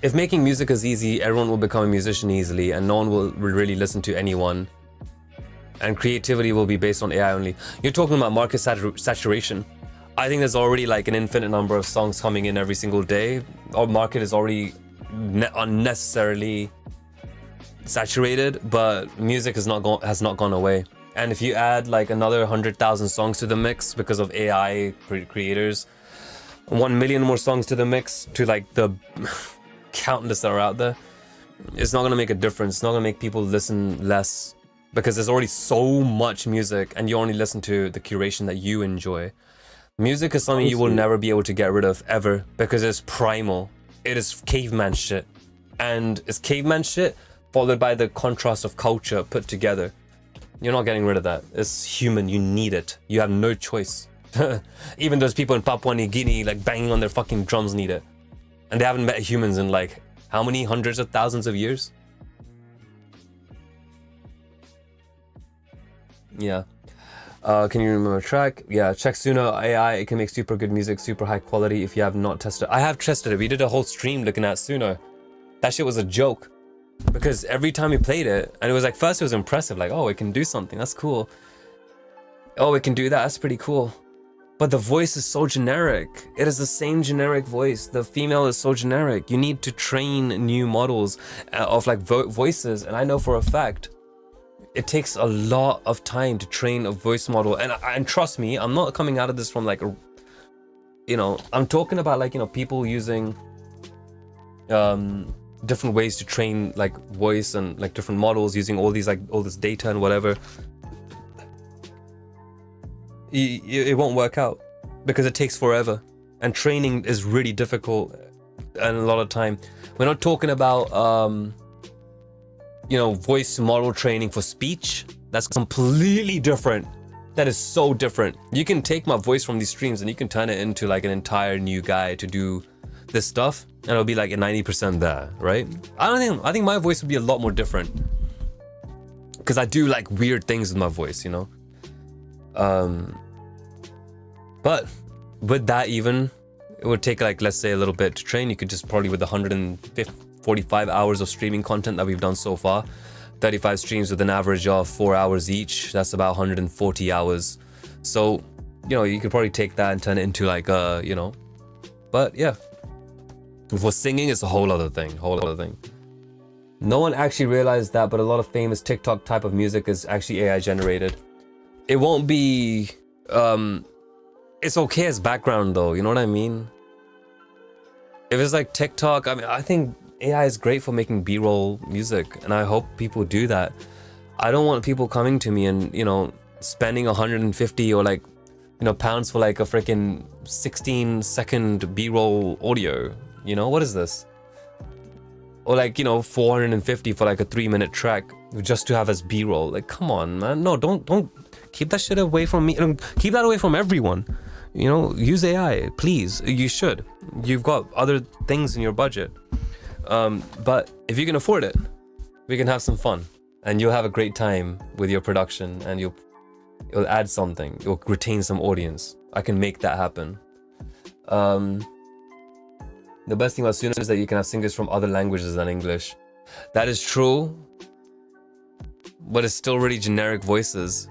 If making music is easy, everyone will become a musician easily and no one will really listen to anyone. And creativity will be based on AI only. You're talking about market saturation. I think there's already like an infinite number of songs coming in every single day. Our market is already unnecessarily saturated, but music has not gone away. And if you add like another 100,000 songs to the mix because of AI creators, 1 million more songs to the mix, to like the countless that are out there, it's not gonna make a difference. It's not gonna make people listen less because there's already so much music and you only listen to the curation that you enjoy. Music is something you will never be able to get rid of ever because it's primal. It is caveman shit. And it's caveman shit followed by the contrast of culture put together. You're not getting rid of that. It's human. You need it. You have no choice. Even those people in Papua New Guinea like banging on their fucking drums need it. And they haven't met humans in like how many hundreds of thousands of years? Yeah. Can you remember a track? Yeah, check Suno AI. It can make super good music, super high quality if you have not tested it. I have tested it. We did a whole stream looking at Suno. That shit was a joke. Because every time we played it, and it was like, first it was impressive, like, oh, it can do something, that's cool. Oh, it can do that, that's pretty cool. But the voice is so generic. It is the same generic voice. The female is so generic. You need to train new models of like voices. And I know for a fact, it takes a lot of time to train a voice model. And trust me, I'm not coming out of this from like, I'm talking about like, people using different ways to train like voice and like different models using all this data and whatever. It won't work out because it takes forever, and training is really difficult and a lot of time. We're not talking about voice model training for speech. That's completely different. That is so different. You can take my voice from these streams and you can turn it into like an entire new guy to do this stuff, and it'll be like a 90% there, right? I think my voice would be a lot more different because I do like weird things with my voice, but with that, even it would take like, let's say, a little bit to train. You could just probably, with the 145 hours of streaming content that we've done so far, 35 streams with an average of 4 hours each, that's about 140 hours. So you could probably take that and turn it into like but yeah, for singing it's a whole other thing. No one actually realized that, but a lot of famous TikTok type of music is actually AI generated. It won't be it's okay as background though, you know what I mean? If it's like TikTok, I think AI is great for making B-roll music, and I hope people do that. I don't want people coming to me and spending 150 or like pounds for like a freaking 16-second B-roll audio. What is this? Or like 450 for like a 3-minute track just to have as B-roll. Like, come on, man. No, don't keep that shit away from me. Keep that away from everyone. Use AI, please. You should. You've got other things in your budget. But if you can afford it, we can have some fun, and you'll have a great time with your production, and you'll add something. You'll retain some audience. I can make that happen. The best thing about Suno is that you can have singers from other languages than English. That is true, but it's still really generic voices.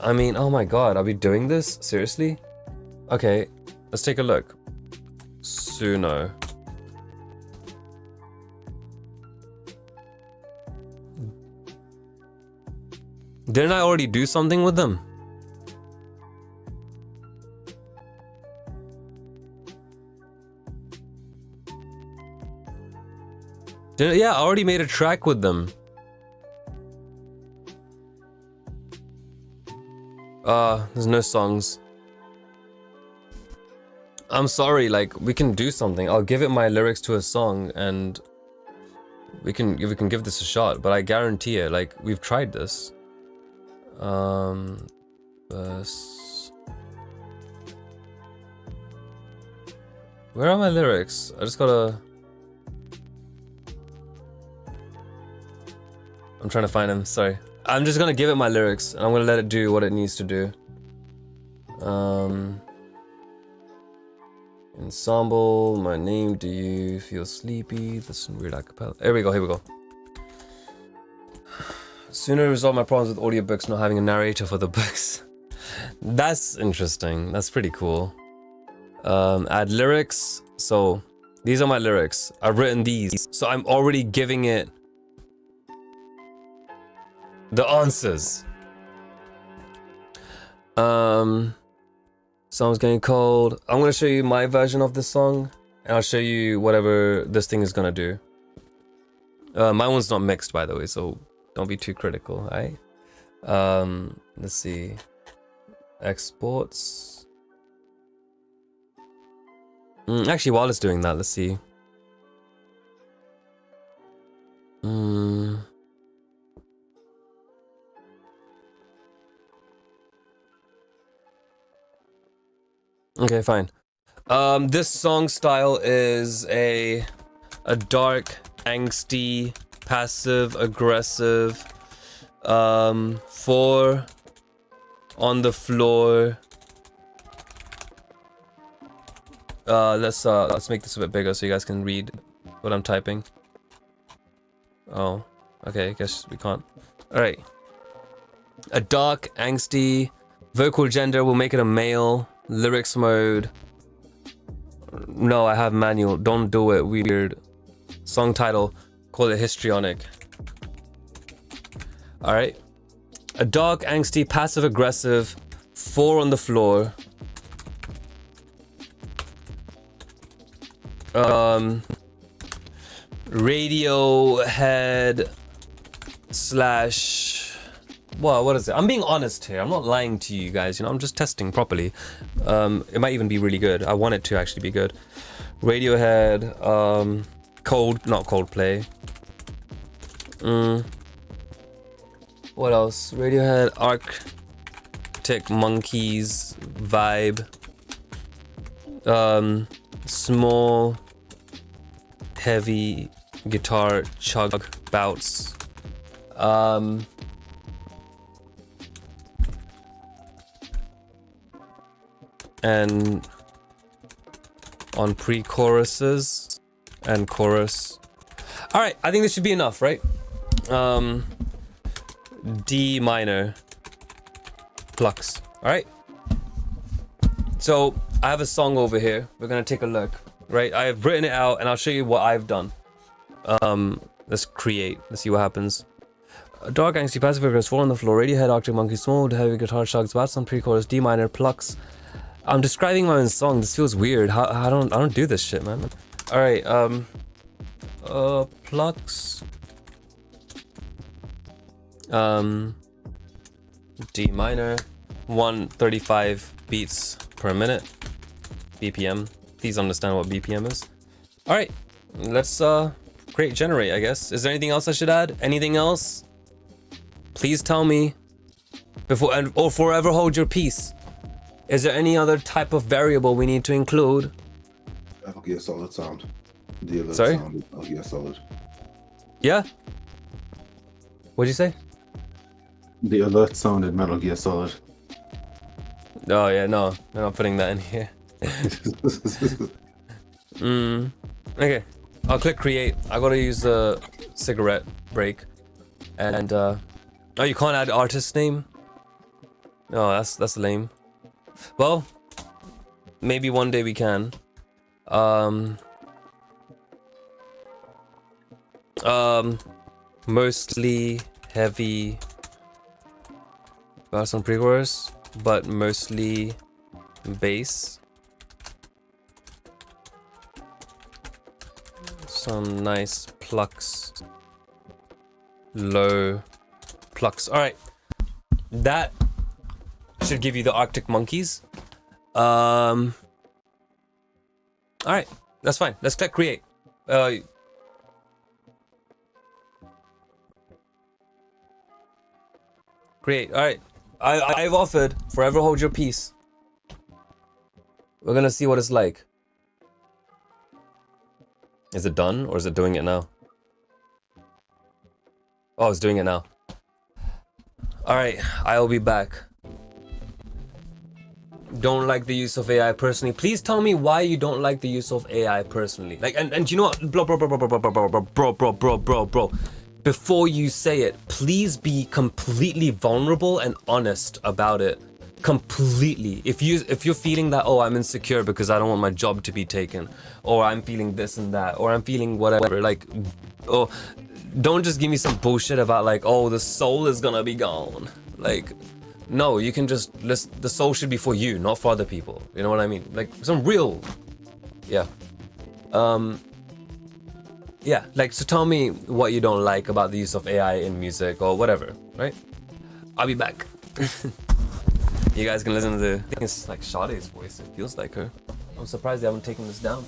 Oh my god, are we doing this? Seriously? Okay, let's take a look. Suno. Didn't I already do something with them? Yeah, I already made a track with them. There's no songs. I'm sorry, like, we can do something. I'll give it my lyrics to a song and we can give this a shot, but I guarantee it, like, we've tried this. Verse. Where are my lyrics? I just gotta... I'm trying to find them, sorry. I'm just gonna give it my lyrics and I'm gonna let it do what it needs to do. Ensemble, my name, do you feel sleepy? That's some weird acapella. Here we go. Sooner resolve my problems with audiobooks, not having a narrator for the books. That's interesting. That's pretty cool. Add lyrics. So these are my lyrics. I've written these. So I'm already giving it the answers. Song's getting cold. I'm gonna show you my version of this song, and I'll show you whatever this thing is gonna do. My one's not mixed, by the way, so don't be too critical, alright? Let's see. Exports. Actually, while it's doing that, let's see. Okay, fine. This song style is a dark, angsty, passive, aggressive, 4 on the floor. Let's make this a bit bigger so you guys can read what I'm typing. Oh, okay, I guess we can't. All right. A dark, angsty, vocal gender, we'll make it a male. Lyrics mode. No, I have manual. Don't do it. Weird. Song title. Call it histrionic. Alright. A dark, angsty, passive aggressive. 4 on the floor. Radiohead slash, well, what is it? I'm being honest here. I'm not lying to you guys. You know, I'm just testing properly. It might even be really good. I want it to actually be good. Radiohead, not Coldplay. What else? Radiohead, Arctic Monkeys vibe. Small, heavy guitar chug bouts. And on pre-choruses and chorus. All right, I think this should be enough, right? D minor Flux. All right. So I have a song over here. We're gonna take a look, right? I have written it out, and I'll show you what I've done. Let's create. Let's see what happens. A dark, angsty, passive aggressive, 4 on the floor. Radiohead, Arctic Monkeys, small, heavy guitar chugs, bats on pre-chorus, D minor, Flux. I'm describing my own song. This feels weird. I don't do this shit, man. All right. Flux. D minor, 135 beats per minute. BPM. Please understand what BPM is. All right, let's create generate, I guess. Is there anything else I should add? Anything else? Please tell me. Before or forever hold your peace. Is there any other type of variable we need to include? Metal Gear Solid sound. The alert Sorry? sound is Metal Gear Solid. Yeah? What'd you say? The alert sound in Metal Gear Solid. Oh yeah, no. I'm not putting that in here. Okay. I'll click create. I gotta use the cigarette break. And oh, you can't add artist name? Oh, that's lame. Well, maybe one day we can. Mostly heavy bass on pre-chorus, but mostly bass. Some nice plucks. Low plucks. Alright. That should give you the Arctic Monkeys. Alright, that's fine. Let's click create. Create. Alright. I've offered forever hold your peace. We're gonna see what it's like. Is it done or is it doing it now? Oh, it's doing it now. Alright, I'll be back. Don't like the use of AI personally. Please tell me why you don't like the use of AI personally. Like, and you know what? Bro. Before you say it, please be completely vulnerable and honest about it. Completely. If you're feeling that, oh, I'm insecure because I don't want my job to be taken, or I'm feeling this and that, or I'm feeling whatever, like, oh, don't just give me some bullshit about like, oh, the soul is gonna be gone. Like, no, you can just the soul should be for you, not for other people. You know what I mean? Like some real, yeah. Yeah, like, so tell me what you don't like about the use of AI in music or whatever, right? I'll be back. You guys can listen to I think it's like Sade's voice. It feels like her. I'm surprised they haven't taken this down.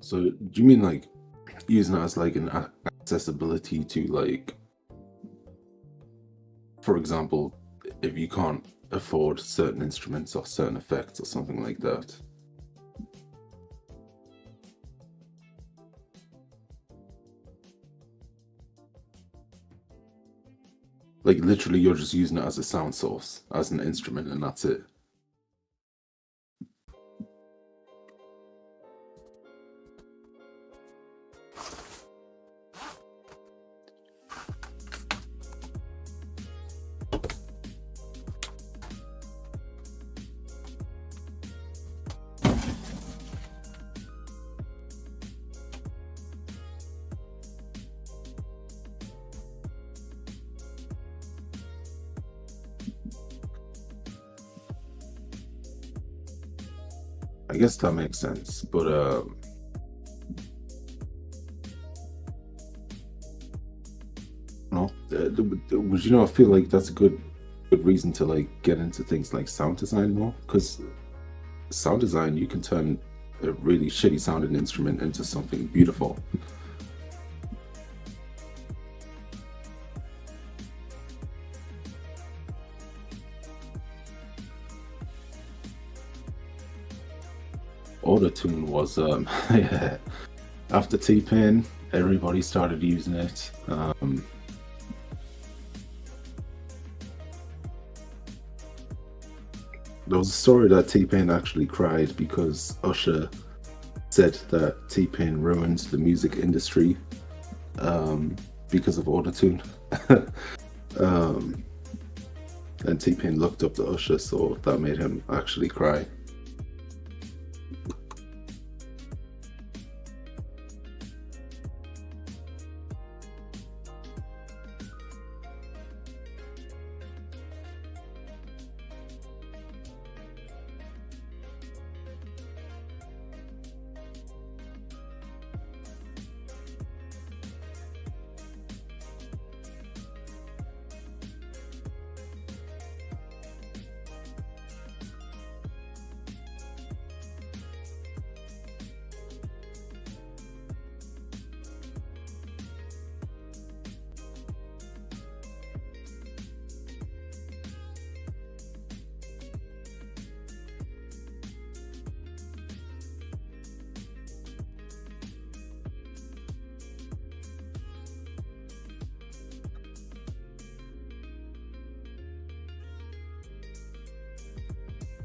So do you mean like using it as like an accessibility to like, for example, if you can't afford certain instruments or certain effects or something like that? Like literally you're just using it as a sound source, as an instrument, and that's it. I guess that makes sense, but no, would you not feel like that's a good reason to like get into things like sound design more? Because sound design, you can turn a really shitty sounding instrument into something beautiful. Auto-tune was yeah, after T-Pain, everybody started using it. There was a story that T-Pain actually cried because Usher said that T-Pain ruined the music industry because of auto-tune. And T-Pain looked up to Usher, so that made him actually cry.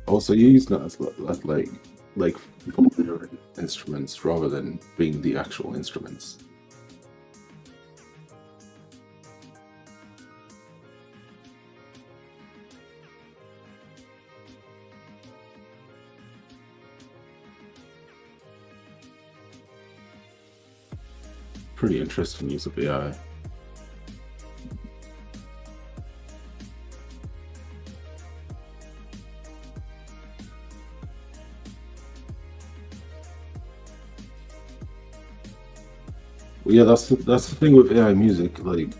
Also, you use that as like for instruments rather than being the actual instruments. Pretty interesting use of AI. Yeah, that's the thing with AI music. Like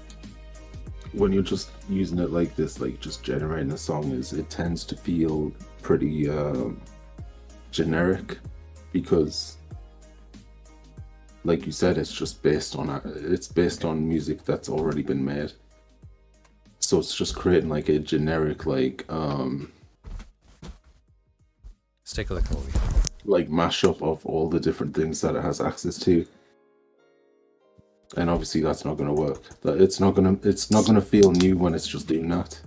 when you're just using it like this, like just generating a song, is it tends to feel pretty generic because, like you said, it's just based on music that's already been made. So it's just creating like a generic like Let's take a look over here. like mashup of all the different things that it has access to. And obviously that's not going to work. It's not going to feel new when it's just doing that.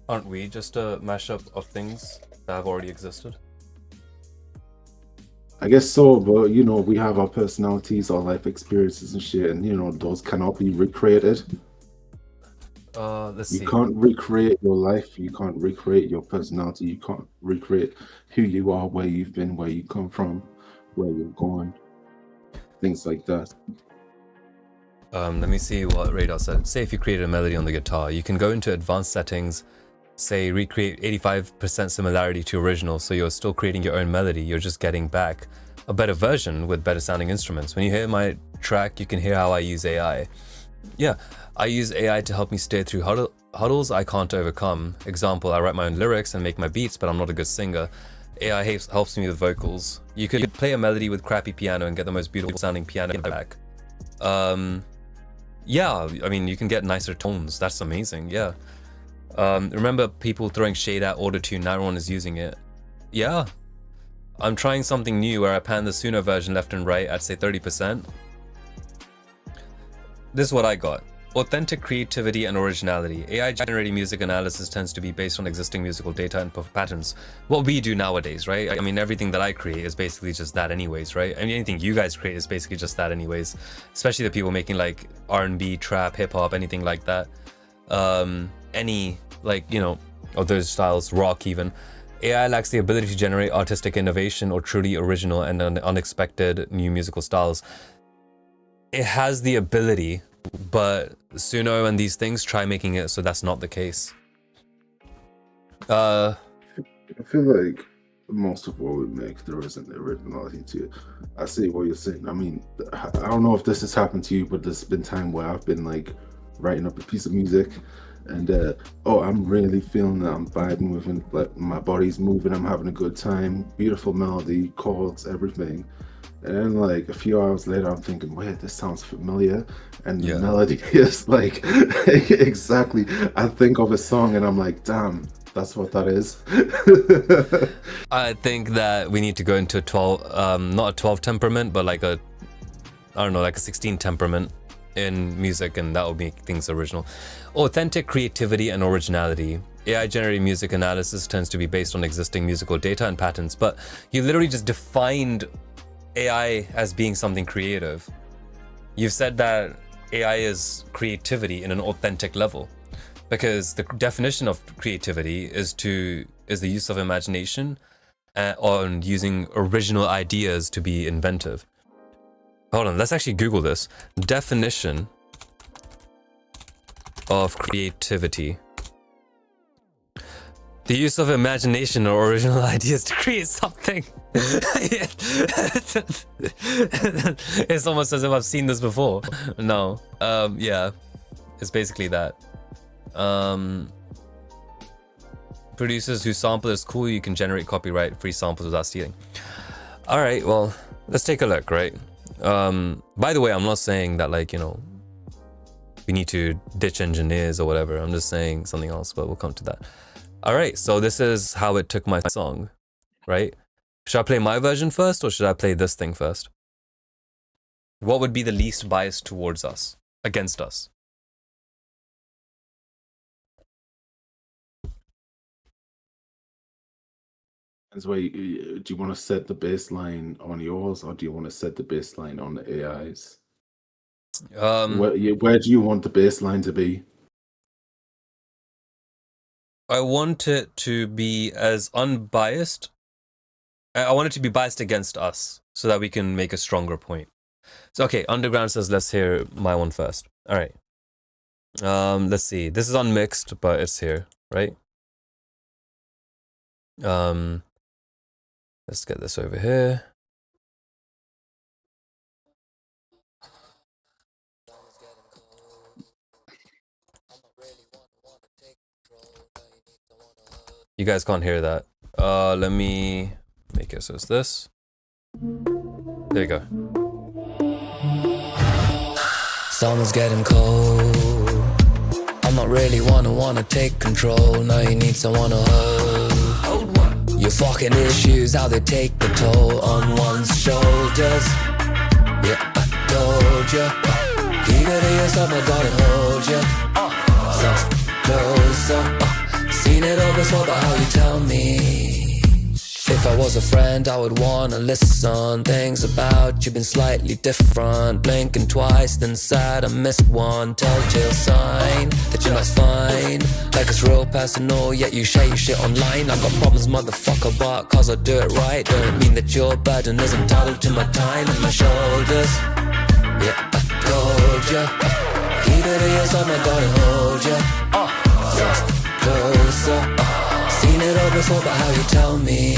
Aren't we just a mashup of things that have already existed? I guess so, but you know, we have our personalities, our life experiences and shit, and you know, those cannot be recreated. Let's see. You can't recreate your life, you can't recreate your personality, you can't recreate who you are, where you've been, where you come from, where you're going, things like that. Let me see what Radar said. Say if you created a melody on the guitar, you can go into advanced settings, say recreate 85% similarity to original, so you're still creating your own melody, you're just getting back a better version with better sounding instruments. When you hear my track, you can hear how I use AI. Yeah, I use AI to help me stay through huddles I can't overcome. Example, I write my own lyrics and make my beats, but I'm not a good singer. AI helps me with vocals. You could play a melody with crappy piano and get the most beautiful sounding piano back. Yeah, I mean, you can get nicer tones. That's amazing, yeah. Remember people throwing shade at autotune, now everyone is using it. Yeah. I'm trying something new where I pan the Suno version left and right at say 30%. This is what I got. Authentic creativity and originality. AI generated music analysis tends to be based on existing musical data and patterns. What we do nowadays, right? I mean, everything that I create is basically just that anyways, right? I mean, anything you guys create is basically just that anyways. Especially the people making like R&B, trap, hip-hop, anything like that. Any, like, you know, of those styles, rock even. AI lacks the ability to generate artistic innovation or truly original and unexpected new musical styles. It has the ability, but Suno and these things try making it so that's not the case. I feel like most of what we make, there isn't originality to it. I see what you're saying. I mean, I don't know if this has happened to you, but there's been time where I've been like writing up a piece of music and oh, I'm really feeling that, I'm vibing with it, like my body's moving, I'm having a good time, beautiful melody, chords, everything. And then like a few hours later, I'm thinking, wait, this sounds familiar. And the melody is like, exactly. I think of a song and I'm like, damn, that's what that is. I think that we need to go into a 12, not a 12 temperament, but like a, I don't know, like a 16 temperament in music, and that will make things original. Authentic creativity and originality. AI-generated music analysis tends to be based on existing musical data and patterns, but you literally just defined AI as being something creative. You've said that AI is creativity in an authentic level, because the definition of creativity is the use of imagination on using original ideas to be inventive. Hold on, let's actually Google this. Definition of creativity. The use of imagination or original ideas to create something. It's almost as if I've seen this before. No. Yeah. It's basically that. Producers whose sample is cool, you can generate copyright-free samples without stealing. Alright, well, let's take a look, right? By the way, I'm not saying that, like, you know, we need to ditch engineers or whatever. I'm just saying something else, but we'll come to that. All right, so this is how it took my song, right? Should I play my version first or should I play this thing first? What would be the least biased towards us, against us? That's why, do you want to set the baseline on yours or do you want to set the baseline on the AI's? Where do you want the baseline to be? I want it to be as unbiased. I want it to be biased against us so that we can make a stronger point. So, okay, Underground says, let's hear my one first. All right. Let's see. This is unmixed, but it's here, right? Let's get this over here. You guys can't hear that. Let me make it so it's this. There you go. Summer's getting cold. I'm not really wanna take control. Now you need someone to hold. Your fucking issues, how they take the toll on one's shoulders. Yeah, I told ya. Keep it to yourself, my darling, hold ya. So closer. Seen it all before, but how you tell me? If I was a friend, I would wanna listen. Things about you been slightly different. Blinking twice, then sad I missed one. Telltale sign that you're not fine. Like it's real personal, yet you share your shit online. I got problems, motherfucker, but cause I do it right. Don't mean that your burden is entitled to my time and my shoulders. Yeah, I told ya. Keep it to yourself, my darling, hold ya. Closer. Seen it all before, but how you tell me?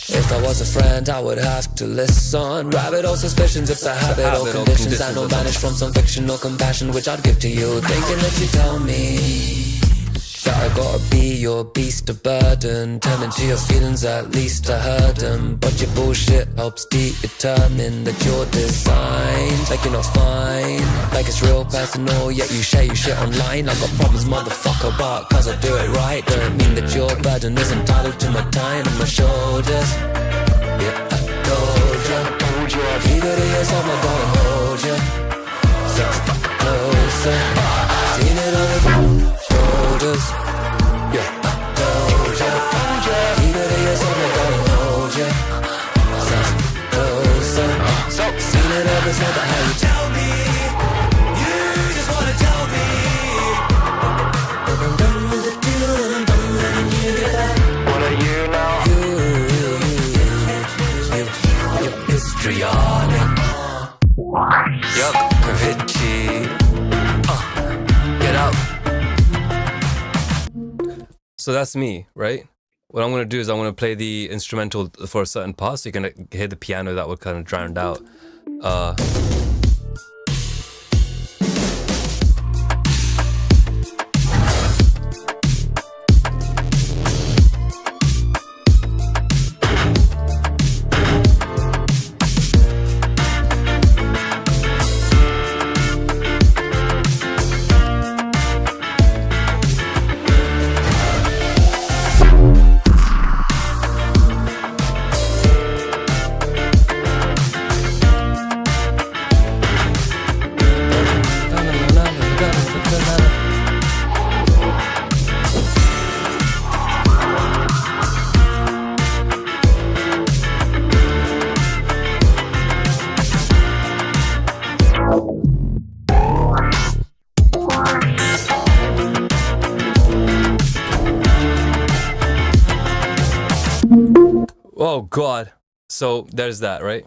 If I was a friend, I would have to listen. Rabbit hole suspicions, it's a habit or conditions. I know vanish from some fictional compassion, which I'd give to you, thinking that you tell me. that I gotta be your beast of burden. Turn into your feelings, at least I heard them. But your bullshit helps determine that you're designed like you're not fine, like it's real personal, yet you share your shit online. I got problems, motherfucker, but cause I do it right, don't mean that your burden is entitled to my time and my shoulders. Yeah, I told ya, keep it to yourself, my darling, hold ya. So closer, seen it on the shoulders. Yeah, I told ya, keep it to yourself, my darling, hold ya. So closer, seen it on the side, but how you tell me, you just wanna tell me. But I'm done with the deal and I'm done letting you get that. What are you now? You're histrionic. Yup, Vichy. Get out. So that's me, right? What I'm gonna do is I'm gonna play the instrumental for a certain part, so you can hear the piano that would kind of drown out. Oh god. So there's that, right?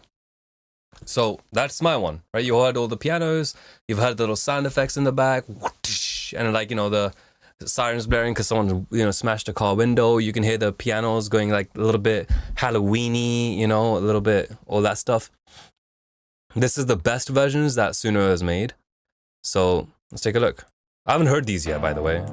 So that's my one, right? You heard all the pianos, you've heard the little sound effects in the back, and like, you know, the sirens blaring because someone, you know, smashed a car window. You can hear the pianos going like a little bit Halloween-y, you know, a little bit all that stuff. This is the best versions that Suno has made. So let's take a look. I haven't heard these yet, by the way.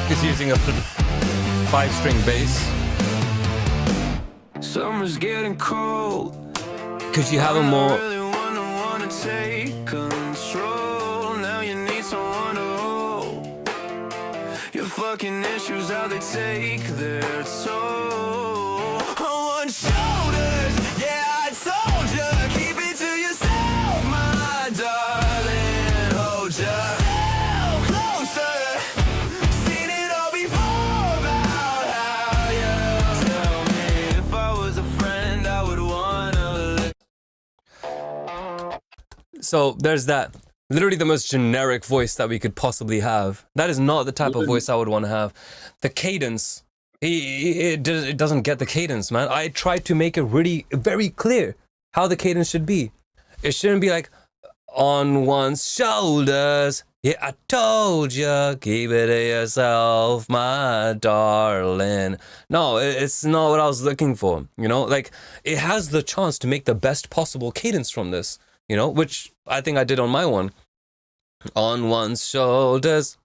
It's using a 5-string bass. Summer's getting cold. Because you have a more... Really wanna take control. Now you need someone to hold. Your fucking issues, how they take their toll. On one shoulders, yeah, I told ya. Keep it to yourself, my darling. Hold yourself closer. Seen it all before about how you tell me. If I was a friend, I would wanna. So there's that. Literally the most generic voice that we could possibly have. That is not the type of voice I would want to have. The cadence, it doesn't get the cadence, man. I tried to make it really very clear how the cadence should be. It shouldn't be like on one's shoulders. Yeah, I told you, keep it to yourself, my darling. No, it's not what I was looking for. You know, like it has the chance to make the best possible cadence from this. You know, which I think I did on my one. On one's shoulders.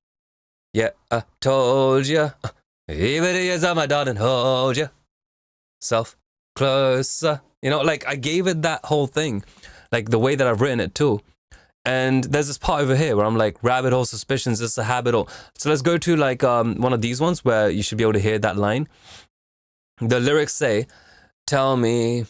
Yeah, I told ya. Keep it to yourself, my darling, hold ya. Self closer. You know, like I gave it that whole thing. Like the way that I've written it too. And there's this part over here where I'm like, rabbit hole suspicions, it's a habit hole. So let's go to like one of these ones where you should be able to hear that line. The lyrics say, tell me,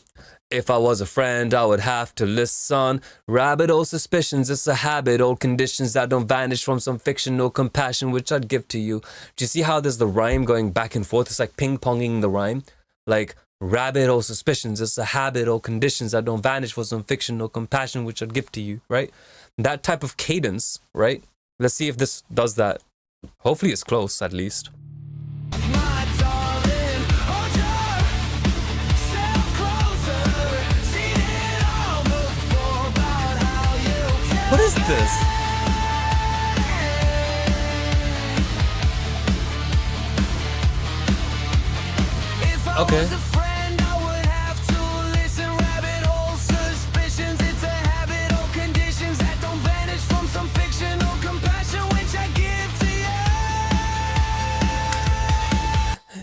if I was a friend, I would have to listen. Rabbit hole suspicions, it's a habit, old conditions that don't vanish from some fictional compassion which I'd give to you. Do you see how there's the rhyme going back and forth? It's like ping-ponging the rhyme. Like, rabbit hole suspicions, it's a habit, old conditions that don't vanish for some fictional compassion which I'd give to you, right? That type of cadence, right? Let's see if this does that. Hopefully it's close, at least. this. Okay.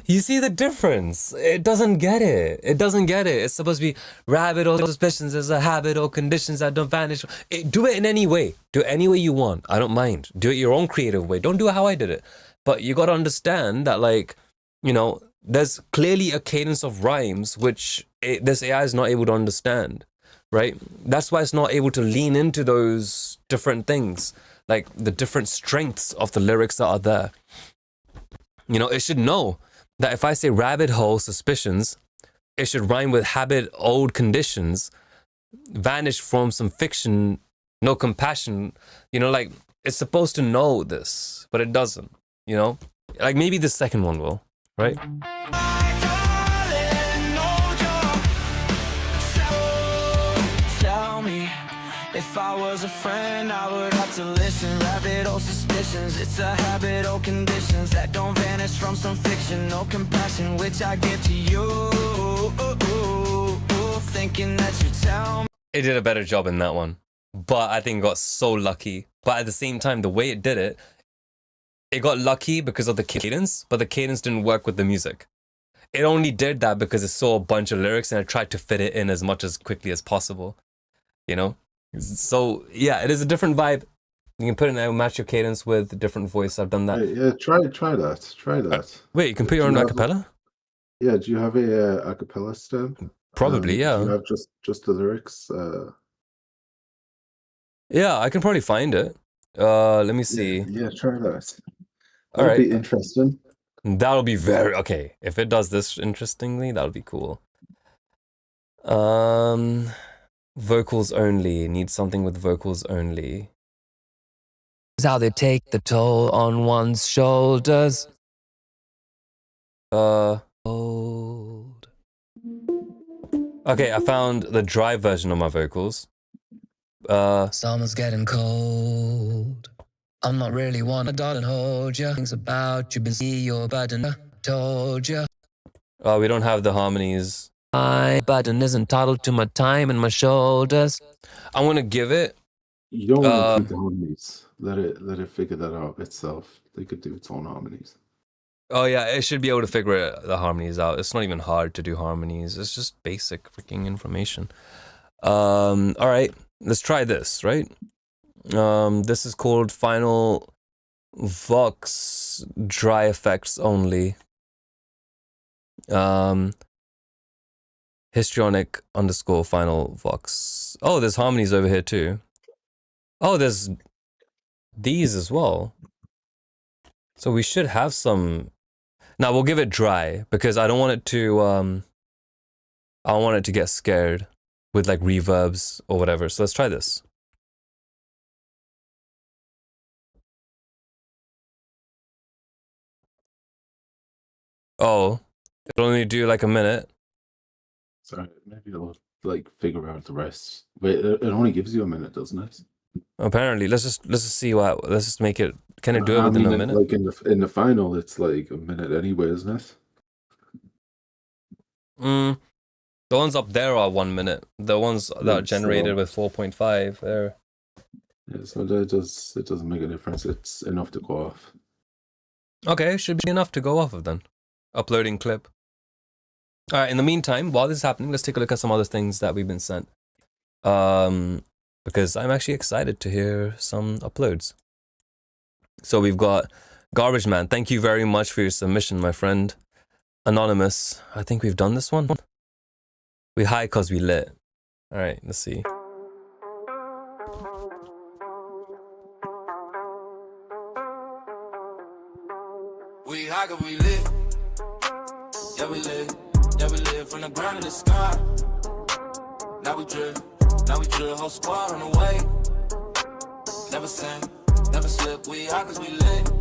You see the difference? It doesn't get it. It doesn't get it. It's supposed to be rabbit hole suspicions is a habit or conditions that don't vanish. Do it in any way. Do it any way you want. I don't mind. Do it your own creative way. Don't do it how I did it. But you got to understand that, like, you know, there's clearly a cadence of rhymes which this AI is not able to understand, right? That's why it's not able to lean into those different things, like the different strengths of the lyrics that are there. You know, it should know that if I say rabbit hole suspicions, it should rhyme with habit old conditions, vanish from some fiction, no compassion. You know, like, it's supposed to know this, but it doesn't, you know? Like, maybe the second one will, right? Tell me, if I was a friend, I would have to listen. Rabbit hole suspicions, it's a habit or conditions that don't vanish from some fiction. No compassion, which I give to you. Thinking that you tell me. It did a better job in that one, but I think it got so lucky. But at the same time, the way it did it, it got lucky because of the cadence, but the cadence didn't work with the music. It only did that because it saw a bunch of lyrics and it tried to fit it in as much as quickly as possible, you know? So, yeah, it is a different vibe. You can put it in, match your cadence with a different voice. I've done that. Yeah, try that. Try that. Wait, you can put your own acapella? Yeah, do you have a acapella stand? Probably, yeah. Do you have just the lyrics? Yeah, I can probably find it. Let me see. Yeah, try that. All That'll right. be interesting. That'll be very okay. If it does this interestingly, that'll be cool. Vocals only. Need something with vocals only. How they take the toll on one's shoulders. Old. Okay, I found the dry version of my vocals. Summer's getting cold. I'm not really one to darling hold ya. Things about you, been see your burden. Told ya. Oh, we don't have the harmonies. My burden is entitled to my time and my shoulders. I'm gonna give it. You don't want to keep the harmonies. Let it figure that out itself. They could do its own harmonies. Oh yeah, it should be able to figure the harmonies out. It's not even hard to do harmonies. It's just basic freaking information. All right, let's try this. Right. This is called Final Vox Dry Effects Only. Histrionic _ Final Vox. Oh, there's harmonies over here too. Oh, there's these as well. So we should have some. Now we'll give it dry because I don't want it to. I don't want it to get scared with like reverbs or whatever. So let's try this. Oh, it'll only do like a minute. Sorry, maybe it'll like figure out the rest. Wait, it only gives you a minute, doesn't it? Apparently, let's just see what. Let's just make it. Can it do it within a minute? Like in the final, it's like a minute anyway, isn't it? The ones up there are 1 minute. The ones that are generated with 4.5, they're. Yeah, so it doesn't make a difference. It's enough to go off. Okay, should be enough to go off of then. Uploading clip. All right. In the meantime, while this is happening, let's take a look at some other things that we've been sent. Because I'm actually excited to hear some uploads. So we've got Garbage Man. Thank you very much for your submission, my friend. Anonymous. I think we've done this one. We high cause we lit. All right, let's see. We high cause we lit. Yeah, we lit. Yeah, we lit from the ground to the sky. Now we drill, whole squad on the way. Never sing, never slip. We high cause we lit.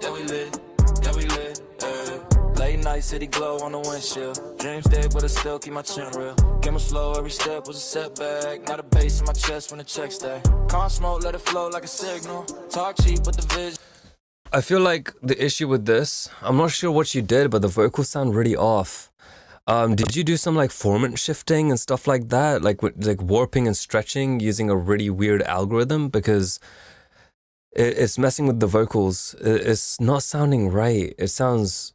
Yeah, we lit. Yeah, we lit. Late night. night city glow on the windshield. Dreams dead, but I still keep my chin real. Came slow, every step was a setback. Not a bass in my chest when the check stack. Can't smoke, let it flow like a signal. Talk cheap, but the vision. I feel like the issue with this, I'm not sure what you did, but the vocals sound really off. Did you do some like formant shifting and stuff like that, like with like warping and stretching using a really weird algorithm? Because it's messing with the vocals. It's not sounding right. It sounds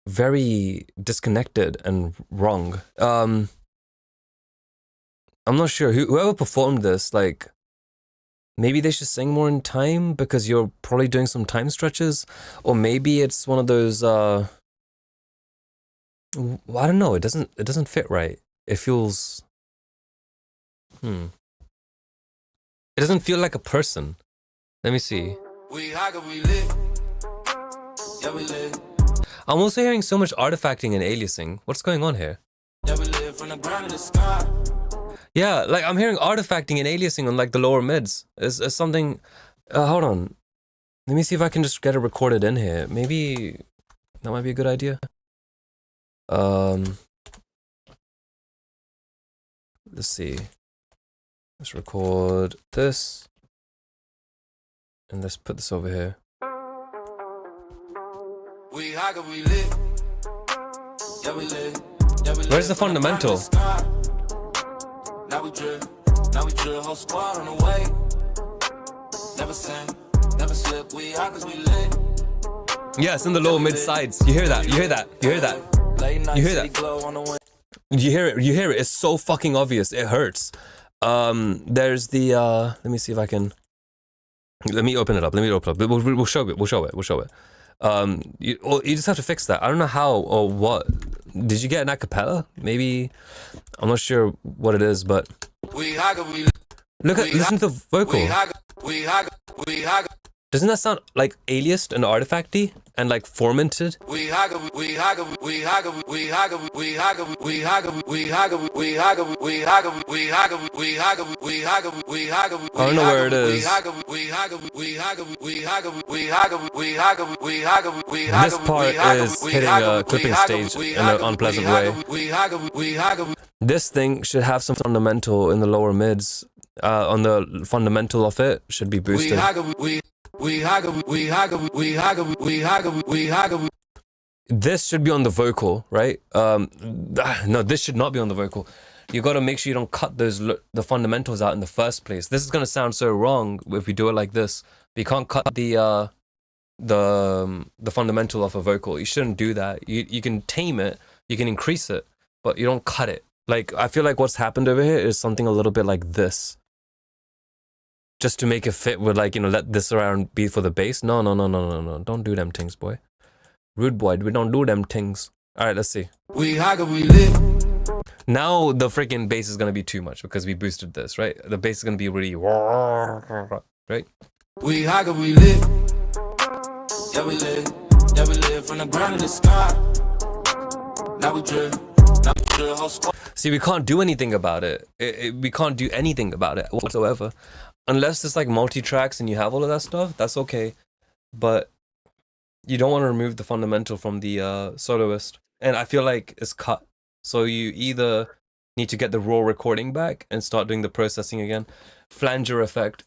very disconnected and wrong. I'm not sure whoever performed this, like. Maybe they should sing more in time because you're probably doing some time stretches, or maybe it's one of those. I don't know. It doesn't fit right. It feels. It doesn't feel like a person. Let me see. I'm also hearing so much artifacting and aliasing. What's going on here? Yeah, like I'm hearing artifacting and aliasing on like the lower mids. Is something. Hold on. Let me see if I can just get it recorded in here. Maybe that might be a good idea. Let's see. Let's record this. And let's put this over here. Where's the fundamental? Now we drill, whole squad on the way. Never sin, never slip, we hot cause we lit. Yeah, it's in the lower mid sides. You hear that? You hear that? You hear that? You hear that? You hear it? You hear it? It's so fucking obvious. It hurts. There's the let me see if I can. Let me open it up. We'll show it. You just have to fix that. I don't know how or what. Did you get an acapella? Maybe. I'm not sure what it is, but listen to the vocal. Doesn't that sound like aliased and artifacty and like formanted? I don't know where it is. This part is hitting a clipping stage in an unpleasant way. This thing should have some fundamental in the lower mids. On the fundamental of it should be boosted. This should be on the vocal, right? No, this should not be on the vocal. You got to make sure you don't cut the fundamentals out in the first place. This is gonna sound so wrong if we do it like this. You can't cut the fundamental off a vocal. You shouldn't do that. You can tame it, you can increase it, but you don't cut it. Like I feel like what's happened over here is something a little bit like this. Just to make it fit with like, let this around be for the bass. No. Don't do them things, boy. Rude boy, we don't do them things. Alright, let's see. Now the freaking bass is gonna be too much because we boosted this, right? The bass is gonna be really right? We lit. Yeah, we lit. Yeah, we lit from the ground to the sky. Now we drill. See, we can't do anything about it. We can't do anything about it whatsoever. Unless it's like multi-tracks and you have all of that stuff, that's okay. But you don't want to remove the fundamental from the soloist. And I feel like it's cut. So you either need to get the raw recording back and start doing the processing again. Flanger effect.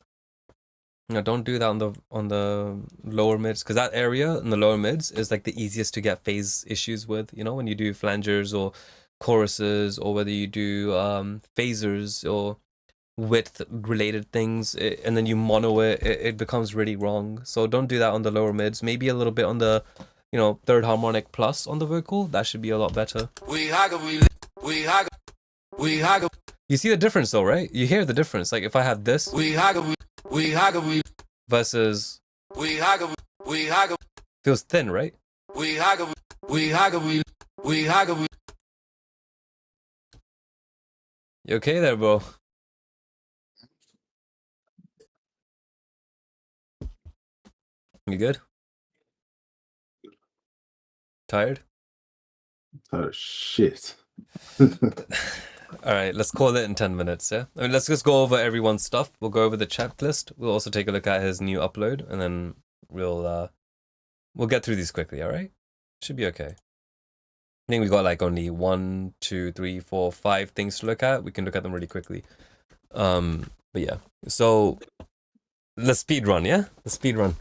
No, don't do that on the lower mids, because that area in the lower mids is like the easiest to get phase issues with, when you do flangers or choruses, or whether you do phasers or width related things, and then you mono it becomes really wrong. So don't do that on the lower mids. Maybe a little bit on the third harmonic plus on the vocal. That should be a lot better. You see the difference though, right? You hear the difference. Like if I have this versus feels thin, right? You okay there, bro? You good? Tired? Oh shit. All right, let's call it in 10 minutes, yeah? I mean, let's just go over everyone's stuff. We'll go over the chat list. We'll also take a look at his new upload, and then we'll get through these quickly, all right? Should be okay. I think we got like only 1, 2, 3, 4, 5 things to look at. We can look at them really quickly. But yeah. So the speed run, yeah? The speed run.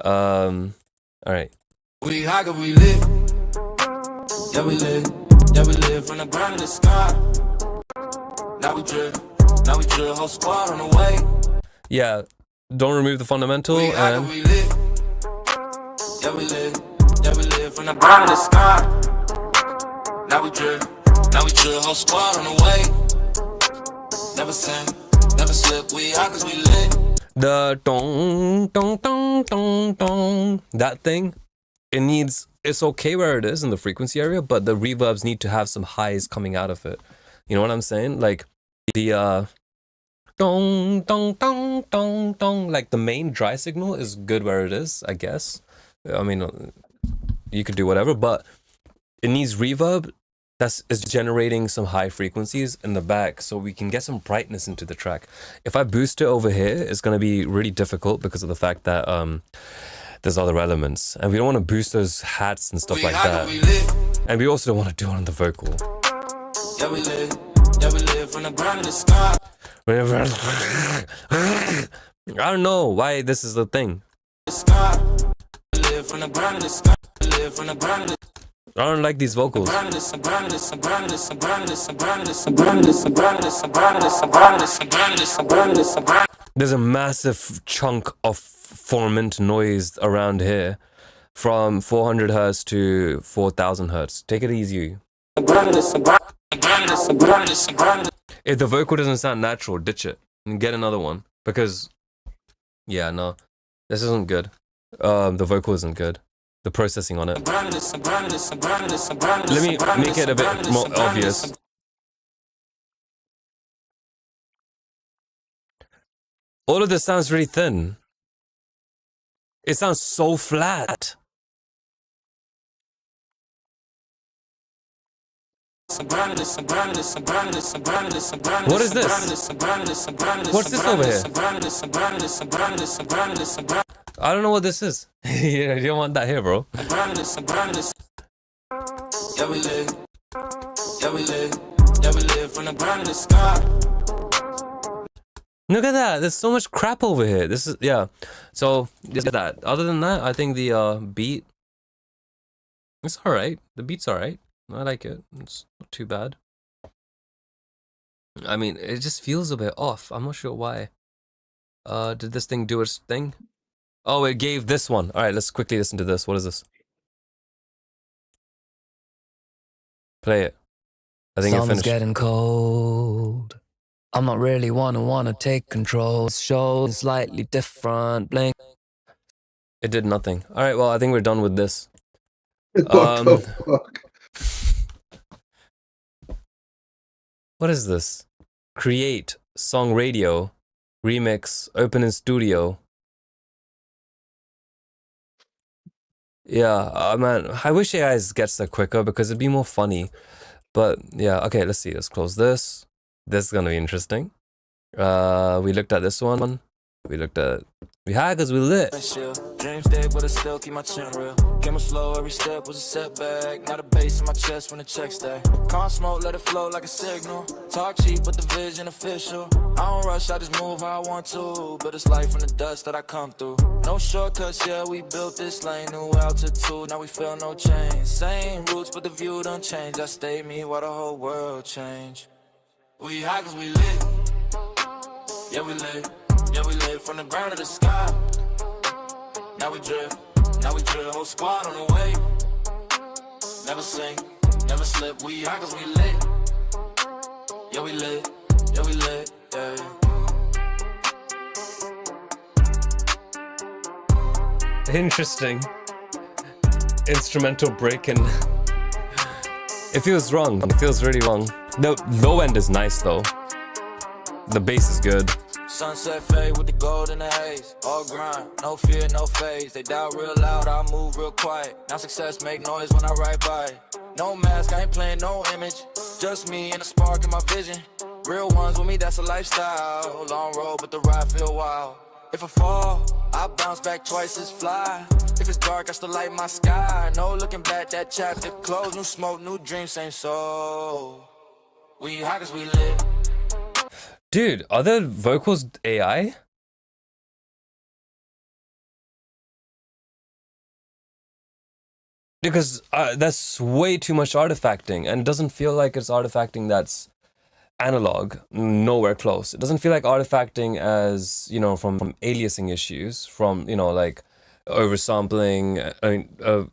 Alright. We high 'cause we lit. Yeah, we lit. Yeah, we lit from the ground to the sky. Now we drip. Now we drill, whole squad on the way. Yeah, don't remove the fundamental We high 'cause and we lit. Yeah, we lit. Yeah, we lit from the ground to the sky. Now we drip. Now we drill, whole squad on the way. Never sing, never slip. We high 'cause we lit. the dong dong dong dong dong, that thing, it's okay where it is in the frequency area, but the reverbs need to have some highs coming out of it. You know what I'm saying? Like the dong dong dong dong dong, like the main dry signal is good where it is, I guess. I mean, you could do whatever, but it needs reverb is generating some high frequencies in the back so we can get some brightness into the track. If I boost it over here, it's going to be really difficult because of the fact that there's other elements. And we don't want to boost those hats and stuff like that. And we also don't want to do it on the vocal. Yeah, we lit. Yeah, we lit from the ground to the sky. I don't know why this is the thing. I don't like these vocals. There's a massive chunk of formant noise around here from 400 hertz to 4000 hertz. Take it easy. If the vocal doesn't sound natural, ditch it and get another one. Because, yeah, no, this isn't good. The vocal isn't good. The processing on it. Let me make it a bit more obvious. All of this sounds really thin. It sounds so flat. What is this? What's this over here? I don't know what this is. You don't want that here, bro. Yeah, we live. Yeah, we live. Yeah, we live from the ground to the sky. Look at that. There's so much crap over here. This is, yeah. So, just that. Other than that, I think the beat, it's alright. The beat's alright. I like it. It's not too bad. I mean, it just feels a bit off. I'm not sure why. Did this thing do its thing? Oh, it gave this one. Alright, let's quickly listen to this. What is this? Play it. I think you're finished. Summer's getting cold. I'm not really wanna take control. Show slightly different. Blink. It did nothing. Alright, well, I think we're done with this. What the fuck? What is this? Create song radio remix open in studio. Yeah, man, I wish AI gets that quicker because it'd be more funny. But yeah, okay, let's see. Let's close this. This is gonna be interesting. We looked at this one. We had because we lit. Dream stay, but I still keep my chin real. Came slow, every step was a setback. Not a bass in my chest when the check stack. Can't smoke, let it flow like a signal. Talk cheap, but the vision official. I don't rush, I just move how I want to. But it's life from the dust that I come through. No shortcuts, yeah, we built this lane. New altitude, now we feel no change. Same roots, but the view don't change. I stay me while the whole world change. We high cause we lit. Yeah, we lit. Yeah, we lit from the ground to the sky. Now we drift, whole squad on the way. Never sink, never slip, we high cause we lit. Yeah, we lit, yeah. Interesting. Instrumental break and it feels wrong. It feels really wrong. The low end is nice though. The bass is good. Sunset fade with the gold and the haze. All grind, no fear, no phase. They doubt real loud, I move real quiet. Now success make noise when I ride by. No mask, I ain't playing no image. Just me and a spark in my vision. Real ones with me, that's a lifestyle. Long road, but the ride feel wild. If I fall, I bounce back twice as fly. If it's dark, I still light my sky. No looking back, that chapter closed. New smoke, new dreams, same soul. We high 'cause we lit. Dude, are the vocals AI? Because that's way too much artifacting, and it doesn't feel like it's artifacting that's analog, nowhere close. It doesn't feel like artifacting as, you know, from aliasing issues, from, you know, like oversampling, I mean, a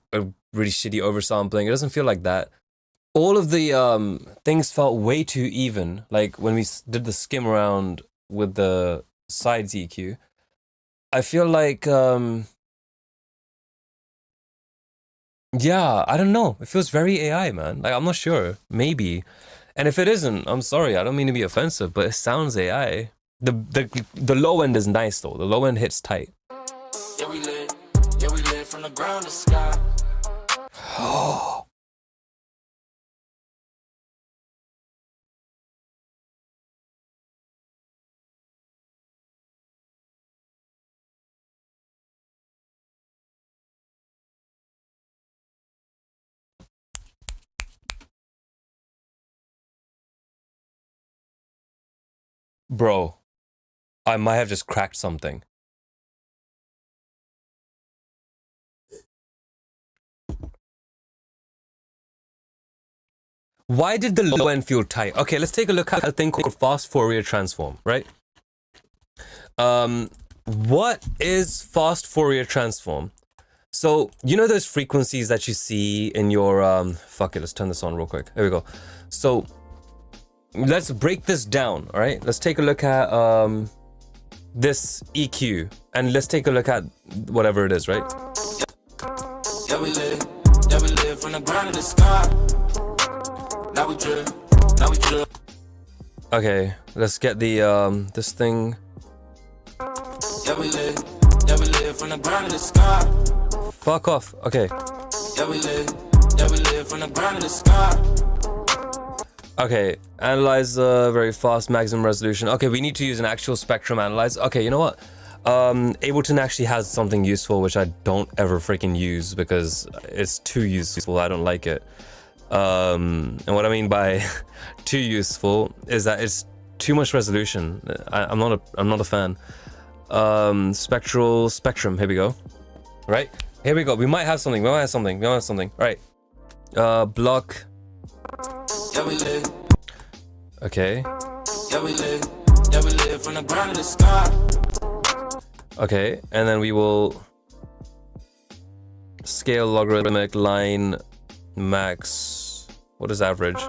really shitty oversampling. It doesn't feel like that. All of the things felt way too even. Like when we did the skim around with the sides EQ, I feel like, yeah, I don't know. It feels very AI, man. Like, I'm not sure. Maybe. And if it isn't, I'm sorry. I don't mean to be offensive, but it sounds AI. The low end is nice, though. The low end hits tight. Yeah, we lit. Yeah, we lit from the ground to sky. Bro, I might have just cracked something. Why did the low end feel tight? Okay, let's take a look at a thing called fast Fourier transform, right? What is fast Fourier transform? So, you know those frequencies that you see in your, fuck it, let's turn this on real quick. There we go. So, let's break this down, all right? Let's take a look at this EQ, and let's take a look at whatever it is, right? Yeah, we lit. Yeah, we lit from the ground to the sky. Now we drip. Now we drip. Okay, let's get the this thing. Yeah, we lit. Yeah, we lit from the ground to the sky. Fuck off. Okay. Yeah, we lit. Yeah, we lit from the ground to the sky. Okay, analyzer, very fast, maximum resolution. Okay, we need to use an actual spectrum analyzer. Okay, you know what? Ableton actually has something useful which I don't ever freaking use because it's too useful. I don't like it. And what I mean by too useful is that it's too much resolution. I'm not a fan. Spectrum. Here we go. Right? Here we go. We might have something. Right. Block. Yeah, we lit. Okay. Yeah, we lit. Yeah, we lit from the ground to the sky. Okay, and then we will scale logarithmic line max. What is average?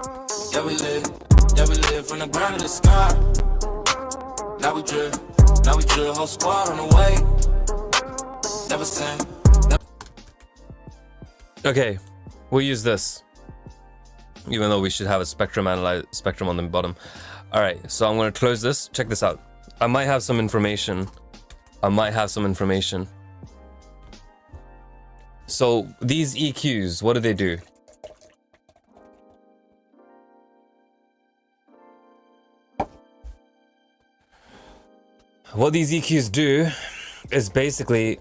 Yeah, we lit. Yeah, we lit from the ground to the sky. Now we drip. Now we drip. Whole squad on the way. Never seen. Okay, we'll use this. Even though we should have a spectrum on the bottom. All right, so I'm gonna close this. Check this out. I might have some information. So these EQs, what do they do? What these EQs do is basically,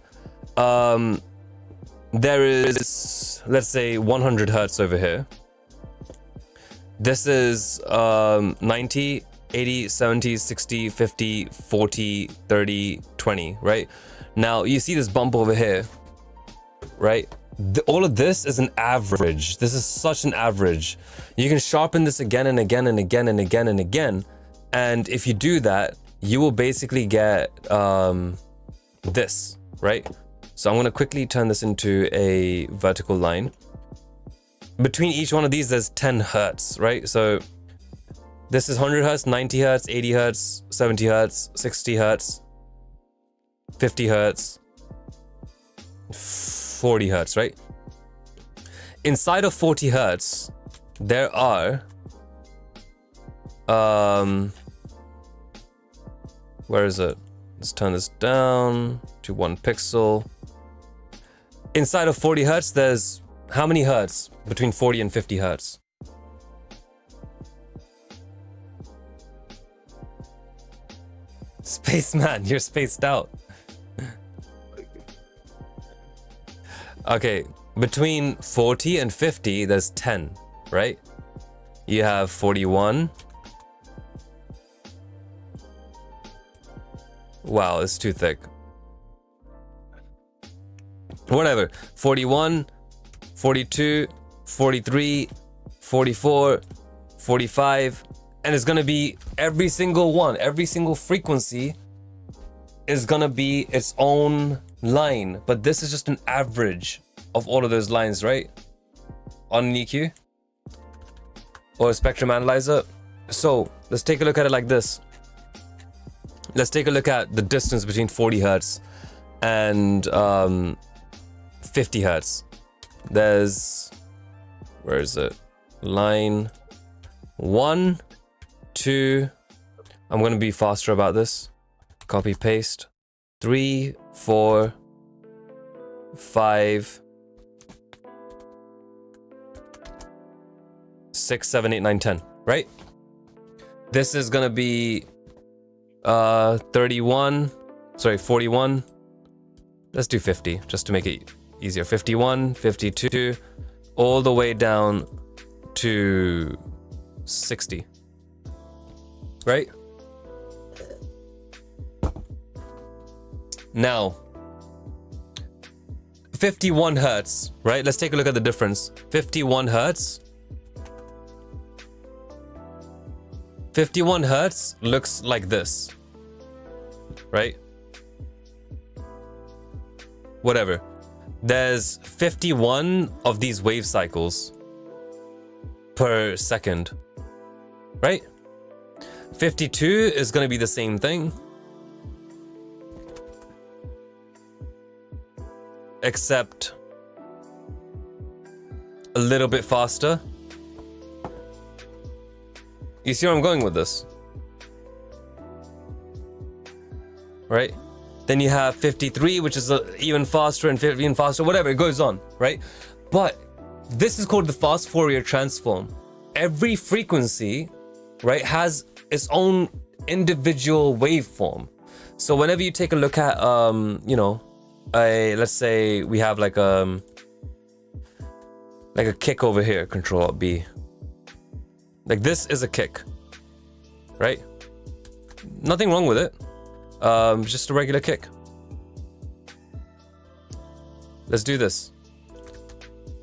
there is, let's say 100 hertz over here. This is 90, 80, 70, 60, 50, 40, 30, 20, right? Now, you see this bump over here, right? All of this is an average. This is such an average. You can sharpen this again and again and again and again and again. And if you do that, you will basically get this, right? So I'm going to quickly turn this into a vertical line. Between each one of these, there's 10 hertz, right? So this is 100 hertz, 90 hertz, 80 hertz, 70 hertz, 60 hertz, 50 hertz, 40 hertz, right? Inside of 40 hertz, there are, where is it? Let's turn this down to 1 pixel. Inside of 40 hertz, there's how many hertz? Between 40 and 50 hertz. Spaceman, you're spaced out. Okay, between 40 and 50, there's 10, right? You have 41. Wow, it's too thick. Whatever. 41, 42, 43, 44, 45, and it's gonna be every single one, every single frequency is gonna be its own line, but this is just an average of all of those lines, right? On an EQ or a spectrum analyzer. So let's take a look at it like this. Let's take a look at the distance between 40 hertz and 50 hertz. There's, where is it? Line 1, 2. I'm going to be faster about this. Copy, paste. 3, 4, 5, 6, 7, 8, 9, 10, right? This is going to be 41, sorry, 41. Let's do 50 just to make it easier. 51, 52, all the way down to 60, right? Now, 51 hertz, right? Let's take a look at the difference. 51 hertz. 51 hertz looks like this, right? Whatever. There's 51 of these wave cycles per second, right? 52 is going to be the same thing, except a little bit faster. You see where I'm going with this? Right? Then you have 53, which is even faster, and 50 even faster, whatever, it goes on, right? But this is called the fast Fourier transform. Every frequency, right, has its own individual waveform. So whenever you take a look at, you know, let's say we have like a kick over here, Control-Alt-B. Like this is a kick, right? Nothing wrong with it. Just a regular kick. Let's do this.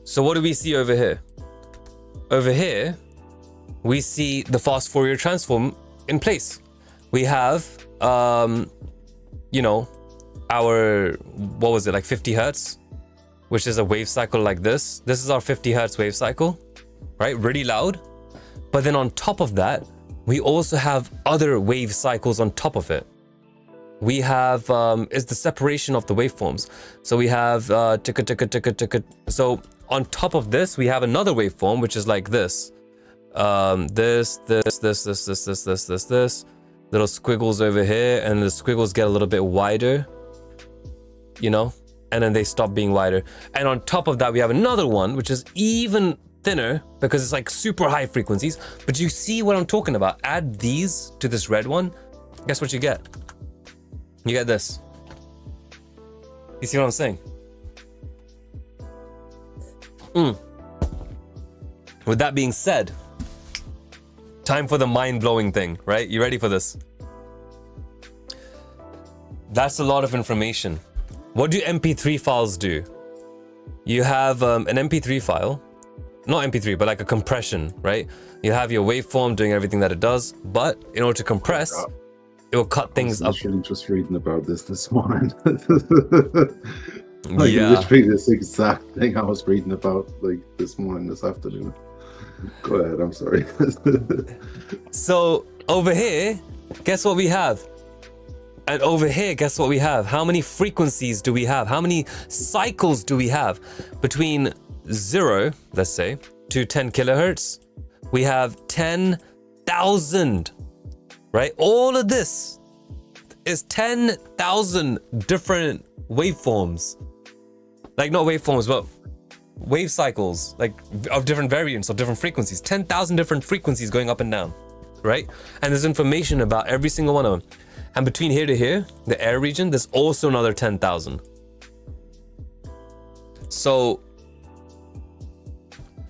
So what do we see over here? Over here, we see the fast Fourier transform in place. We have, you know, our, what was it, like 50 hertz, which is a wave cycle like this. This is our 50 hertz wave cycle, right? Really loud. But then on top of that, we also have other wave cycles on top of it. We have is the separation of the waveforms. So we have ticka ticka ticka ticka. So on top of this, we have another waveform which is like this. This. Little squiggles over here, and the squiggles get a little bit wider, you know, and then they stop being wider. And on top of that, we have another one which is even thinner because it's like super high frequencies. But you see what I'm talking about? Add these to this red one. Guess what you get? You get this. You see what I'm saying? With that being said, time for the mind-blowing thing, right? You ready for this? That's a lot of information. What do MP3 files do? You have an MP3 file, not MP3, but like a compression, right? You have your waveform doing everything that it does, but in order to compress, it will cut things up. I was literally just reading about this morning. Yeah. Literally this exact thing I was reading about like this morning, this afternoon. Go ahead, I'm sorry. So over here, guess what we have? And over here, guess what we have? How many frequencies do we have? How many cycles do we have? Between 0, let's say, to 10 kilohertz, we have 10,000, right? All of this is 10,000 different waveforms. Like not waveforms, but wave cycles, like of different variants, of different frequencies. 10,000 different frequencies going up and down, right? And there's information about every single one of them. And between here to here, the air region, there's also another 10,000. So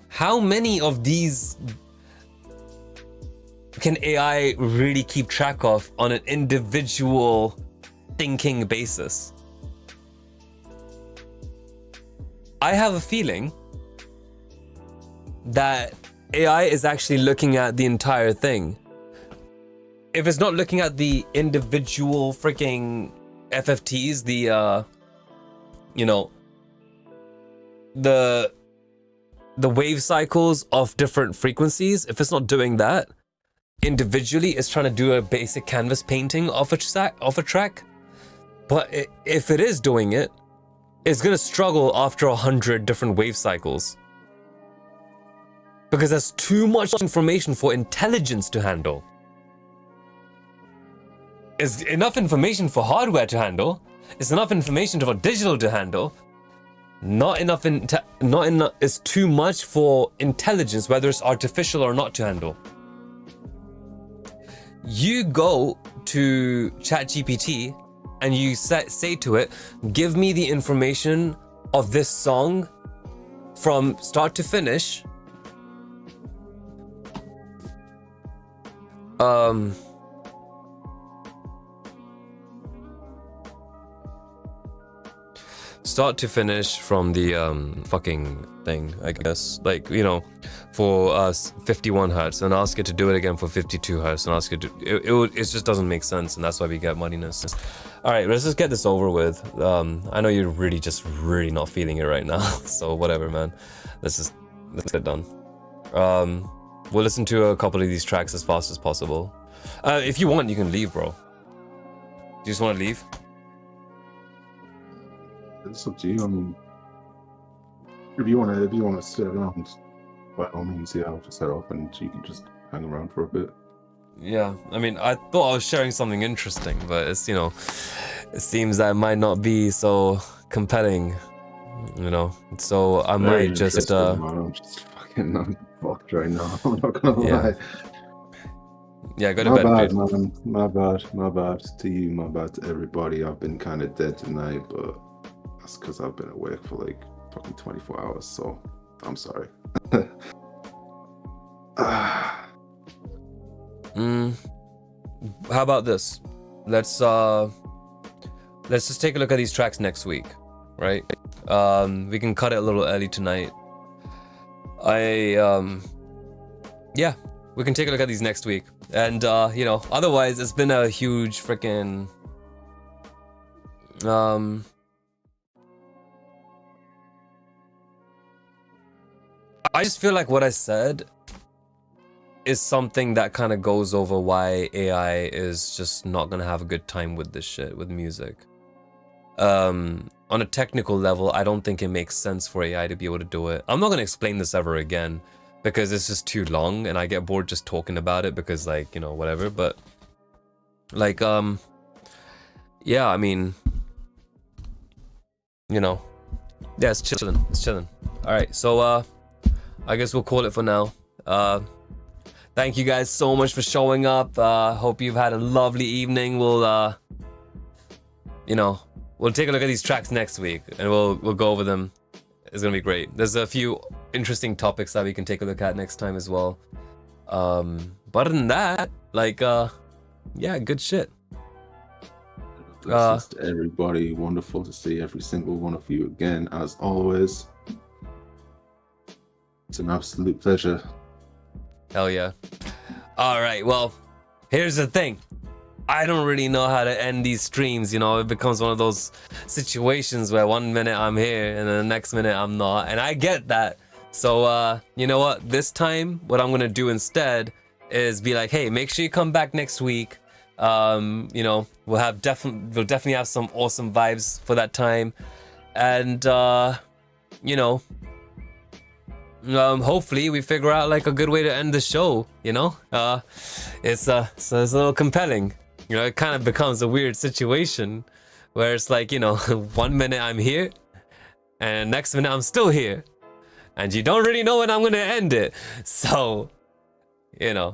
how many of these can AI really keep track of on an individual thinking basis? I have a feeling that AI is actually looking at the entire thing. If it's not looking at the individual freaking FFTs, the the wave cycles of different frequencies, if it's not doing that individually, it's trying to do a basic canvas painting of a track. But if it is doing it, it's gonna struggle after 100 different wave cycles, because there's too much information for intelligence to handle. It's enough information for hardware to handle. It's enough information for digital to handle. Not enough. It's too much for intelligence, whether it's artificial or not, to handle. You go to ChatGPT and you say to it, give me the information of this song from start to finish. Start to finish from the fucking thing, I guess. Like, you know, for us 51 hertz, and ask it to do it again for 52 hertz, and ask it to. It just doesn't make sense, and that's why we get muddiness. All right, let's just get this over with. I know you're really not feeling it right now, so whatever, man. Let's get done. We'll listen to a couple of these tracks as fast as possible. If you want, you can leave, bro. Do you just want to leave? It's up to you. I mean, if you want to sit around, by all means, yeah, I'll just set off and you can just hang around for a bit. Yeah, I mean, I thought I was sharing something interesting, but it's, you know, it seems that it might not be so compelling, you know. So I might just I'm just fucking fucked right now. I'm not gonna lie. Yeah, go to bed, bad, dude. man. My bad to you, my bad to everybody. I've been kind of dead tonight, but that's because I've been awake for like fucking 24 hours, so I'm sorry. How about this? Let's just take a look at these tracks next week, right? We can cut it a little early tonight. Yeah, we can take a look at these next week. And you know, otherwise it's been a huge freaking I just feel like what I said is something that kind of goes over why AI is just not gonna have a good time with this shit, with music. On a technical level, I don't think it makes sense for AI to be able to do it. I'm not gonna explain this ever again, because it's just too long and I get bored just talking about it, because, like, you know, whatever. But like, yeah, I mean, you know, yeah, it's chilling. All right, so I guess we'll call it for now. Thank you guys so much for showing up. Hope you've had a lovely evening. We'll you know, we'll take a look at these tracks next week and we'll go over them. It's gonna be great. There's a few interesting topics that we can take a look at next time as well. But other than that, like, yeah, good shit. Blessings to everybody. Wonderful to see every single one of you again, as always. It's an absolute pleasure. Hell yeah. All right, well, here's the thing. I don't really know how to end these streams, you know. It becomes one of those situations where one minute I'm here and then the next minute I'm not, and I get that. So you know what, this time what I'm gonna do instead is be like, hey, make sure you come back next week. You know, we'll definitely have some awesome vibes for that time. And you know, hopefully we figure out like a good way to end the show, you know. It's a little compelling, you know. It kind of becomes a weird situation where it's like, you know, one minute I'm here and next minute I'm still here, and you don't really know when I'm gonna end it. So, you know,